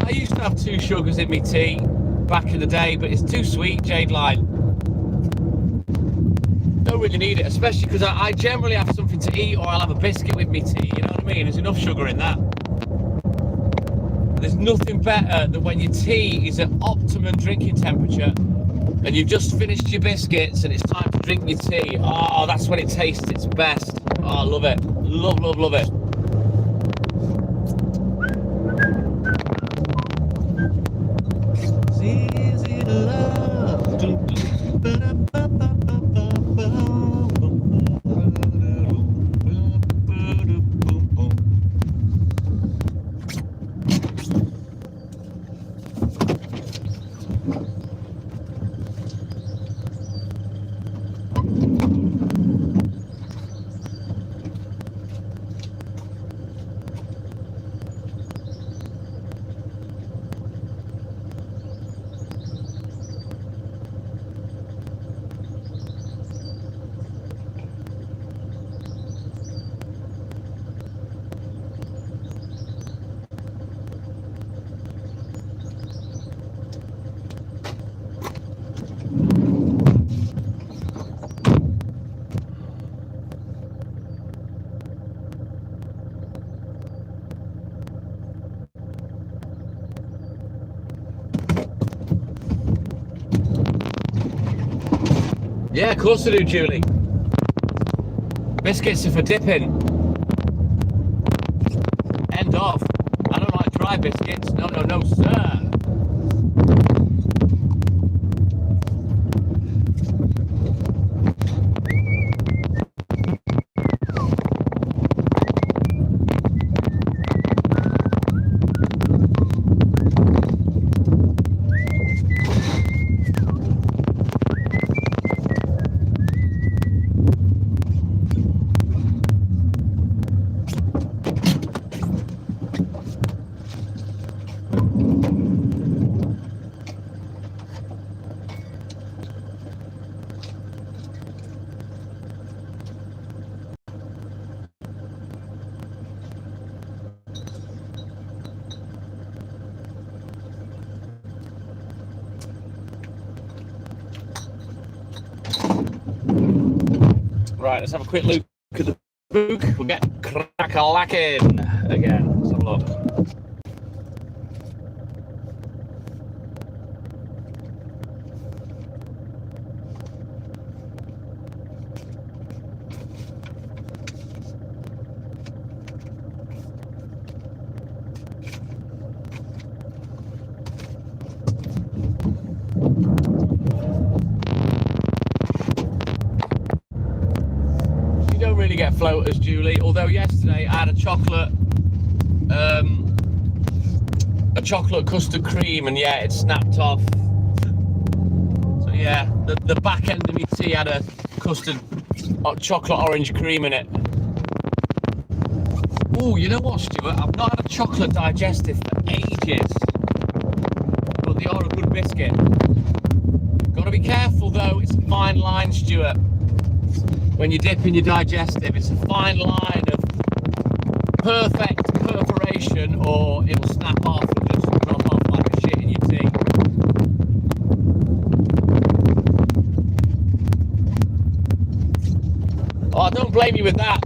I used to have 2 sugars in my tea back in the day, but it's too sweet, Jade Line. Don't really need it, especially because I generally have something to eat or I'll have a biscuit with my tea, you know what I mean? There's enough sugar in that. There's nothing better than when your tea is at optimum drinking temperature and you've just finished your biscuits and it's time to drink your tea. Oh, that's when it tastes its best. Oh, I love it. Love, love, love it. Easy to love. Yeah, of course I do, Julie. Biscuits are for dipping. End of. I don't like dry biscuits. No, no, no, sir. Right, let's have a quick look at the book. We'll get crack-a-lacking again. Let's have a look. Really get floaters, Julie, although yesterday I had a chocolate custard cream, and yeah, it snapped off. So yeah, the back end of my tea had a chocolate orange cream in it. Oh, you know what, Stuart, I've not had a chocolate digestive for ages, but they are a good biscuit. Gotta be careful though, it's a fine line, Stuart. When you dip in your digestive, it's a fine line of perfect perforation, or it'll snap off and just drop off like a shit in your tea. Oh, don't blame you with that.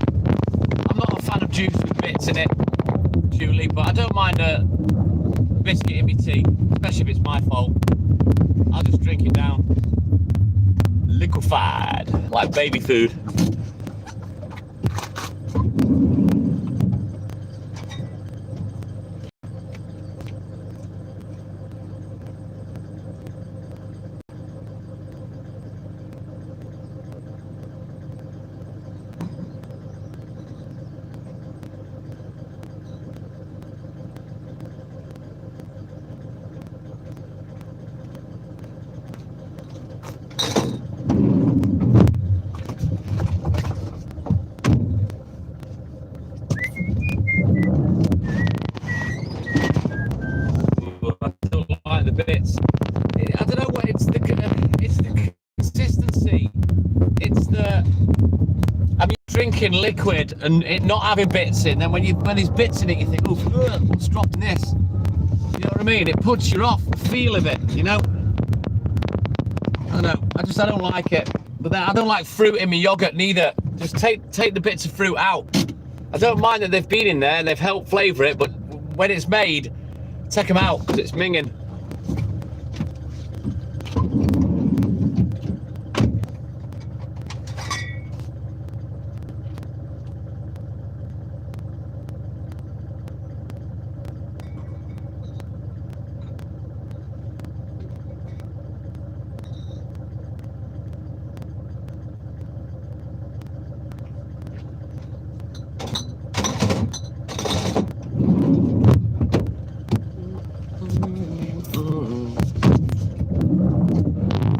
I'm not a fan of juice with bits in it, Julie, but I don't mind a biscuit in my tea, especially if it's my fault. I'll just drink it down. Liquefied, like baby food. Bits. I don't know what it's the consistency. It's the drinking liquid and it not having bits in. Then when there's bits in it, you think, "Oof, what's dropping this?" You know what I mean? It puts you off the feel of it. You know. I don't know. I don't like it. But then I don't like fruit in my yogurt neither. Just take the bits of fruit out. I don't mind that they've been in there and they've helped flavour it, but when it's made, take them out because it's minging.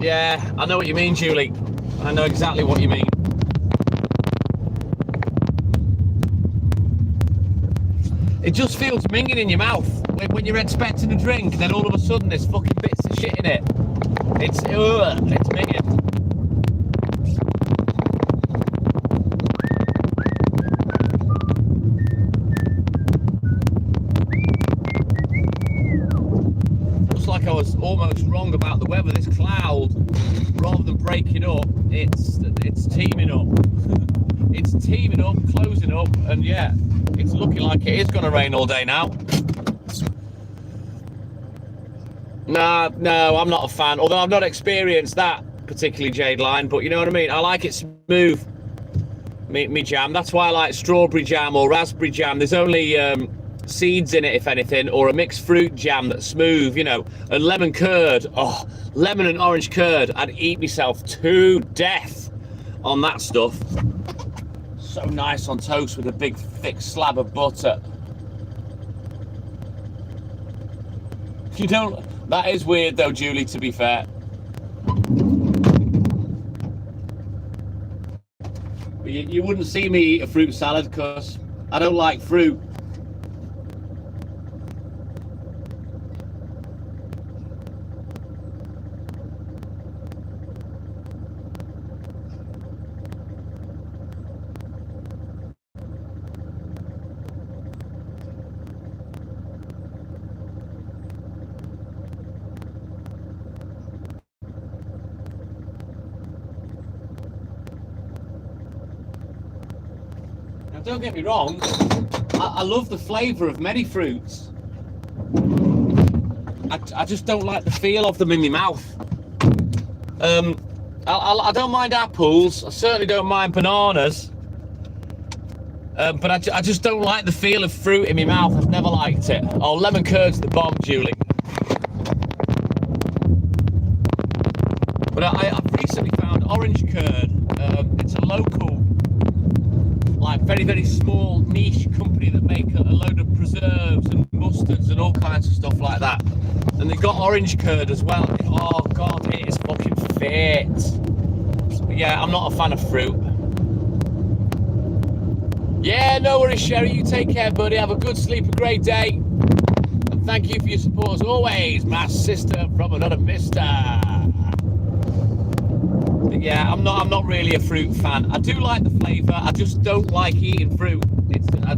Yeah, I know what you mean, Julie. I know exactly what you mean. It just feels minging in your mouth when you're expecting a drink, and then all of a sudden there's fucking bits of shit in it. It's minging. Like I was almost wrong about the weather. This cloud, rather than breaking up, it's teaming up. It's teaming up, closing up, and yeah, it's looking like it is going to rain all day now. No, I'm not a fan. Although I've not experienced that particularly Jade Line, but you know what I mean. I like it smooth. Me jam. That's why I like strawberry jam or raspberry jam. There's only seeds in it, if anything, or a mixed fruit jam that's smooth, you know. And lemon curd. Oh, lemon and orange curd. I'd eat myself to death on that stuff. So nice on toast with a big thick slab of butter. You don't. That is weird though, Julie, to be fair. But you wouldn't see me eat a fruit salad because I don't like fruit. Now, don't get me wrong, I love the flavour of many fruits. I just don't like the feel of them in my mouth. I don't mind apples. I certainly don't mind bananas. But I just don't like the feel of fruit in my mouth. I've never liked it. Oh, lemon curd's the bomb, Julie. But I've recently found orange curd. It's a local, like very, very small niche company that make a load of preserves and mustards and all kinds of stuff like that. And they've got orange curd as well. Oh God, it is fucking fit. But yeah, I'm not a fan of fruit. Yeah, no worries, Sherry. You take care, buddy. Have a good sleep, a great day. And thank you for your support as always, my sister from another mister. But yeah, I'm not really a fruit fan. I do like the flavour. I just don't like eating fruit. My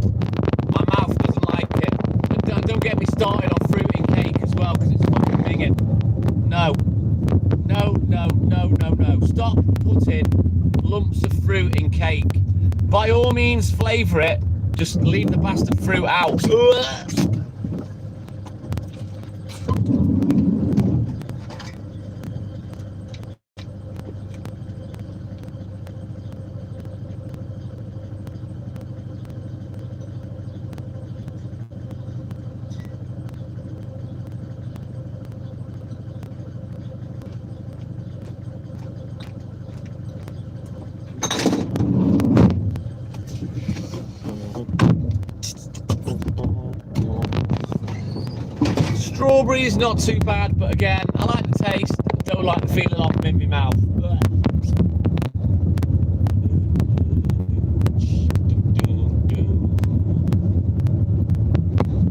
mouth doesn't like it. But don't get me started on fruit in cake as well, because it's fucking binging. No. No. Stop putting lumps of fruit in cake. By all means, flavour it. Just leave the bastard fruit out. Strawberries not too bad, but again, I like the taste. Don't like the feeling of them in my mouth.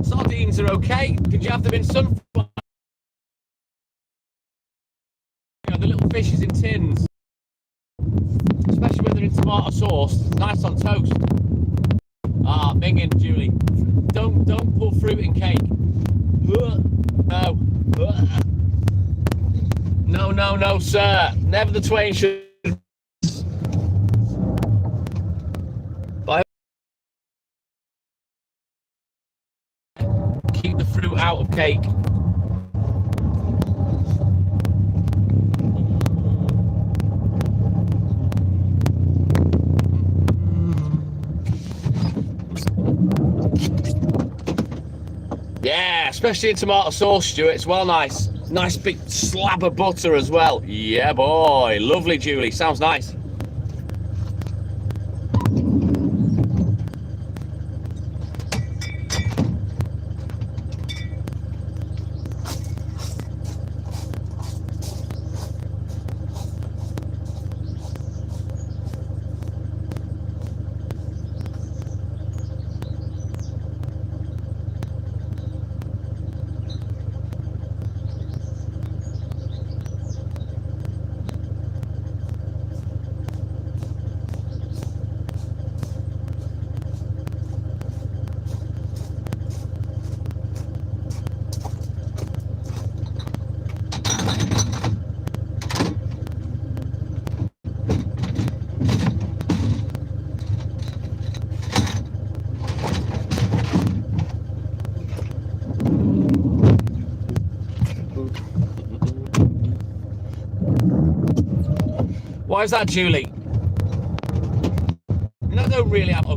Sardines are okay. Did you have them in sunflower? You know, the little fishes in tins, especially when they're in tomato sauce. Nice on toast. Ah, minging, Julie. Don't put fruit in cake. No, sir. Never the twain should. Keep the fruit out of cake. Yeah, especially in tomato sauce, Stuart. It's well nice. Nice big slab of butter as well. Yeah, boy. Lovely, Julie. Sounds nice. Why is that, Julie? I don't really have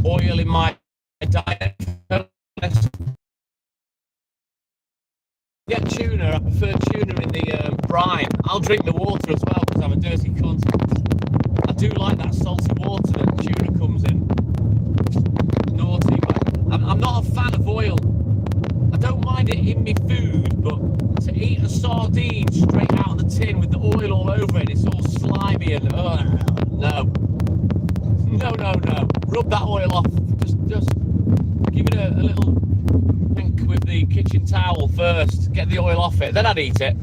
oil in my diet. Yeah, tuna. I prefer tuna in the brine. I'll drink the water as well because I'm a dirty cunt. I do like that salty water that tuna comes in. Naughty, but I'm not a fan of oil. I don't mind it in my food, but to eat a sardine straight out of the tin with the oil all over it, it's all slimy and no. No. Rub that oil off. Just give it a little wink with the kitchen towel first. Get the oil off it, then I'd eat it.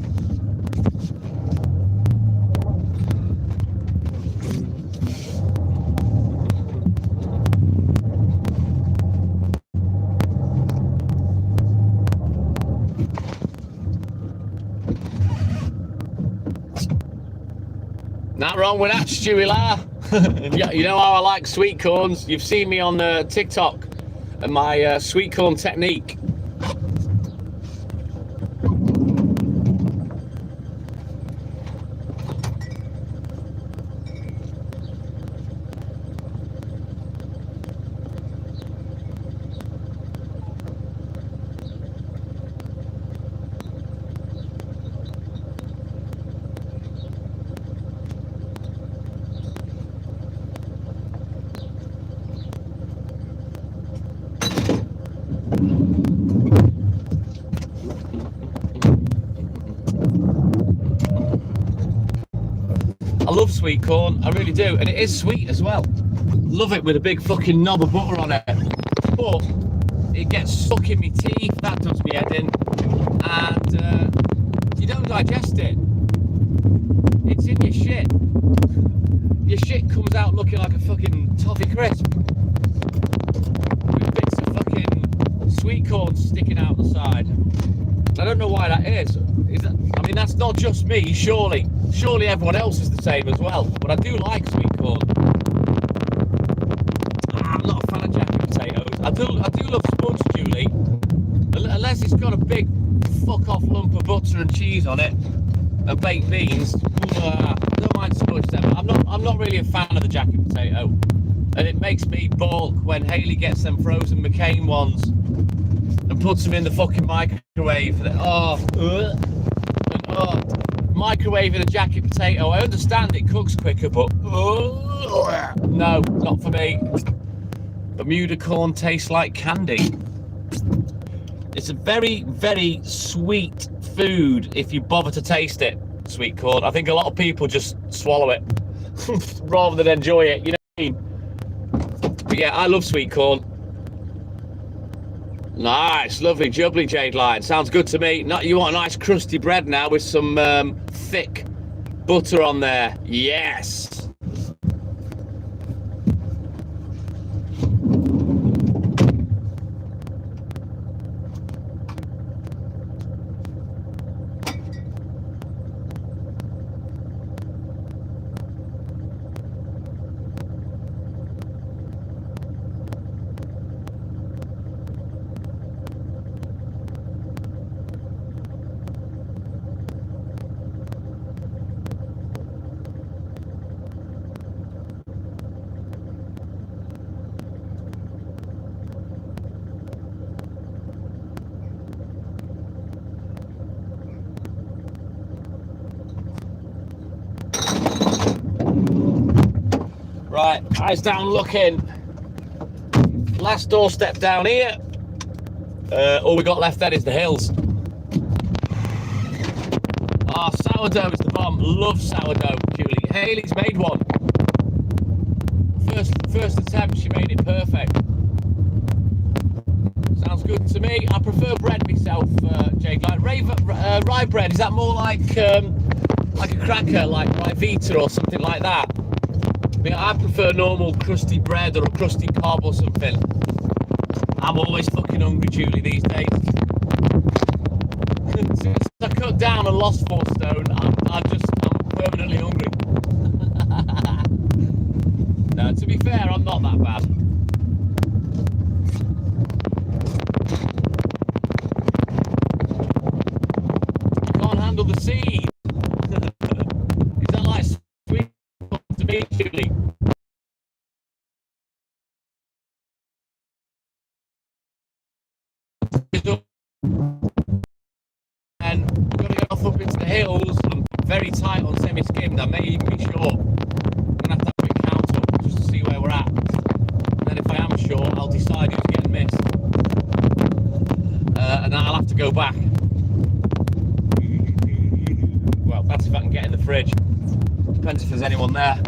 Not wrong with that, Stewie La. You know how I like sweet corns. You've seen me on TikTok and my sweet corn technique. I love sweet corn, I really do, and it is sweet as well. Love it with a big fucking knob of butter on it. But it gets stuck in my teeth, that does me head in, and you don't digest it. It's in your shit. Your shit comes out looking like a fucking toffee crisp with bits of fucking sweet corn sticking out the side. I don't know why that is. I mean, that's not just me, surely everyone else is the same as well, but I do like sweet corn. I'm not a fan of jacket potatoes. I do love sponge, Julie, unless it's got a big fuck off lump of butter and cheese on it and baked beans. I don't mind sponge them. I'm not really a fan of the jacket potato, and it makes me balk when Hayley gets them frozen McCain ones and puts them in the fucking microwave. Microwaving a jacket potato. I understand it cooks quicker, but no, not for me. Bermuda corn tastes like candy. It's a very, very sweet food if you bother to taste it, sweet corn. I think a lot of people just swallow it rather than enjoy it, you know what I mean? But yeah, I love sweet corn. Nice, lovely, jubbly, Jade Line. Sounds good to me. You want a nice crusty bread now with some thick butter on there. Yes. Right, eyes down looking. Last doorstep down here. All we got left then is the hills. Ah, sourdough is the bomb. Love sourdough, Julie. Hayley's made one. First attempt, she made it perfect. Sounds good to me. I prefer bread myself, Jake. Like rye bread, is that more like a cracker, like Vita or something like that? I mean, I prefer normal crusty bread or a crusty cob or something. I'm always fucking hungry, Julie, these days. Since I cut down and lost 4 stone, I'm permanently hungry. No, to be fair, I'm not that bad. I can't handle the seed. Is that like very tight on semi-skimmed. I may even be short. I'm gonna have to have a count up just to see where we're at. And then if I am short, I'll decide who's getting missed. And I'll have to go back. Well, that's if I can get in the fridge. Depends if there's anyone there.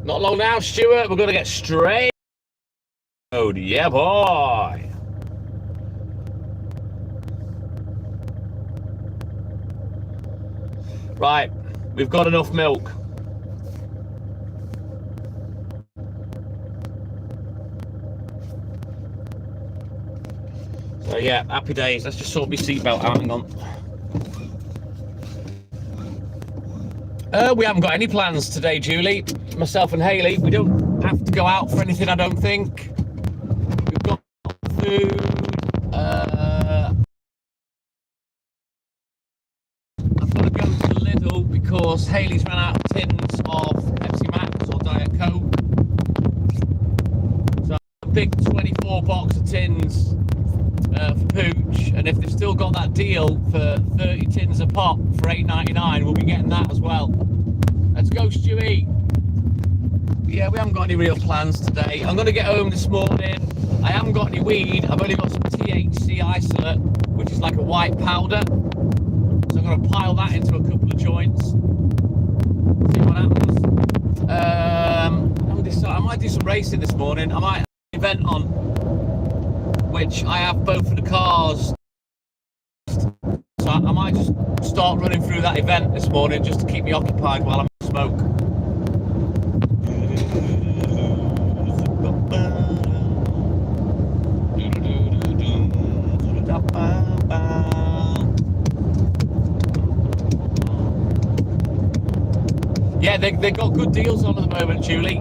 Not long now, Stuart. We're going to get straight. Oh, yeah, boy. Right, we've got enough milk. So, yeah, happy days. Let's just sort my seatbelt out. Hang on. We haven't got any plans today, Julie. Myself and Hayley, we don't have to go out for anything, I don't think. We've got food. I've got to go to the Lidl because Hayley's ran out of tins of Pepsi Max or Diet Coke. So a big 24 box of tins for Pooch, and if they've still got that deal for 30 tins a pop for $8.99, we'll be getting that as well. Let's go, Stewie. Yeah, we haven't got any real plans today. I'm going to get home this morning. I haven't got any weed. I've only got some THC isolate, which is like a white powder. So I'm going to pile that into a couple of joints. See what happens. I might do some racing this morning. I might have an event on, which I have both of the cars. So I might just start running through that event this morning just to keep me occupied while I'm in smoke. Yeah, they got good deals on at the moment, Julie.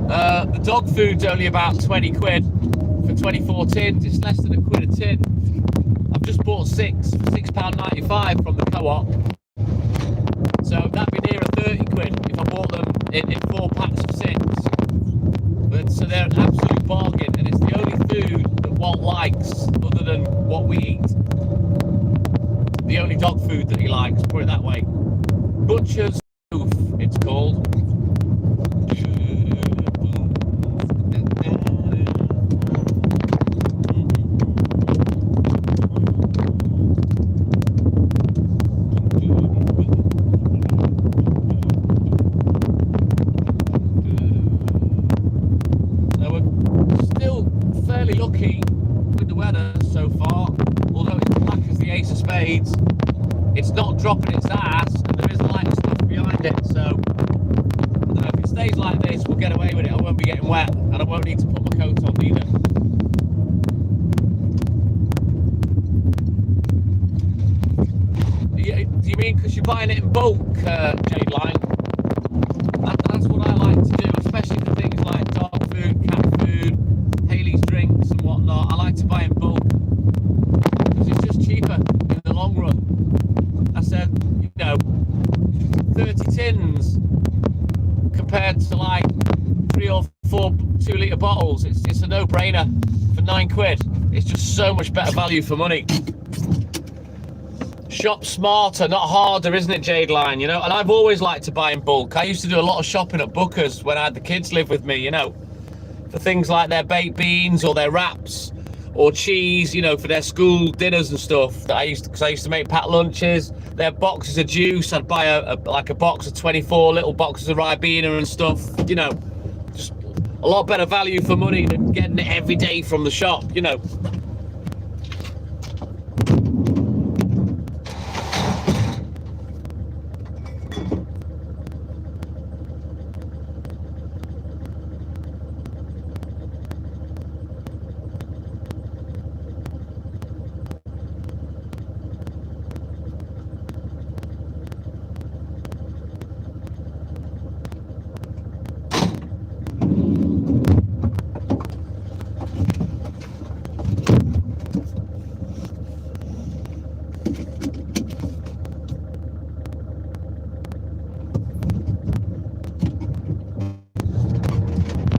The dog food's only about 20 quid for 24 tins. It's less than a quid a tin. I've just bought 6 for £6.95 from the co-op. So that'd be nearer 30 quid if I bought them in 4 packs of 6. But, so they're an absolute bargain, and it's the only food that Walt likes other than what we eat. The only dog food that he likes, put it that way. Butcher's Hoof, it's called. It's not dropping its ass, and there is light stuff behind it, so I don't know, if it stays like this, we'll get away with it. I won't be getting wet, and I won't need to put my coat on either. Do you mean because you're buying it in bulk, Jade Line? That's what I like to do, especially for things like dog food, cat food, Hayley's drinks and whatnot. I like to buy in bulk because it's just cheaper in the long run. I said, 30 tins compared to like 3 or 4 2-litre bottles. It's a no-brainer for 9 quid. It's just so much better value for money. Shop smarter, not harder, isn't it, Jade Line? And I've always liked to buy in bulk. I used to do a lot of shopping at Booker's when I had the kids live with me, for things like their baked beans or their wraps or cheese, for their school dinners and stuff. Because I used to make packed lunches. Their boxes of juice, I'd buy a box of 24 little boxes of Ribena and stuff. a lot better value for money than getting it every day from the shop, you know.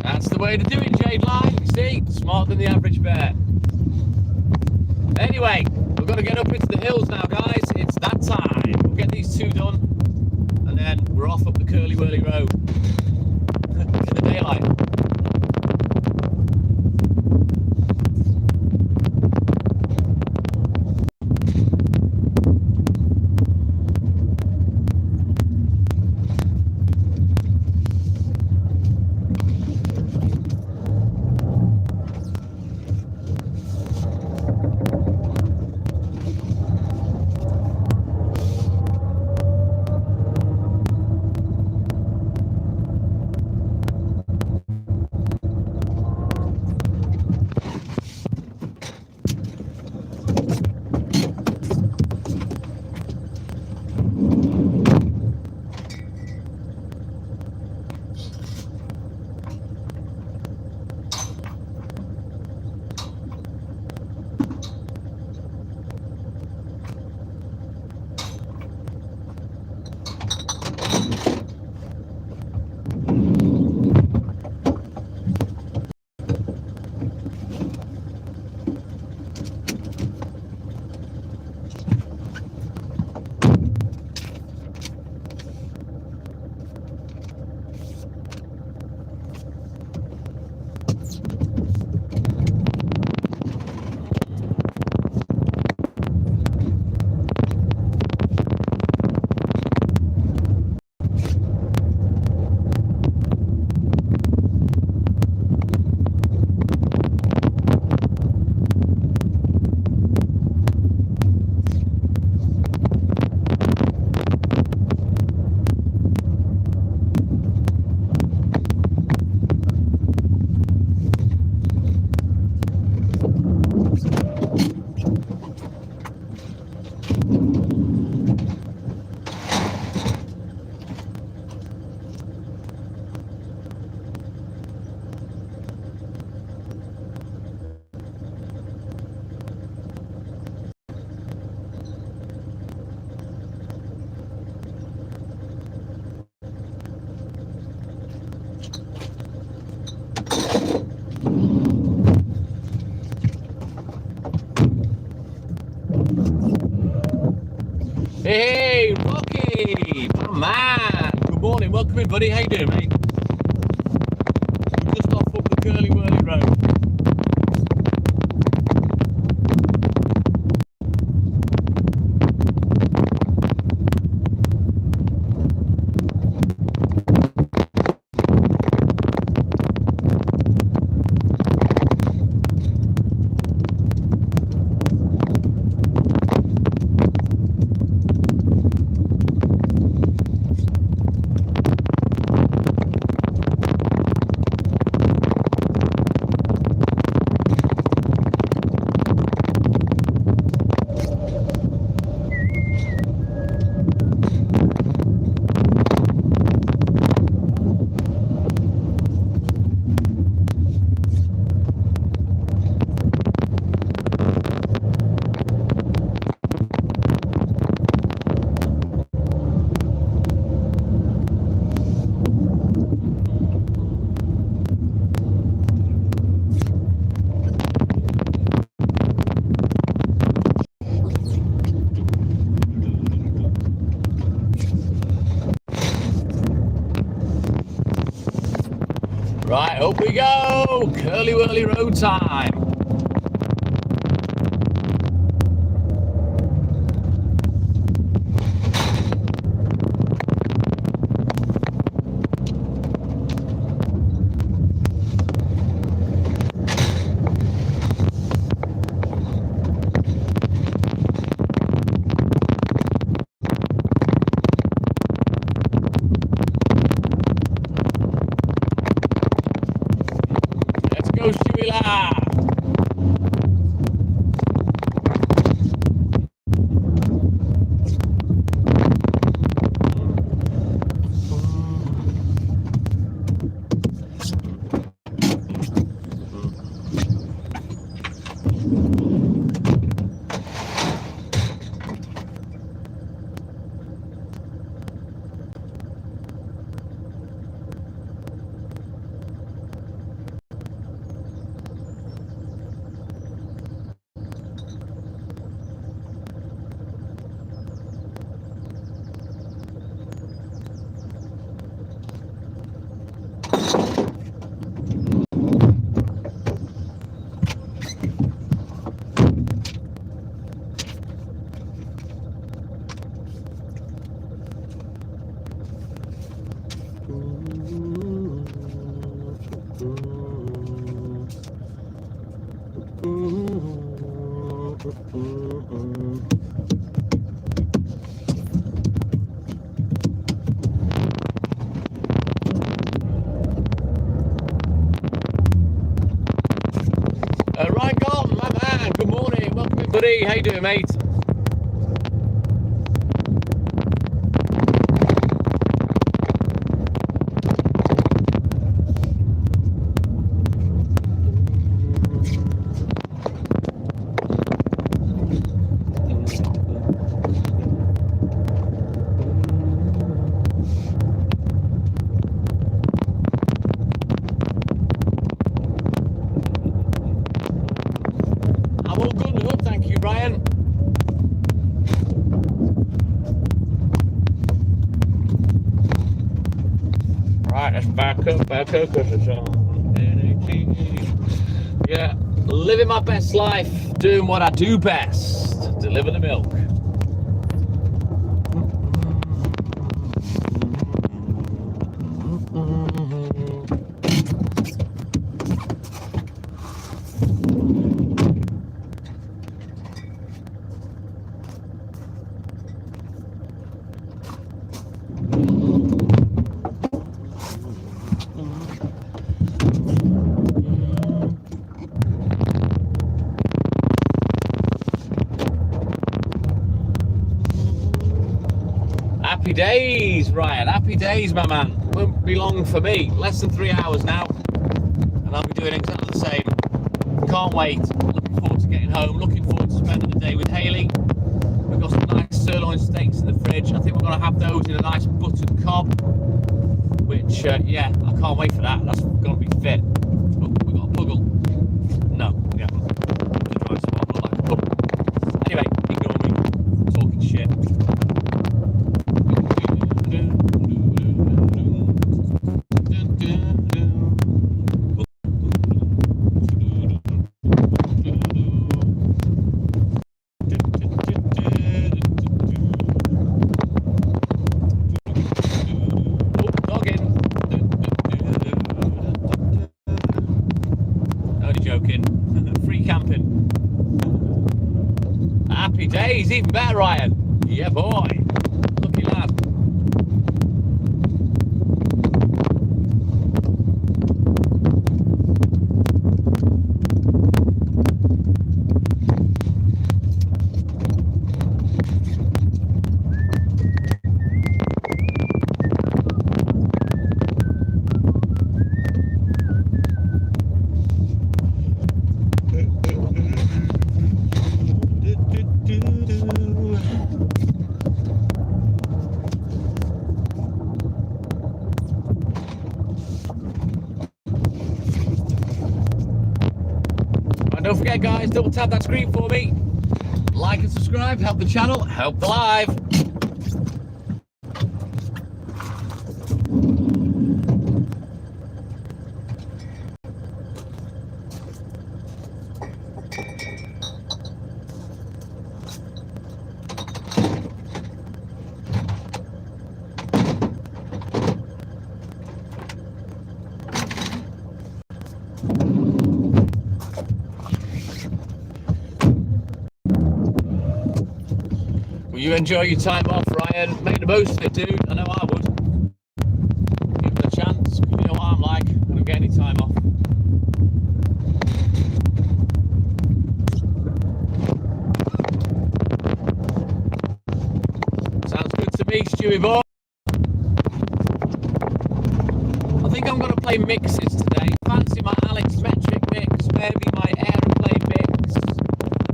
That's the way to do it, Jade Line. You see, smarter than the average bear. Anyway, we've got to get up into the hills now, guys. It's that time. We'll get these two done, and then we're off up the Curly Whirly Road in the daylight. Hey, Rocky, my man. Good morning, welcome in, buddy. How you doing, mate? We're just off up the Curly Whirly Road. Right, up we go. Curly Whirly Road time. Ryan Garton, my man, good morning, welcome everybody, how you doing, mate? I'm all good and good, thank you, Ryan. Right, let's back up, cause it's on energy. Yeah, living my best life, doing what I do best, deliver the milk. Happy days, Ryan. Happy days, my man. Won't be long for me. Less than 3 hours now. And I'll be doing exactly the same. Can't wait. Looking forward to getting home. Looking forward to spending the day with Hayley. We've got some nice sirloin steaks in the fridge. I think we're going to have those in a nice buttered cob. Which, yeah, I can't wait for that. That's going to be fit. Oh, we've got a puggle. No, we haven't. The dry spot look like a puggle. Anyway, ignore me. Talking shit. Free camping. Happy days, even better, Ryan. Yeah, boy. Lucky lad. Don't forget, guys, double tap that screen for me. Like and subscribe, help the channel, help the live. Will you enjoy your time off, Ryan? Make the most of it, dude. I know I would. Give it a chance. You know what I'm like. I don't get any time off. Sounds good to me, Stewie boy. I think I'm going to play mixes today. Fancy my Alex Metric mix, maybe my Aeroplane mix,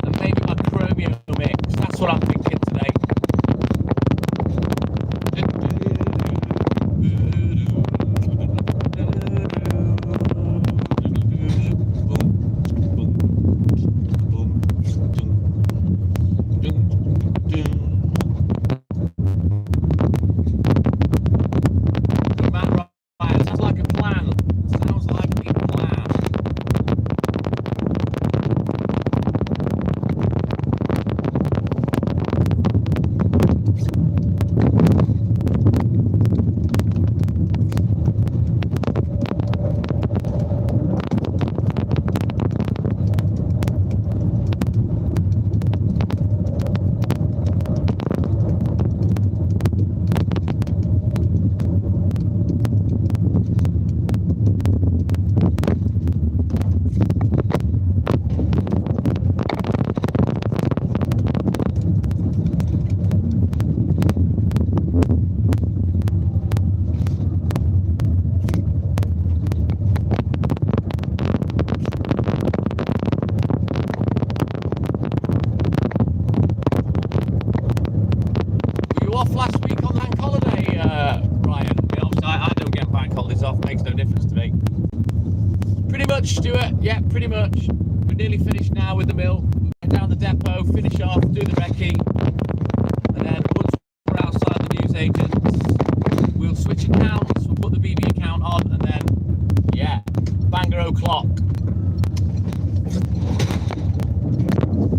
and maybe my Chromio mix. That's what I'm thinking today. Sounds like a plan. Sounds much, Stuart. Yeah, pretty much. We're nearly finished now with the mill. Get down the depot, finish off, do the recce, and then once we're outside the newsagents, we'll switch accounts. We'll put the BB account on, and then yeah, banger o'clock.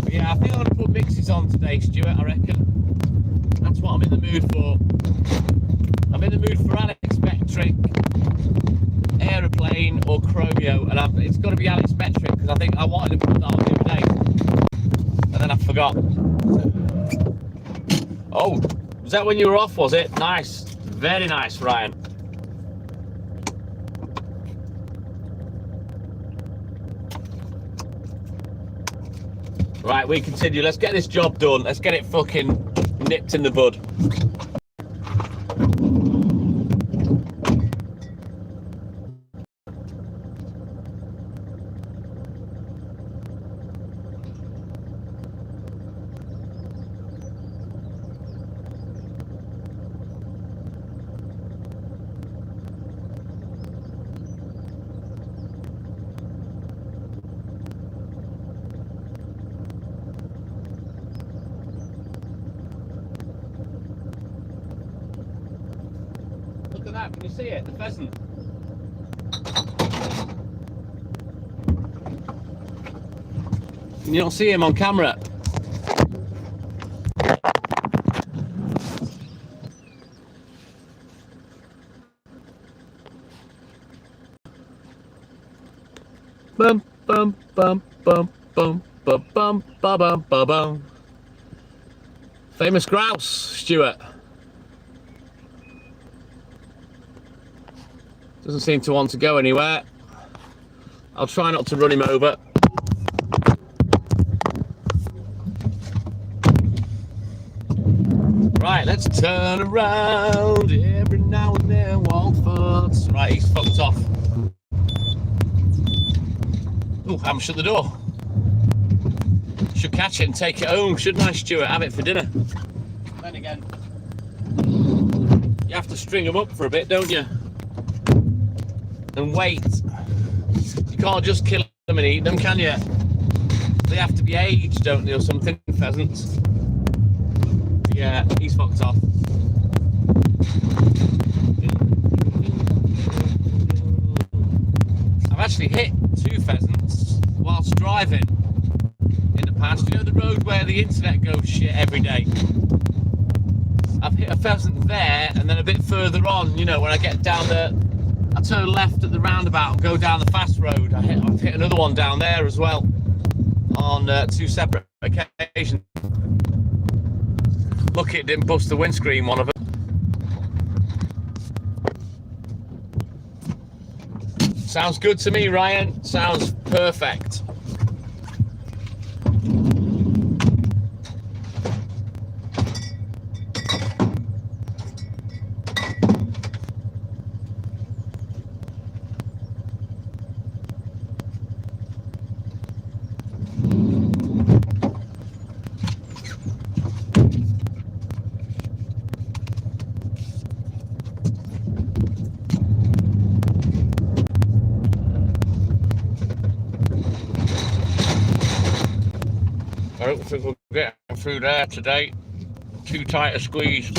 But yeah, I think I'm gonna put mixes on today, Stuart. I reckon that's what I'm in the mood for. I'm in the mood for Alex Metric, Aeroplane, or Chromio, and it's got to be Alex Metric because I think I wanted to put that on the other day, and then I forgot. Oh, was that when you were off? Was it? Nice, very nice, Ryan. Right, we continue. Let's get this job done. Let's get it fucking nipped in the bud. Look at that, can you see it? The pheasant. You don't see him on camera. Bum bum bum bum bum bum bum bum bum bum. Famous grouse, Stuart. Doesn't seem to want to go anywhere. I'll try not to run him over. Right, let's turn around every now and then, Walford. Right, he's fucked off. Oh, I haven't shut the door. Should catch it and take it home, shouldn't I, Stuart? Have it for dinner. Then again, you have to string them up for a bit, don't you? And wait. You can't just kill them and eat them, can you? They have to be aged, don't they, or something, pheasants? Yeah, he's fucked off. I've actually hit 2 pheasants whilst driving in the past. You know the road where the internet goes shit every day? I've hit a pheasant there, and then a bit further on, you know, when I get down I turn left at the roundabout and go down the fast road. I've hit another one down there as well on 2 separate occasions. Lucky it didn't bust the windscreen, one of them. Sounds good to me, Ryan. Sounds perfect. I don't think we'll get through there today. Too tight a squeeze.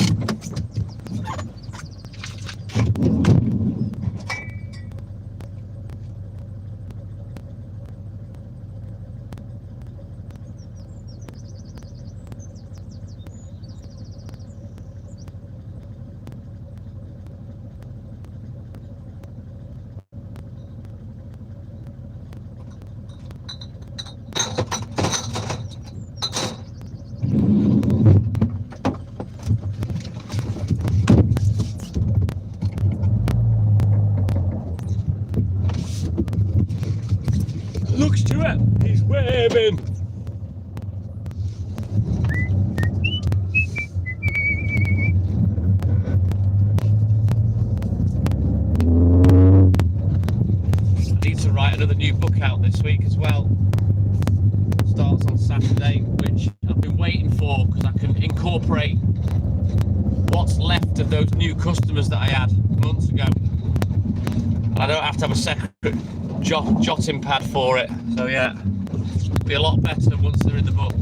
Look, Stuart, he's waving. I need to write another new book out this week as well. Starts on Saturday, which I've been waiting for because I can incorporate what's left of those new customers that I had months ago. I don't have to have a separate jotting pad for it. So yeah, it'll be a lot better once they're in the book.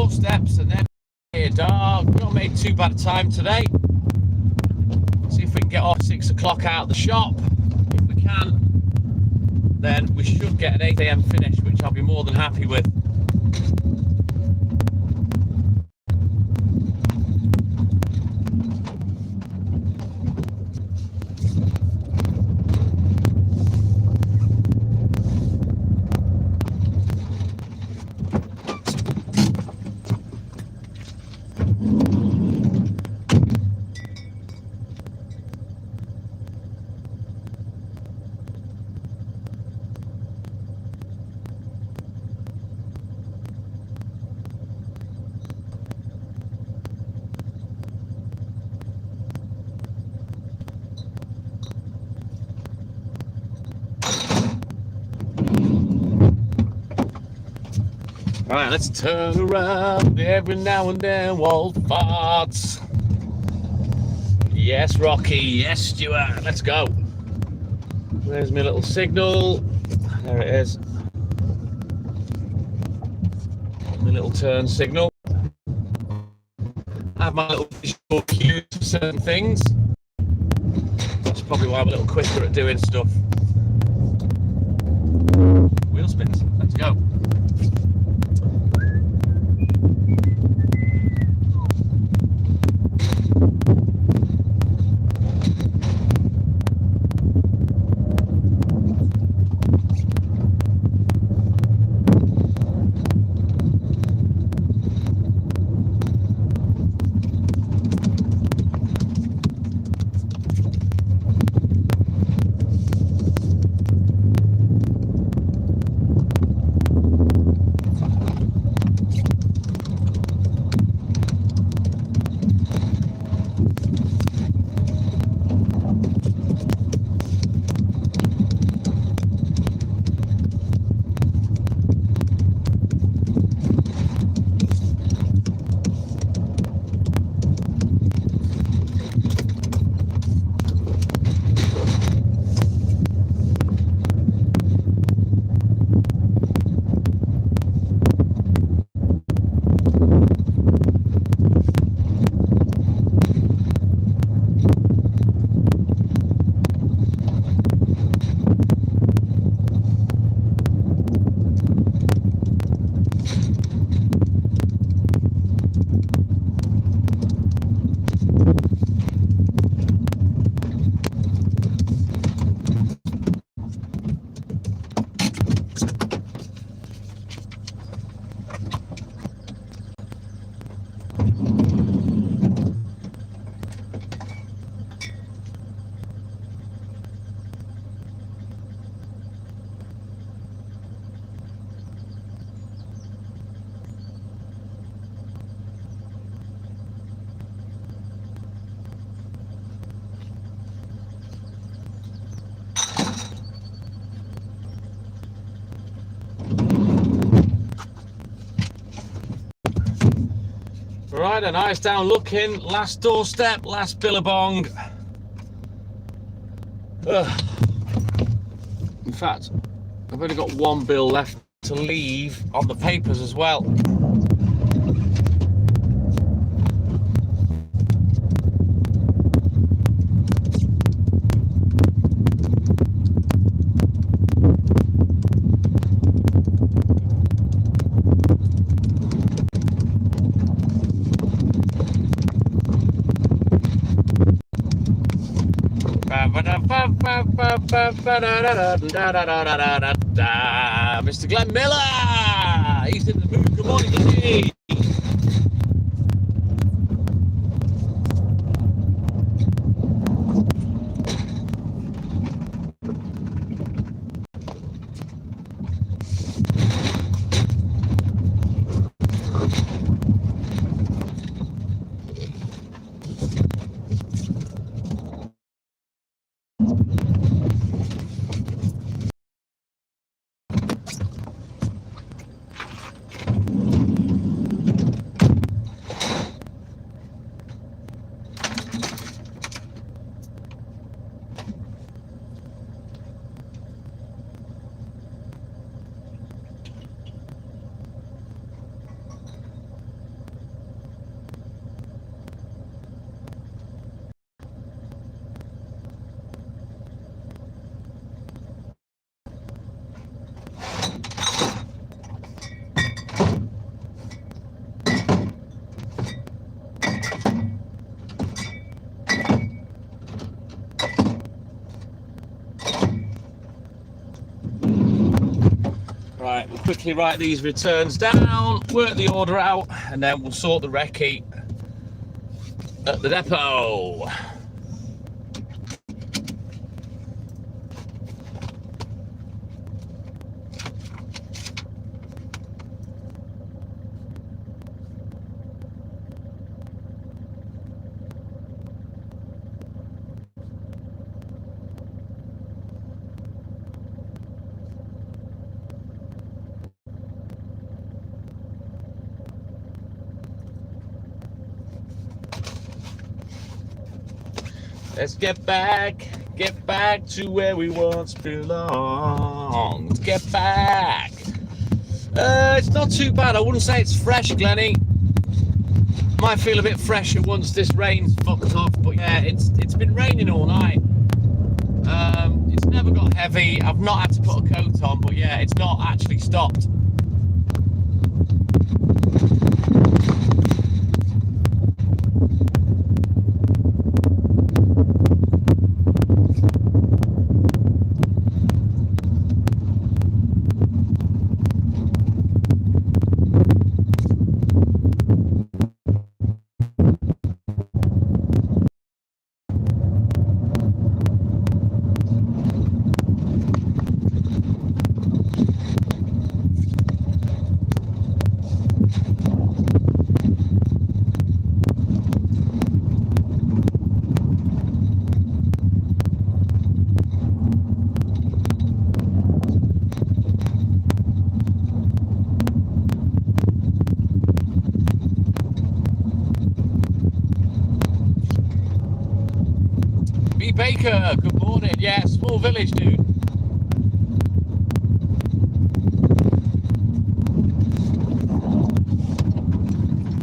Steps and then here, dog. We've not made too bad a time today. See if we can get off 6 o'clock out the shop. If we can, then we should get an 8 a.m. finish, which I'll be more than happy with. Right, let's turn around every now and then, Walt farts. Yes, Rocky. Yes, Stuart. Let's go. There's my little signal. There it is. My little turn signal. I have my little visual cues for certain things. That's probably why I'm a little quicker at doing stuff. Wheel spins. Let's go. Right, a nice down looking, last doorstep, last billabong. In fact, I've only got one bill left to leave on the papers as well. Mr. Glenn Miller, he's in the mood. Good morning, Glenn. Right, we'll quickly write these returns down, work the order out, and then we'll sort the recce at the depot. Let's get back to where we once belonged. Get back. It's not too bad. I wouldn't say it's fresh, Glenny. Might feel a bit fresher once this rain's fucked off, but yeah, it's been raining all night. It's never got heavy. I've not had to put a coat on, but yeah, it's not actually stopped. Baker, good morning. Yeah, small village, dude.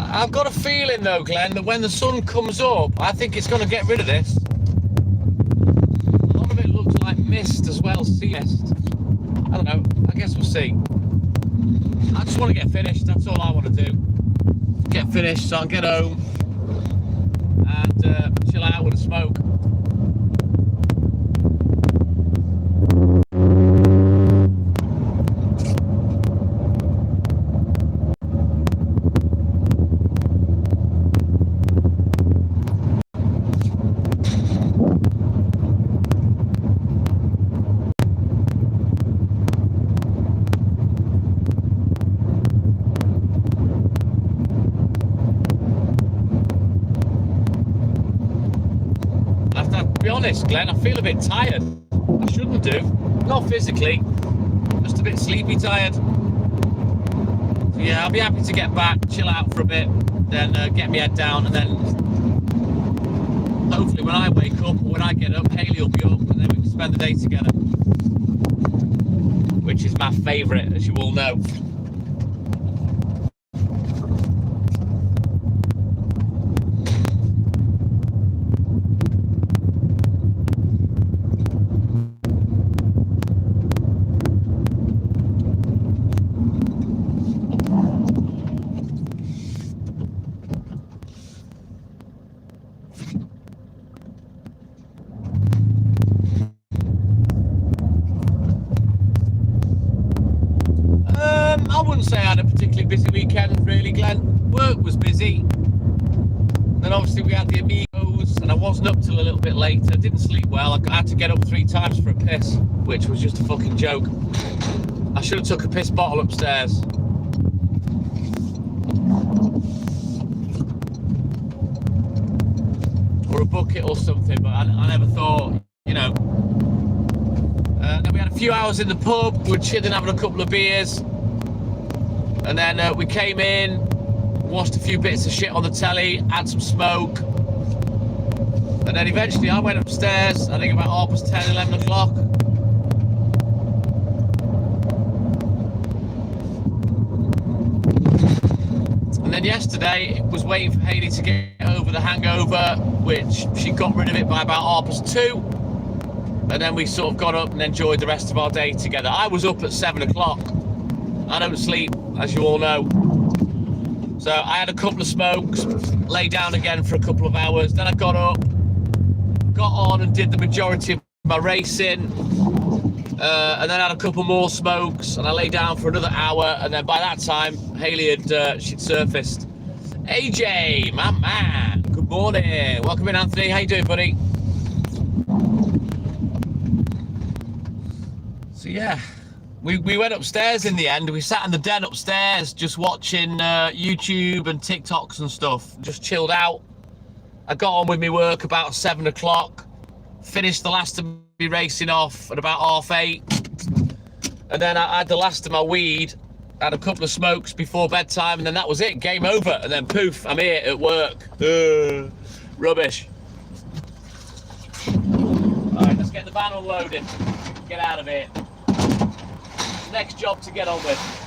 I've got a feeling though, Glenn, that when the sun comes up, I think it's going to get rid of this. A lot of it looks like mist as well, sea mist. I don't know, I guess we'll see. I just want to get finished, that's all I want to do. Get finished so I can get home and chill out with a smoke. Honest, Glenn, I feel a bit tired. I shouldn't do. Not physically, just a bit sleepy tired. So yeah, I'll be happy to get back, chill out for a bit, then get my head down, and then hopefully when I wake up or when I get up, Hayley will be up, and then we can spend the day together, which is my favourite, as you all know. wouldn't say I had a particularly busy weekend, really, Glenn. Work was busy. Then obviously we had the Amigos, and I wasn't up till a little bit later. Didn't sleep well. I had to get up 3 times for a piss, which was just a fucking joke. I should have took a piss bottle upstairs. Or a bucket or something, but I never thought, you know. Then we had a few hours in the pub. We were chilling, having a couple of beers. And then we came in, watched a few bits of shit on the telly, had some smoke. And then eventually I went upstairs, I think about 10, 11 o'clock. And then yesterday was waiting for Hayley to get over the hangover, which she got rid of it by about 2. And then we sort of got up and enjoyed the rest of our day together. I was up at 7 o'clock. I don't sleep, as you all know. So I had a couple of smokes, lay down again for a couple of hours. Then I got up, got on and did the majority of my racing. And then I had a couple more smokes and I lay down for another hour. And then by that time, Hayley she'd surfaced. AJ, my man, good morning. Welcome in, Anthony. How you doing, buddy? So yeah, we went upstairs in the end. We sat in the den upstairs just watching YouTube and TikToks and stuff. Just chilled out. I got on with my work about 7 o'clock. Finished the last of me racing off at about 8:30. And then I had the last of my weed. Had a couple of smokes before bedtime, and then that was it. Game over. And then poof, I'm here at work. Rubbish. All right, let's get the van unloaded. Get out of here. Next job to get on with.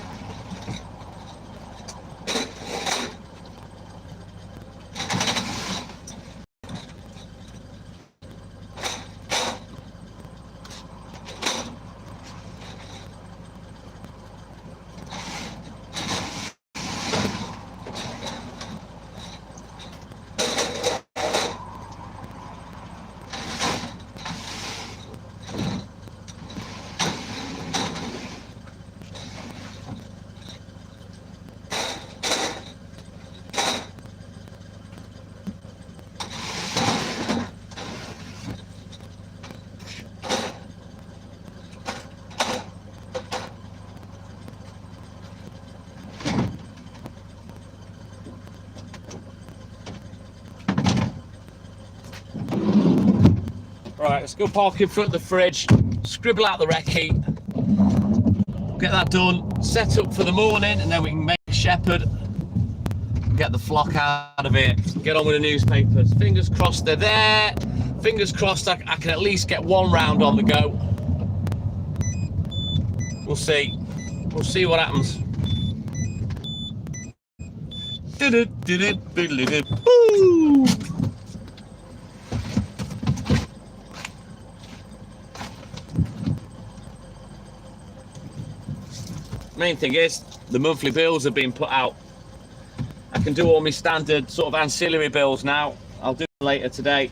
Right, let's go park in front of the fridge, scribble out the recce, get that done, set up for the morning, and then we can make a shepherd, get the flock out of it, get on with the newspapers. Fingers crossed they're there. Fingers crossed I can at least get one round on the go. We'll see. We'll see what happens. Woo! Main thing is the monthly bills have been put out. I can do all my standard sort of ancillary bills now. I'll do them later today.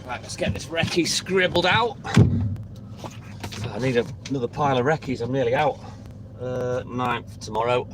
Right, let's get this recce scribbled out. I need another pile of recce's, I'm nearly out. 9th tomorrow.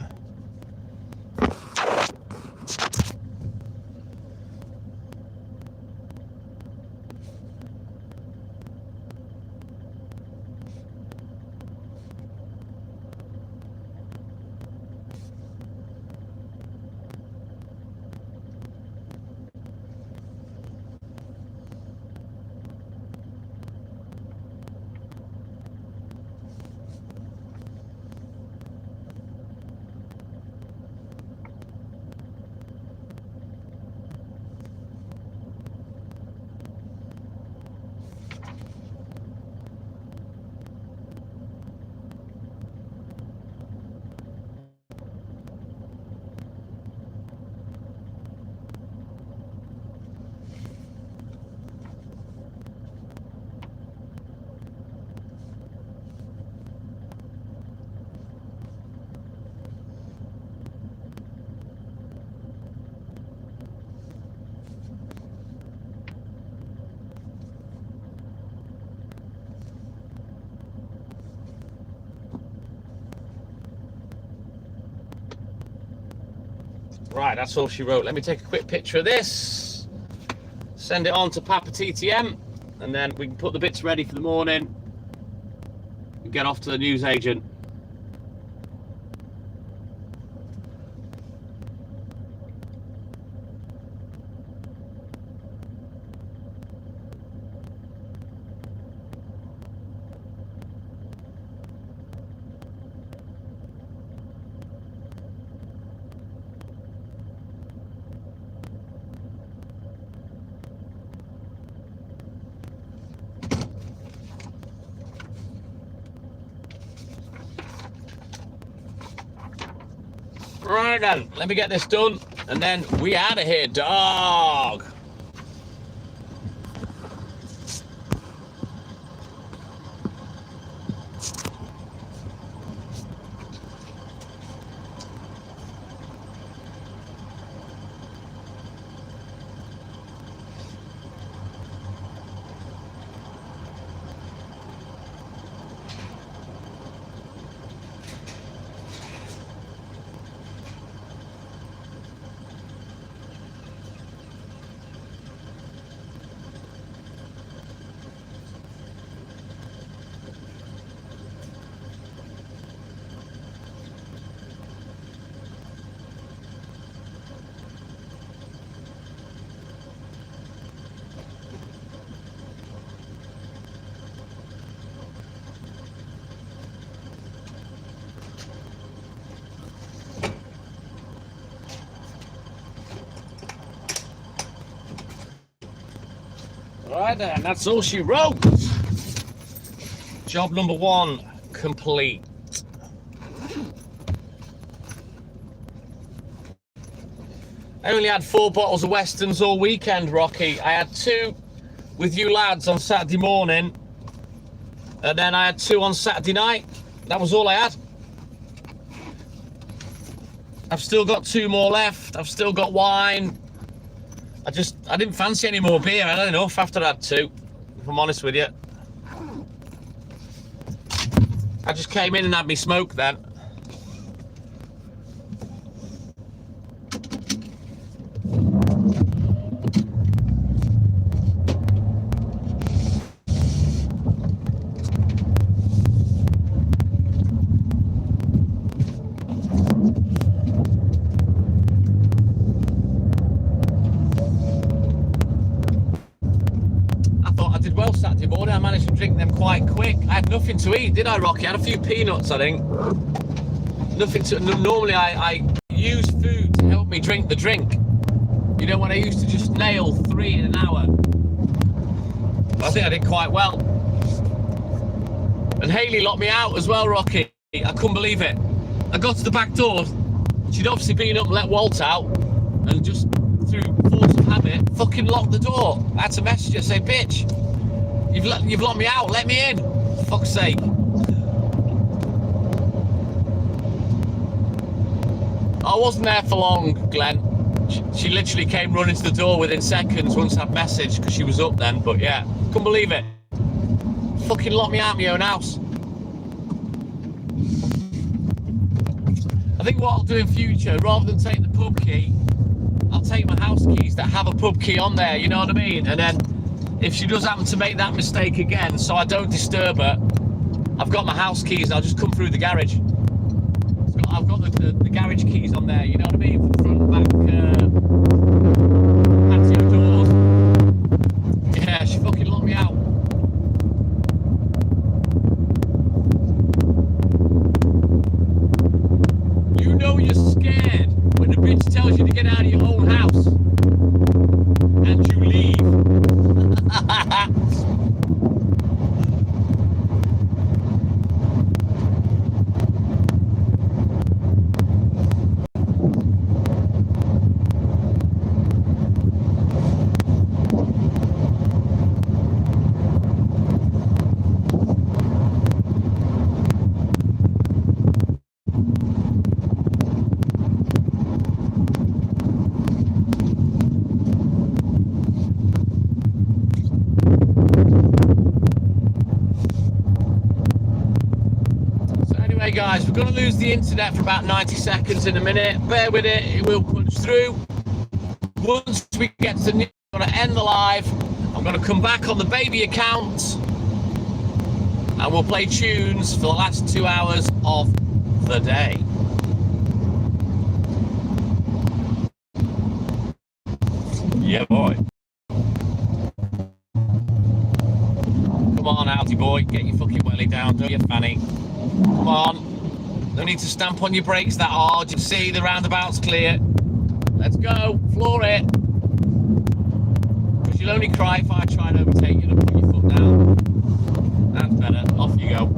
Right, that's all she wrote. Let me take a quick picture of this, send it on to Papa TTM, and then we can put the bits ready for the morning and get off to the newsagent. Right then, let me get this done, and then we out of here, dog. Right then, that's all she wrote. Job number 1 complete. I only had 4 bottles of Westerns all weekend, Rocky. I had 2 with you lads on Saturday morning, and then I had 2 on Saturday night. That was all I had. I've still got 2 more left. I've still got wine. I didn't fancy any more beer. I had enough after I had 2, if I'm honest with you. I just came in and had me smoke then. Saturday morning, I managed to drink them quite quick. I had nothing to eat, did I, Rocky? I had a few peanuts, I think. Nothing to. Normally, I use food to help me drink the drink. You know, when I used to just nail 3 in an hour. But I think I did quite well. And Hayley locked me out as well, Rocky. I couldn't believe it. I got to the back door. She'd obviously been up and let Walt out, and just through force of habit, fucking locked the door. I had to message her, say, bitch. You've locked me out, let me in. For fuck's sake. I wasn't there for long, Glenn. She literally came running to the door within seconds once I'd messaged, because she was up then, but yeah, couldn't believe it. Fucking locked me out of my own house. I think what I'll do in future, rather than take the pub key, I'll take my house keys that have a pub key on there, you know what I mean? And then if she does happen to make that mistake again, so I don't disturb her, I've got my house keys and I'll just come through the garage. I've got the garage keys on there, you know what I mean? For the front and back patio doors. Yeah, she fucking locked me out. You know you're scared when the bitch tells you to get out of your own house and you leave. Guys, we're going to lose the internet for about 90 seconds in a minute. Bear with it, it will punch through. Once we get to the, I'm going to end the live. I'm going to come back on the baby account and we'll play tunes for the last 2 hours of the day. Yeah, boy. Come on, Alty boy, get your fucking welly down, don't you, Fanny? Come on. No need to stamp on your brakes that hard. You see the roundabout's clear. Let's go, floor it. Because you'll only cry if I try and overtake you and put your foot down. That's better. Off you go.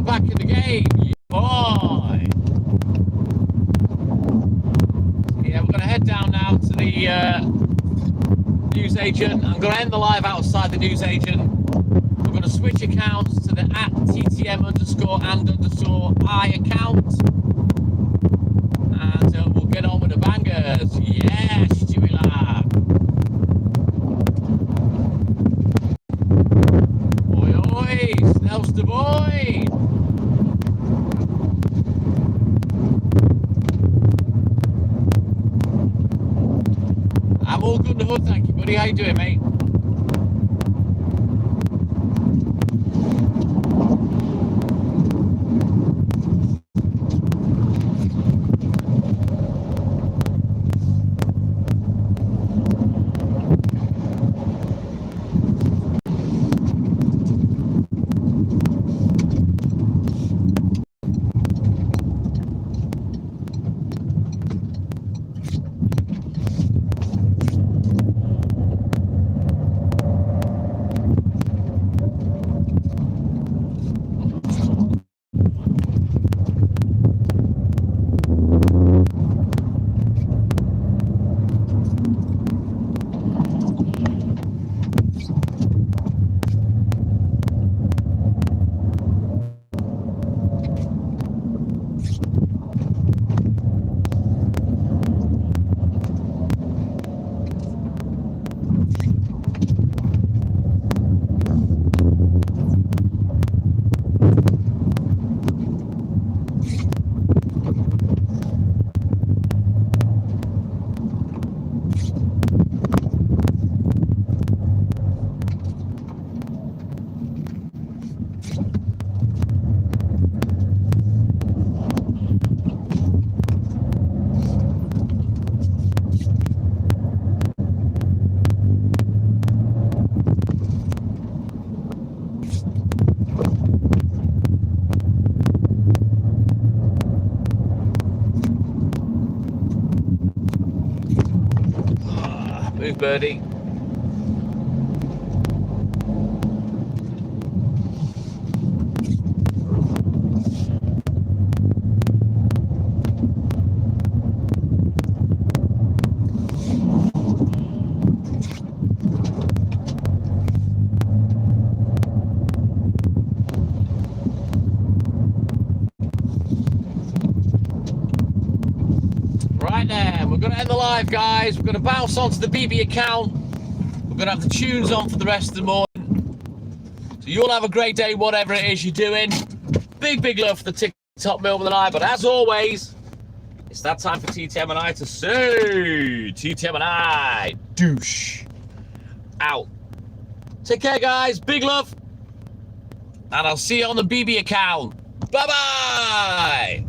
Back in the game, boy. Yeah, we're going to head down now to the newsagent. I'm going to end the live outside the newsagent. We're going to switch accounts to the @TTM_and_I account. And we'll get on with the bangers. Yes, Stewie lad. Oi, oi, Snells the boy. I'm all good in the hood, thank you, buddy. How you doing, mate? Move, birdie. Right then, we're going to end the live, guys. We're going to bounce onto the BB account. We're going to have the tunes on for the rest of the morning. So you all have a great day, whatever it is you're doing. Big love for the TikTok Mill with an eye. But as always, it's that time for TTM and I to say, TTM and I, douche, out. Take care, guys. Big love. And I'll see you on the BB account. Bye-bye.